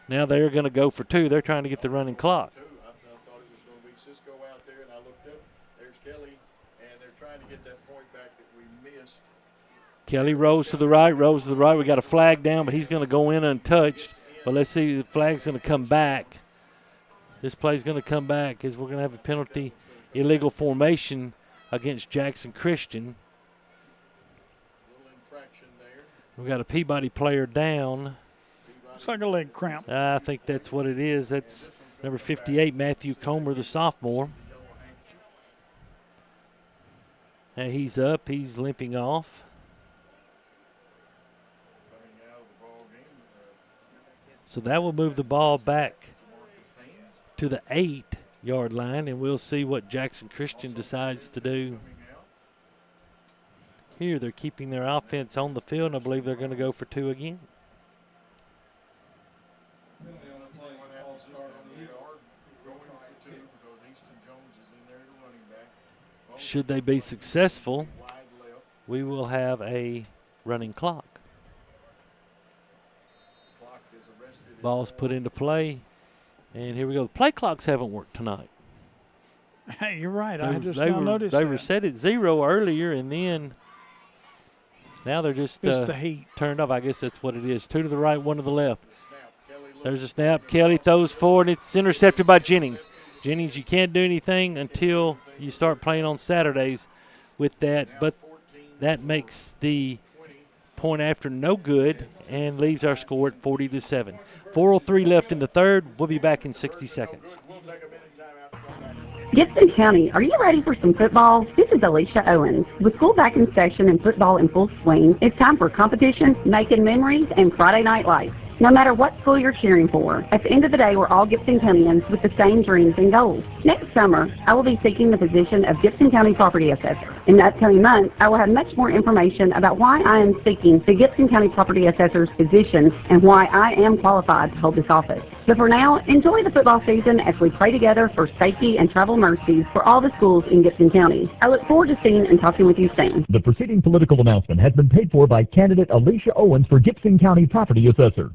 A: Now they're going to go for 2. They're trying to get the running clock.
H: I thought it was going to be Cisco out there, and I looked up. There's Kelly, and they're trying to get that point back that we missed.
A: Kelly rolls to the right, We got a flag down, but he's going to go in untouched. But let's see, the flag's going to come back. This play's going to come back as we're going to have a penalty, illegal formation against Jackson Christian. We got a Peabody player down.
B: Looks like a leg cramp.
A: I think that's what it is. That's number 58, Matthew Comer, the sophomore. And he's up. He's limping off. So that will move the ball back to the 8-yard line, and we'll see what Jackson Christian decides to do. Here they're keeping their offense on the field, and I believe they're going to go for 2 again. Should they be successful, we will have a running clock. Ball's put into play, and here we go. The play clocks haven't worked tonight.
B: Hey, you're right. I just now noticed
A: They
B: that.
A: were set at 0 earlier, and then now they're just
B: It's the heat.
A: turned off. I guess that's what it is. 2 to the right, 1 to the left. There's a snap. Kelly throws forward. It's intercepted by Jennings. Jennings, you can't do anything until you start playing on Saturdays with that, but that makes the point after no good and leaves our score at 40-7. 4:03 left in the third. We'll be back in 60 seconds.
F: Gibson County, are you ready for some football? This is Alicia Owens. With school back in session and football in full swing, it's time for competition, making memories, and Friday night life. No matter what school you're cheering for, at the end of the day, we're all Gibson Countyans with the same dreams and goals. Next summer, I will be seeking the position of Gibson County Property Assessor. In the upcoming months, I will have much more information about why I am seeking the Gibson County Property Assessor's position and why I am qualified to hold this office. But for now, enjoy the football season as we pray together for safety and travel mercies for all the schools in Gibson County. I look forward to seeing and talking with you soon.
G: The preceding political announcement has been paid for by candidate Alicia Owens for Gibson County Property Assessor.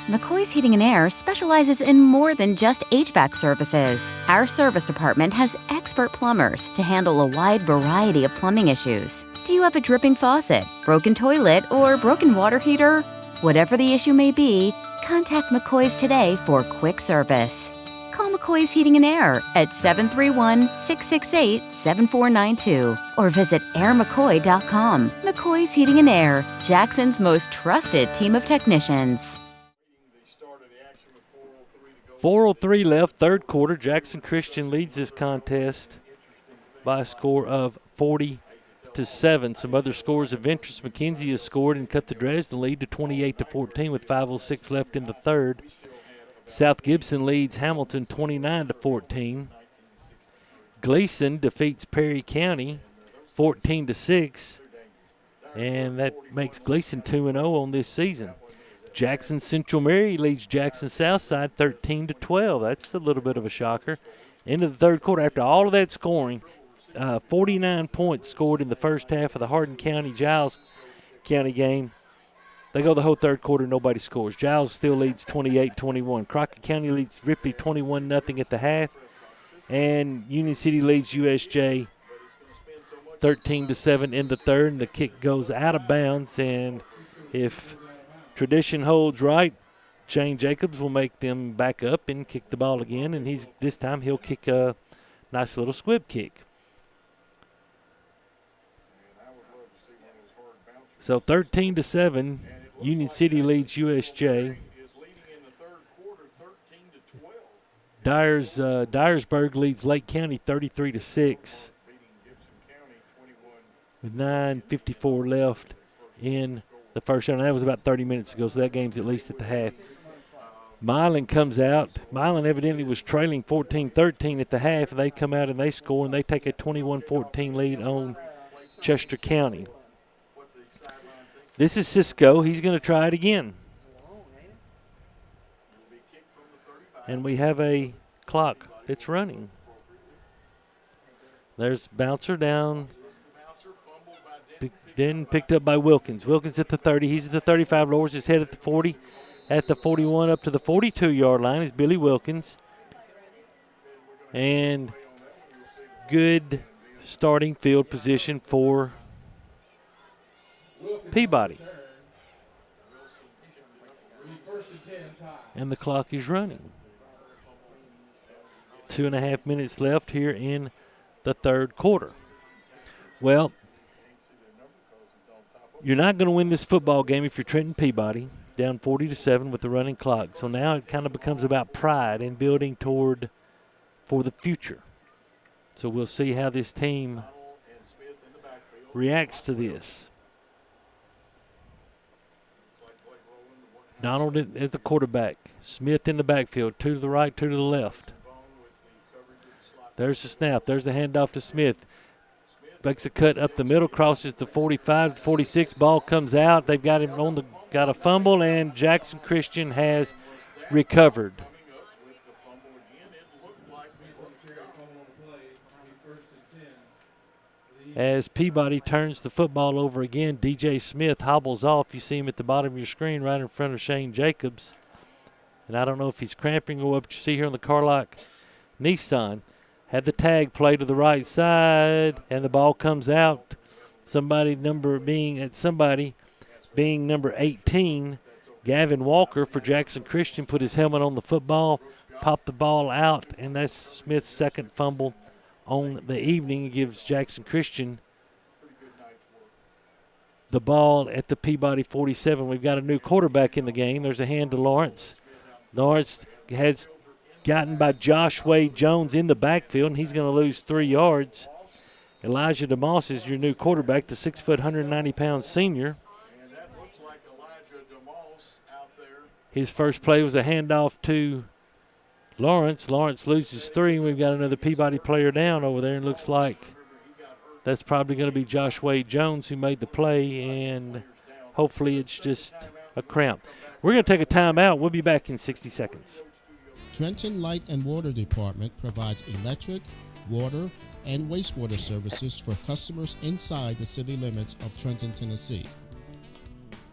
R: McCoy's Heating and Air specializes in more than just HVAC services. Our service department has expert plumbers to handle a wide variety of plumbing issues. Do you have a dripping faucet, broken toilet, or broken water heater? Whatever the issue may be, contact McCoy's today for quick service. Call McCoy's Heating and Air at 731-668-7492 or visit airmccoy.com. McCoy's Heating and Air, Jackson's most trusted team of technicians.
A: 4:03 left, third quarter. Jackson Christian leads this contest by a score of 40-7. Some other scores of interest. McKenzie has scored and cut the Dresden lead to 28-14 with 5:06 left in the third. South Gibson leads Hamilton 29-14. Gleason defeats Perry County 14-6, and that makes Gleason 2-0 on this season. Jackson Central Mary leads Jackson Southside 13-12. That's a little bit of a shocker. Into the third quarter, after all of that scoring, 49 points scored in the first half of the Hardin County-Giles County game. They go the whole third quarter, nobody scores. Giles still leads 28-21. Crockett County leads Ripley 21-0 at the half. And Union City leads USJ 13-7 in the third. And the kick goes out of bounds, and if tradition holds right, Shane Jacobs will make them back up and kick the ball again, and this time he'll kick a nice little squib kick. So 13-7, Union City leads USJ. Dyersburg leads Lake County 33-6 with 9:54 left in the first round. That was about 30 minutes ago, so that game's at least at the half. Milan comes out. Milan evidently was trailing 14-13 at the half. They come out and they score, and they take a 21-14 lead on Chester County. This is Cisco. He's going to try it again. And we have a clock that's running. There's bouncer down. Then picked up by Wilkins. Wilkins at the 30. He's at the 35, lowers his head at the 40. At the 41 up to the 42-yard line is Billy Wilkins. And good starting field position for Peabody. And the clock is running. 2.5 minutes left here in the third quarter. Well, you're not going to win this football game if you're Trenton Peabody, down 40-7 with the running clock. So now it kind of becomes about pride and building toward for the future. So we'll see how this team reacts to this. Donald at the quarterback. Smith in the backfield, 2 to the right, 2 to the left. There's the snap. There's the handoff to Smith. Makes a cut up the middle, crosses the 45, 46. Ball comes out. They've got him got a fumble, and Jackson Christian has recovered. As Peabody turns the football over again, DJ Smith hobbles off. You see him at the bottom of your screen right in front of Shane Jacobs. And I don't know if he's cramping or what you see here on the Carlock Nissan. Had the tag play to the right side, and the ball comes out. Somebody being number 18, Gavin Walker for Jackson Christian, put his helmet on the football, popped the ball out, and that's Smith's second fumble on the evening. It gives Jackson Christian the ball at the Peabody 47. We've got a new quarterback in the game. There's a hand to Lawrence. Lawrence has gotten by Josh Wade Jones in the backfield, and he's going to lose 3 yards. Elijah DeMoss is your new quarterback, the 6', 190-pound senior. His first play was a handoff to Lawrence. Lawrence loses 3, and we've got another Peabody player down over there, and looks like that's probably going to be Josh Wade Jones who made the play, and hopefully it's just a cramp. We're going to take a timeout. We'll be back in 60 seconds.
O: Trenton Light and Water Department provides electric, water, and wastewater services for customers inside the city limits of Trenton, Tennessee.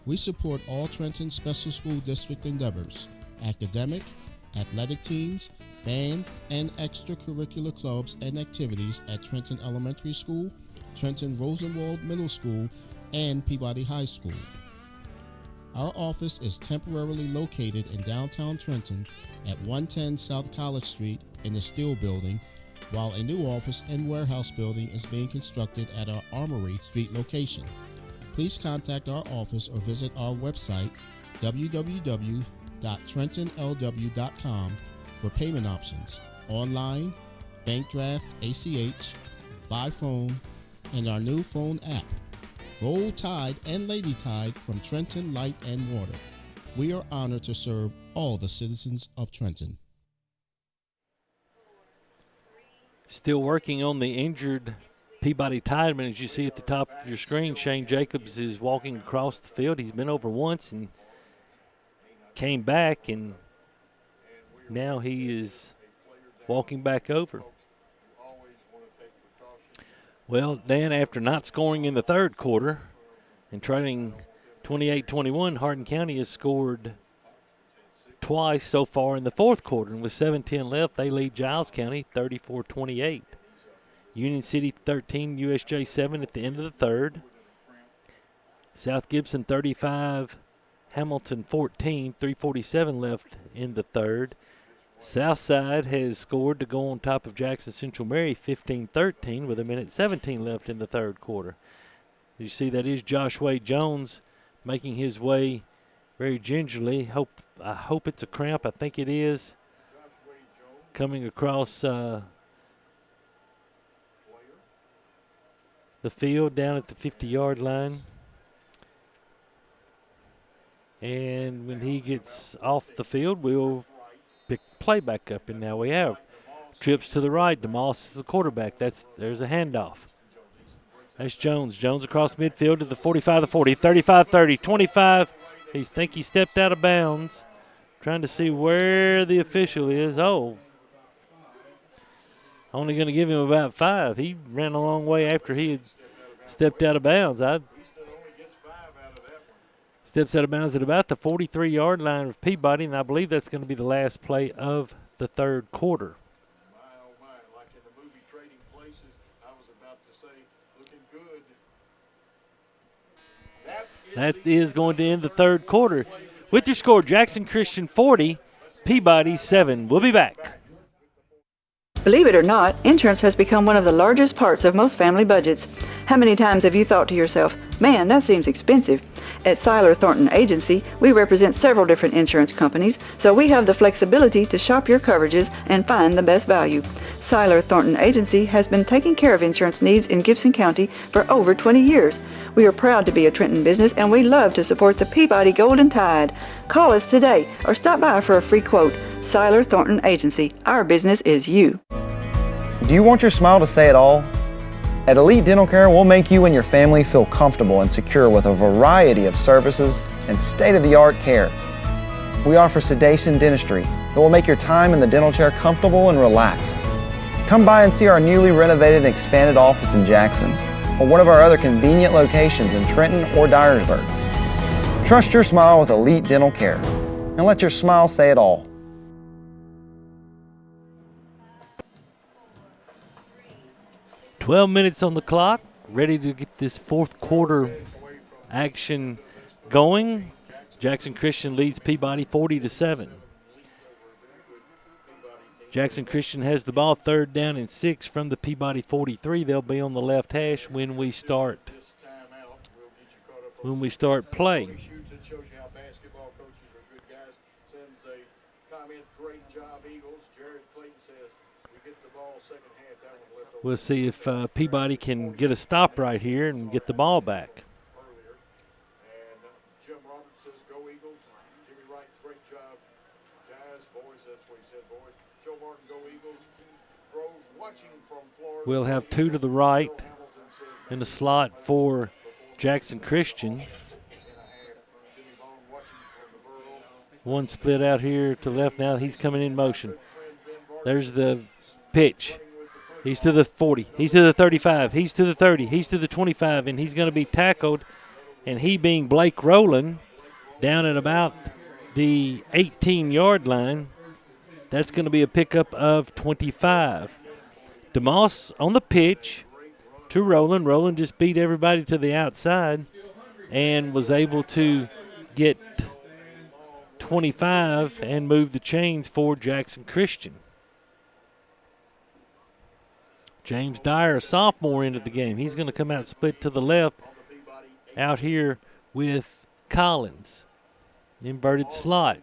O: We support all Trenton Special School District endeavors, academic, athletic teams, band, and extracurricular clubs and activities at Trenton Elementary School, Trenton Rosenwald Middle School, and Peabody High School. Our office is temporarily located in downtown Trenton at 110 South College Street in the Steel Building, while a new office and warehouse building is being constructed at our Armory Street location. Please contact our office or visit our website, www.trentonlw.com, for payment options, online, bank draft, ACH, by phone, and our new phone app. Roll Tide and Lady Tide from Trenton Light and Water. We are honored to serve all the citizens of Trenton.
A: Still working on the injured Peabody Tideman. As you see at the top of your screen, Shane Jacobs is walking across the field. He's been over once and came back, and now he is walking back over. Well, Dan, after not scoring in the third quarter and trailing 28-21, Hardin County has scored twice so far in the fourth quarter. And with 7:10 left, they lead Giles County 34-28. Union City 13, USJ 7 at the end of the third. South Gibson 35, Hamilton 14, 3:47 left in the third. Southside has scored to go on top of Jackson Central Mary 15-13 with 1:17 left in the third quarter. You see that is Josh Wade Jones making his way very gingerly. I hope it's a cramp. I think it is. Coming across the field down at the 50-yard line. And when he gets off the field, we'll pick play back up. And now we have trips to the right. DeMoss is the quarterback. There's a handoff. That's Jones. Jones across midfield to the 45, the 40, 35, 30, 25. He think he stepped out of bounds. Trying to see where the official is. Oh, only going to give him about 5. He ran a long way after he had stepped out of bounds. Steps out of bounds at about the 43-yard line of Peabody, and I believe that's going to be the last play of the third quarter.
H: Like in the movie Trading Places, I was about to say, looking good.
A: That is going to end the third quarter. With your score, Jackson Christian 40, Peabody 7. We'll be back.
C: Believe it or not, insurance has become one of the largest parts of most family budgets. How many times have you thought to yourself, man, that seems expensive? At Seiler Thornton Agency, we represent several different insurance companies, so we have the flexibility to shop your coverages and find the best value. Seiler Thornton Agency has been taking care of insurance needs in Gibson County for over 20 years. We are proud to be a Trenton business, and we love to support the Peabody Golden Tide. Call us today or stop by for a free quote. Seiler Thornton Agency. Our business is you.
D: Do you want your smile to say it all? At Elite Dental Care, we'll make you and your family feel comfortable and secure with a variety of services and state-of-the-art care. We offer sedation dentistry that will make your time in the dental chair comfortable and relaxed. Come by and see our newly renovated and expanded office in Jackson or one of our other convenient locations in Trenton or Dyersburg. Trust your smile with Elite Dental Care and let your smile say it all.
A: "12 minutes on the clock, ready to get this fourth quarter action going. Jackson Christian leads Peabody 40-7. Jackson Christian has the ball, 3rd down and 6 from the Peabody 43. They'll be on the left hash when we start play. We'll see if Peabody can get a stop right here and get the ball back.
H: Jim Roberts says, "Go Eagles." Jimmy Wright, great job, guys, boys. That's what he said, boys. Joe Martin, go Eagles. Groves watching from Florida.
A: We'll have 2 to the right in the slot for Jackson Christian. One split out here to left now. He's coming in motion. There's the pitch. He's to the 40. He's to the 35. He's to the 30. He's to the 25, and he's going to be tackled. And he being Blake Rowland down at about the 18-yard line. That's going to be a pickup of 25. DeMoss on the pitch to Rowland. Rowland just beat everybody to the outside and was able to get 25 and move the chains for Jackson Christian. James Dyer, a sophomore, into the game. He's going to come out split to the left out here with Collins. Inverted slot.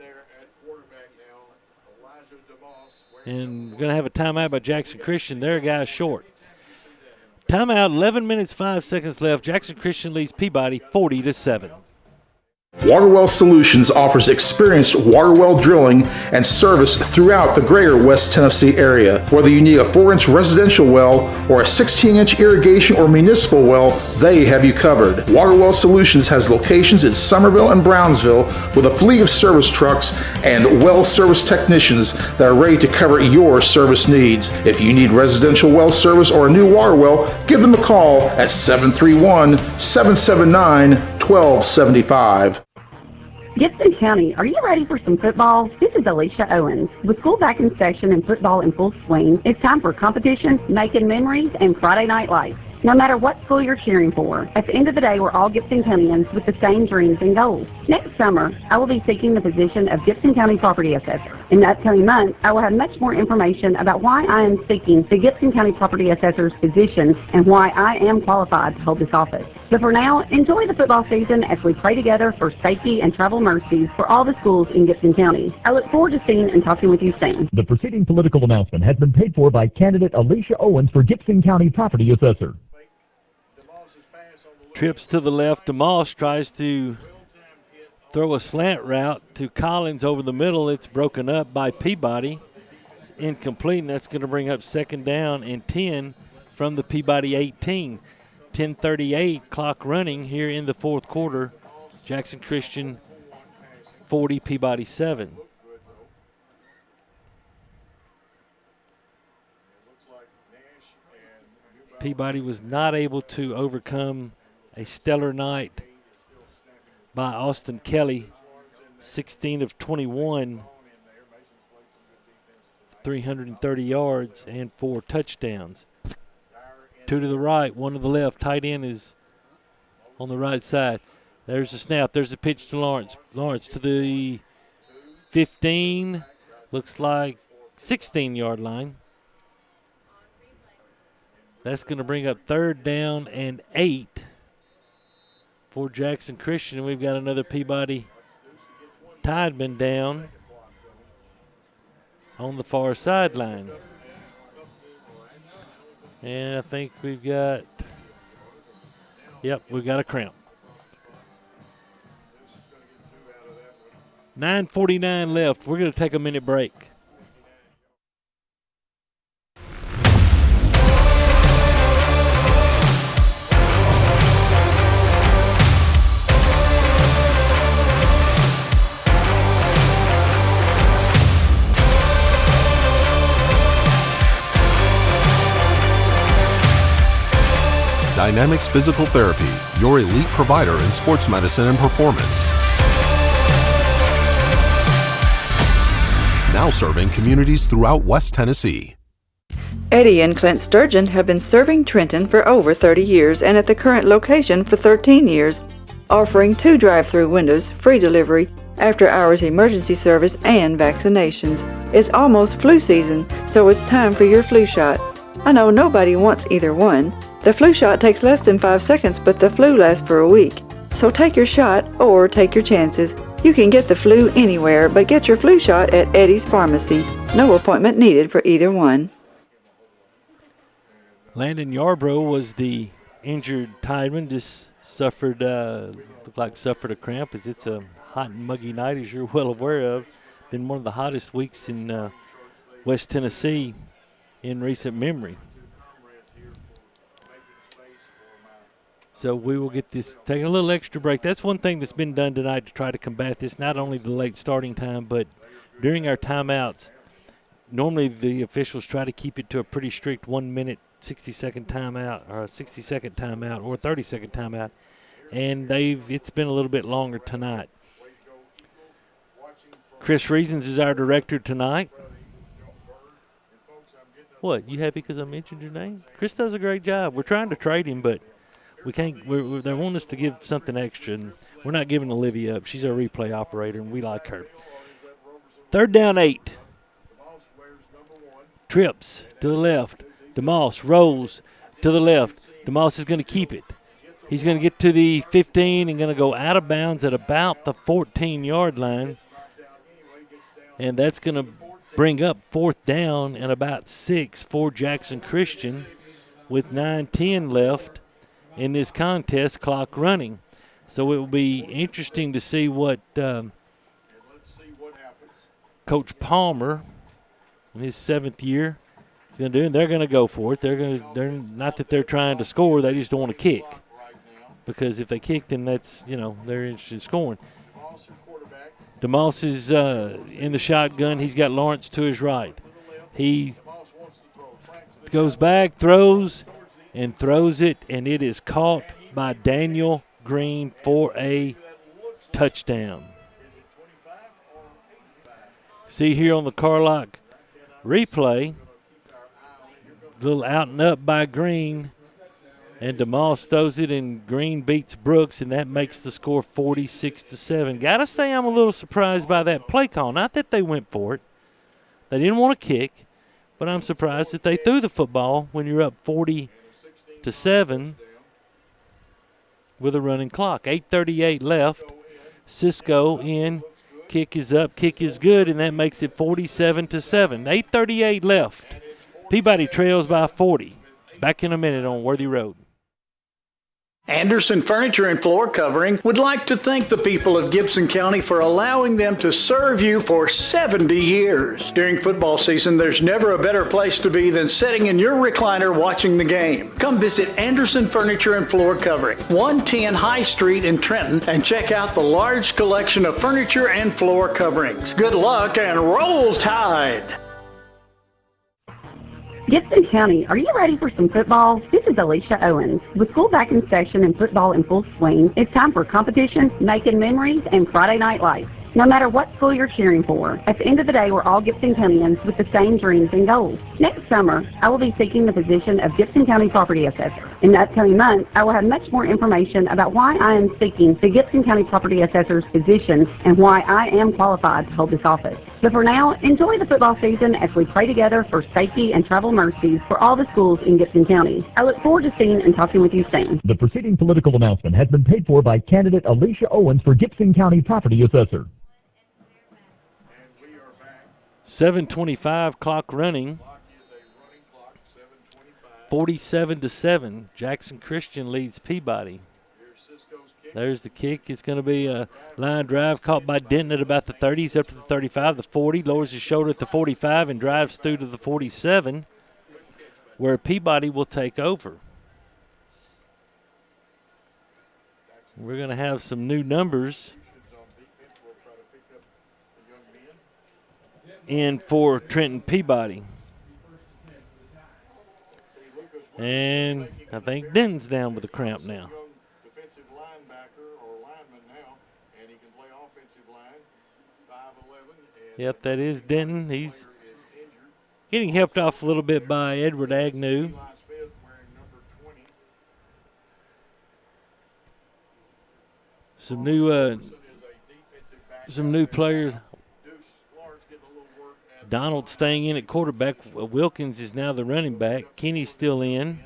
A: And we're going to have a timeout by Jackson Christian. Their guy's short. Timeout, 11 minutes, 5 seconds left. Jackson Christian leads Peabody 40-7.
E: Waterwell Solutions offers experienced water well drilling and service throughout the greater West Tennessee area. Whether you need a 4-inch residential well or a 16-inch irrigation or municipal well, they have you covered. Waterwell Solutions has locations in Summerville and Brownsville with a fleet of service trucks and well service technicians that are ready to cover your service needs. If you need residential well service or a new water well, give them a call at 731-779-1275.
F: Gibson County, are you ready for some football? This is Alicia Owens. With school back in session and football in full swing, it's time for competition, making memories, and Friday night life. No matter what school you're cheering for, at the end of the day, we're all Gibson Countyans with the same dreams and goals. Next summer, I will be seeking the position of Gibson County Property Assessor. In the upcoming months, I will have much more information about why I am seeking the Gibson County Property Assessor's position and why I am qualified to hold this office. But for now, enjoy the football season as we pray together for safety and travel mercies for all the schools in Gibson County. I look forward to seeing and talking with you soon.
G: The preceding political announcement has been paid for by candidate Alicia Owens for Gibson County Property Assessor.
A: Trips to the left. DeMoss tries to throw a slant route to Collins over the middle. It's broken up by Peabody. It's incomplete, and that's going to bring up 2nd down and 10 from the Peabody 18. 10:38 clock running here in the 4th quarter. Jackson Christian 40, Peabody 7. Peabody was not able to overcome a stellar night by Austin Kelly, 16 of 21, 330 yards and 4 touchdowns. 2 to the right, 1 to the left. Tight end is on the right side. There's a snap. There's a pitch to Lawrence. Lawrence to the 15, looks like 16-yard line. That's going to bring up 3rd down and 8 for Jackson Christian. We've got another Peabody Tideman down on the far sideline. And I think we've got a cramp. 9:49 left. We're going to take a minute break.
I: Dynamics Physical Therapy, your elite provider in sports medicine and performance. Now serving communities throughout West Tennessee.
C: Eddie and Clint Sturgeon have been serving Trenton for over 30 years and at the current location for 13 years, offering 2 drive-through windows, free delivery, after-hours emergency service, and vaccinations. It's almost flu season, so it's time for your flu shot. I know nobody wants either one. The flu shot takes less than 5 seconds, but the flu lasts for a week. So take your shot or take your chances. You can get the flu anywhere, but get your flu shot at Eddie's Pharmacy. No appointment needed for either one.
A: Landon Yarbrough was the injured Tideman. Just suffered a cramp, as it's a hot and muggy night, as you're well aware of. Been one of the hottest weeks in West Tennessee in recent memory. So we will get this, taking a little extra break. That's one thing that's been done tonight to try to combat this, not only the late starting time, but during our timeouts. Normally the officials try to keep it to a pretty strict 1 minute, 60-second timeout, or a 60-second timeout, or a 30-second timeout. And it's been a little bit longer tonight. Chris Reasons is our director tonight. What, you happy because I mentioned your name? Chris does a great job. We're trying to trade him, but we can't. They want us to give something extra, and we're not giving Olivia up. She's our replay operator, and we like her. 3rd down 8. Trips to the left. DeMoss rolls to the left. DeMoss is going to keep it. He's going to get to the 15 and going to go out of bounds at about the 14-yard line. And that's going to bring up 4th down and about 6 for Jackson Christian with 9:10 left in this contest, clock running. So it will be interesting to see what Coach Palmer in his 7th year is going to do, and they're going to go for it. They're not that they're trying to score, they just don't want to kick, because if they kick, then that's, they're interested in scoring. DeMoss is in the shotgun. He's got Lawrence to his right. He goes back, throws it, and it is caught by Daniel Green for a touchdown. See here on the Carlock replay, a little out and up by Green, and DeMoss throws it, and Green beats Brooks, and that makes the score 46-7. Got to say I'm a little surprised by that play call. Not that they went for it. They didn't want to kick, but I'm surprised that they threw the football when you're up 40-7 with a running clock. 8:38 left. Cisco in. Kick is up. Kick is good, and that makes it 47-7. 8:38 left. Peabody trails by 40. Back in a minute on Worthy Road.
J: Anderson Furniture and Floor Covering would like to thank the people of Gibson County for allowing them to serve you for 70 years. During football season, there's never a better place to be than sitting in your recliner watching the game. Come visit Anderson Furniture and Floor Covering, 110 High Street in Trenton, and check out the large collection of furniture and floor coverings. Good luck and roll Tide!
F: Gibson County, are you ready for some football? This is Alicia Owens. With school back in session and football in full swing, it's time for competition, making memories, and Friday night lights. No matter what school you're cheering for, at the end of the day, we're all Gibson Countyans with the same dreams and goals. Next summer, I will be seeking the position of Gibson County Property Assessor. In the upcoming months, I will have much more information about why I am seeking the Gibson County Property Assessor's position and why I am qualified to hold this office. But for now, enjoy the football season as we pray together for safety and travel mercies for all the schools in Gibson County. I look forward to seeing and talking with you soon.
G: The preceding political announcement has been paid for by candidate Alicia Owens for Gibson County Property Assessor.
A: 7:25 clock running. 47-7. Jackson Christian leads Peabody. There's the kick. It's going to be a line drive caught by Denton at about the 30. He's up to the 35, the 40. Lowers his shoulder at the 45 and drives through to the 47, where Peabody will take over. We're going to have some new numbers in for Trenton Peabody. And I think Denton's down with a cramp now.
H: Defensive linebacker or lineman now, and he can play offensive line, 5'11".
A: Yep, that is Denton. He's getting helped off a little bit by Edward Agnew. Some new players. Donald staying in at quarterback. Wilkins is now the running back. Kenny's still in.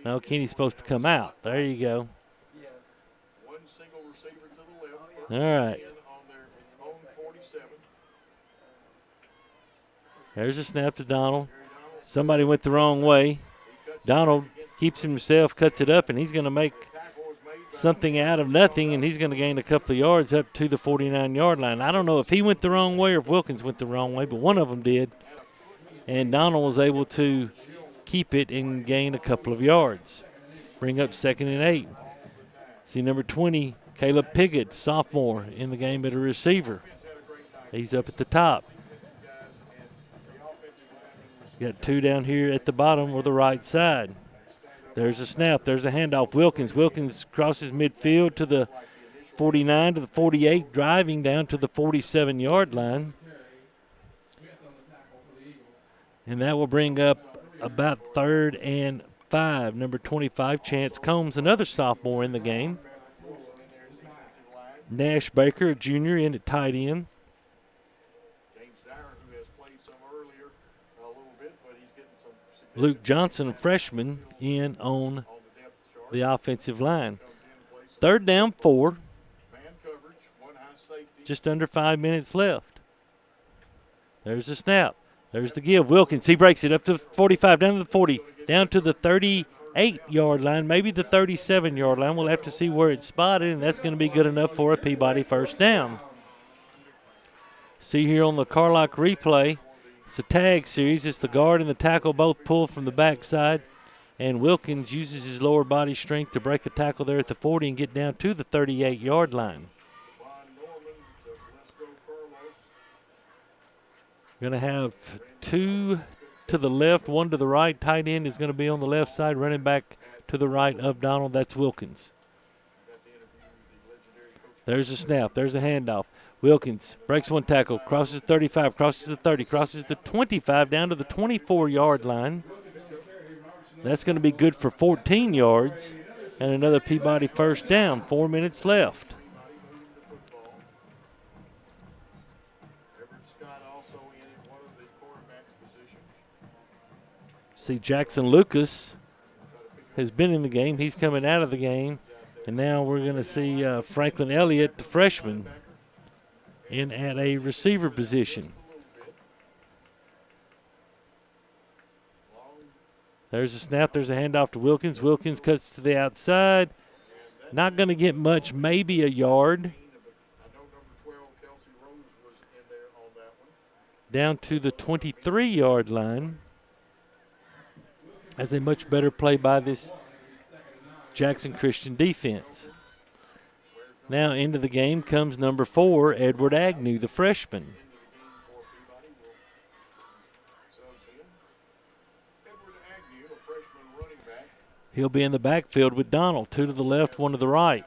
A: No, Kenny's supposed to come out. There you go. All right. There's a snap to Donald. Somebody went the wrong way. Donald keeps himself, cuts it up, and he's going to make something out of nothing, and he's going to gain a couple of yards up to the 49-yard line. I don't know if he went the wrong way or if Wilkins went the wrong way, but one of them did. And Donald was able to keep it and gain a couple of yards. Bring up 2nd and 8. See number 20, Caleb Piggott, sophomore, in the game at a receiver. He's up at the top. Got two down here at the bottom or the right side. There's a snap. There's a handoff. Wilkins crosses midfield to the 49 to the 48, driving down to the 47-yard line. And that will bring up about 3rd and 5. Number 25, Chance Combs, another sophomore in the game. Nash Baker, a junior, in at tight end. Luke Johnson, a freshman, in on the offensive line. 3rd down, 4. Just under 5 minutes left. There's the snap. There's the give. Wilkins, he breaks it up to the 45, down to the 40, down to the 38-yard line, maybe the 37-yard line. We'll have to see where it's spotted, and that's going to be good enough for a Peabody first down. See here on the Carlock replay, it's a tag series. It's the guard and the tackle both pulled from the backside, and Wilkins uses his lower body strength to break the tackle there at the 40 and get down to the 38-yard line. Going to have 2 to the left, 1 to the right. Tight end is going to be on the left side, running back to the right of Donald. That's Wilkins. There's a snap. There's a handoff. Wilkins breaks one tackle, crosses 35, crosses the 30, crosses the 25 down to the 24-yard line. That's going to be good for 14 yards and another Peabody first down. 4 minutes left. See, Jackson Lucas has been in the game. He's coming out of the game. And now we're going to see Franklin Elliott, the freshman, in at a receiver position. There's a snap. There's a handoff to Wilkins. Wilkins cuts to the outside. Not going to get much, maybe a yard. Down to the 23-yard line. As a much better play by this Jackson Christian defense. Now into the game comes number 4, Edward Agnew, the freshman. He'll be in the backfield with Donald. 2 to the left, 1 to the right.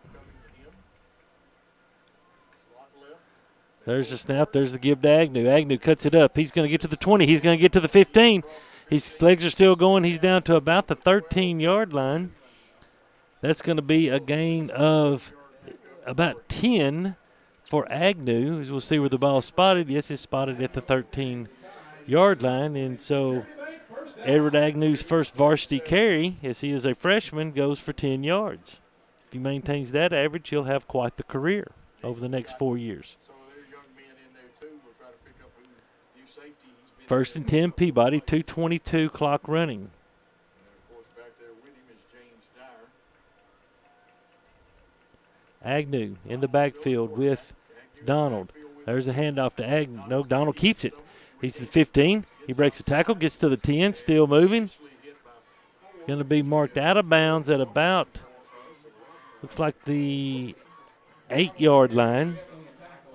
A: There's the snap. There's the give to Agnew. Agnew cuts it up. He's going to get to the 20. He's going to get to the 15. His legs are still going. He's down to about the 13-yard line. That's going to be a gain of about 10 for Agnew. As we'll see where the ball is spotted. Yes, it's spotted at the 13-yard line. And so Edward Agnew's first varsity carry, as he is a freshman, goes for 10 yards. If he maintains that average, he'll have quite the career over the next 4 years. First and 10, Peabody, 2:22 clock running. Agnew in the backfield with Donald. There's a handoff to Agnew. No, Donald keeps it. He's the 15. He breaks the tackle, gets to the 10, still moving. Going to be marked out of bounds at about, looks like the 8-yard line.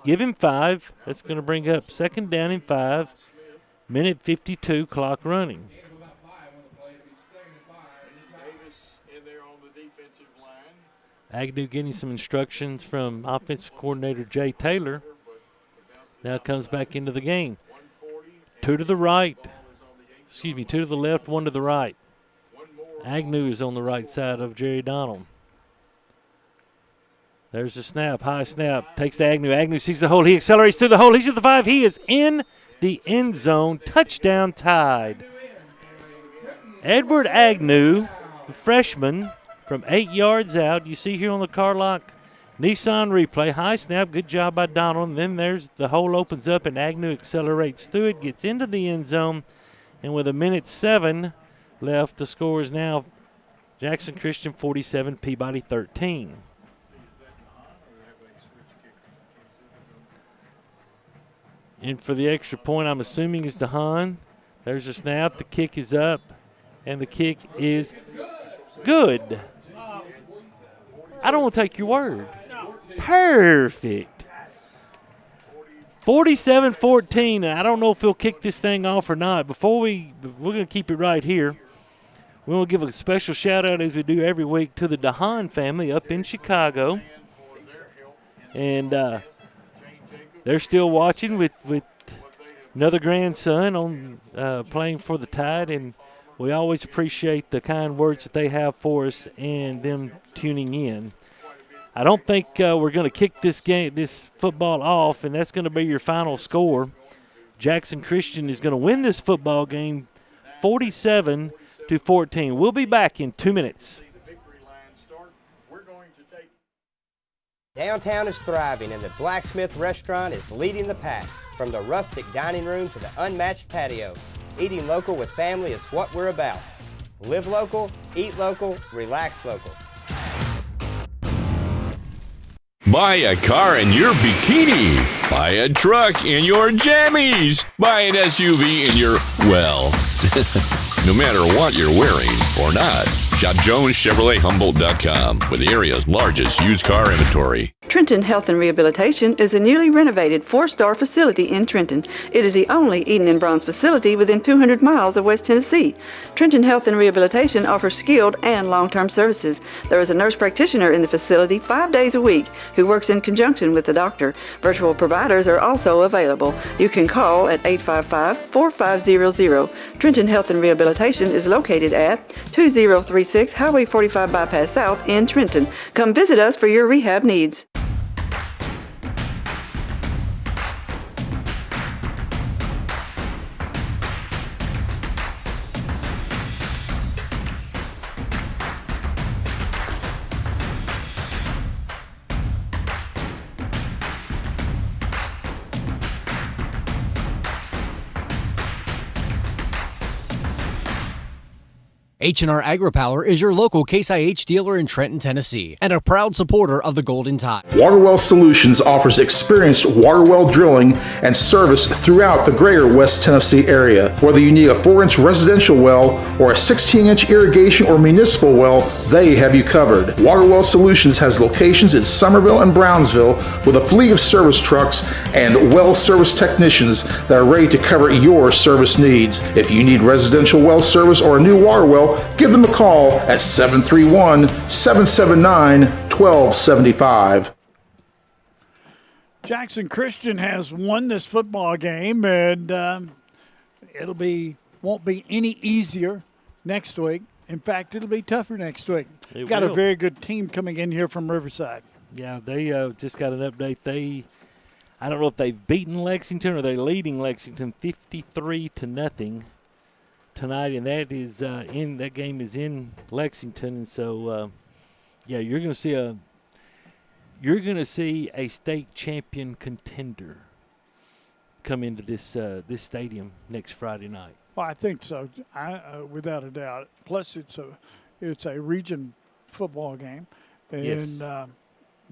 A: Give him 5. That's going to bring up second down and 5. Minute 52 clock running. Agnew getting some instructions from offensive coordinator Jay Taylor. Now comes back into the game. 2 to the right. 2 to the left, 1 to the right. Agnew is on the right side of Jerry Donald. There's a snap, high snap. Takes to Agnew. Agnew sees the hole. He accelerates through the hole. He's at the 5. He is in the end zone. Touchdown Tide. Edward Agnew, the freshman, from 8 yards out. You see here on the Carlock Nissan replay. High snap. Good job by Donald. And then there's the hole opens up and Agnew accelerates through it, gets into the end zone. And with 1:07 left, the score is now Jackson Christian 47, Peabody 13. And for the extra point, I'm assuming is DeHaan. There's a snap. The kick is up, and the kick is good. I don't want to take your word. Perfect. 47-14, and I don't know if he'll kick this thing off or not. We're going to keep it right here. We want to give a special shout-out, as we do every week, to the DeHaan family up in Chicago. And they're still watching with another grandson on playing for the Tide, and we always appreciate the kind words that they have for us and them tuning in. I don't think we're going to kick this football off, and that's going to be your final score. Jackson Christian is going to win this football game 47-14. We'll be back in 2 minutes.
K: Downtown is thriving, and the Blacksmith Restaurant is leading the pack. From the rustic dining room to the unmatched patio, eating local with family is what we're about. Live local, eat local, relax local.
L: Buy a car in your bikini. Buy a truck in your jammies. Buy an SUV in your, well, no matter what you're wearing or not. Shop JonesChevroletHumboldt.com with the area's largest used car inventory.
C: Trenton Health and Rehabilitation is a newly renovated 4-star facility in Trenton. It is the only Eden and Bronze facility within 200 miles of West Tennessee. Trenton Health and Rehabilitation offers skilled and long-term services. There is a nurse practitioner in the facility 5 days a week who works in conjunction with the doctor. Virtual providers are also available. You can call at 855-4500. Trenton Health and Rehabilitation is located at 2036 Highway 45 Bypass South in Trenton. Come visit us for your rehab needs.
M: H&R AgriPower is your local Case IH dealer in Trenton, Tennessee, and a proud supporter of the Golden Tide.
E: Waterwell Solutions offers experienced water well drilling and service throughout the greater West Tennessee area. Whether you need a 4-inch residential well or a 16-inch irrigation or municipal well, they have you covered. Waterwell Solutions has locations in Summerville and Brownsville with a fleet of service trucks and well service technicians that are ready to cover your service needs. If you need residential well service or a new water well, give them a call at 731-779-1275.
B: Jackson Christian has won this football game, and won't be any easier next week. In fact, it'll be tougher next week. Got a very good team coming in here from Riverside.
A: Yeah, they just got an update. I don't know if they've beaten Lexington or they're leading Lexington 53-0 tonight, and that game is in Lexington, and so you're going to see a state champion contender come into this stadium next Friday night.
B: Well, I think so, without a doubt. Plus, it's a region football game, and
A: yes.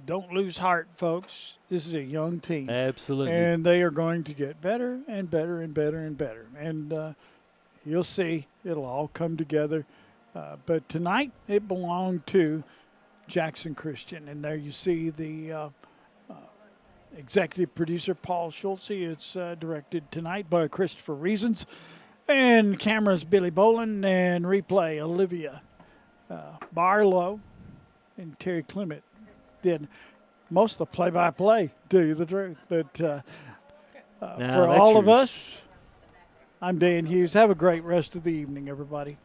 B: Don't lose heart, folks. This is a young team,
A: absolutely,
B: and they are going to get better and better and better and better, and you'll see it'll all come together. But tonight it belonged to Jackson Christian, and there you see the executive producer Paul Schultze. It's directed tonight by Christopher Reasons, and cameras Billy Boland, and replay Olivia Barlow, and Terry Clement did most of the play-by-play, to tell you the truth. But for all of us, I'm Dan Hughes. Have a great rest of the evening, everybody.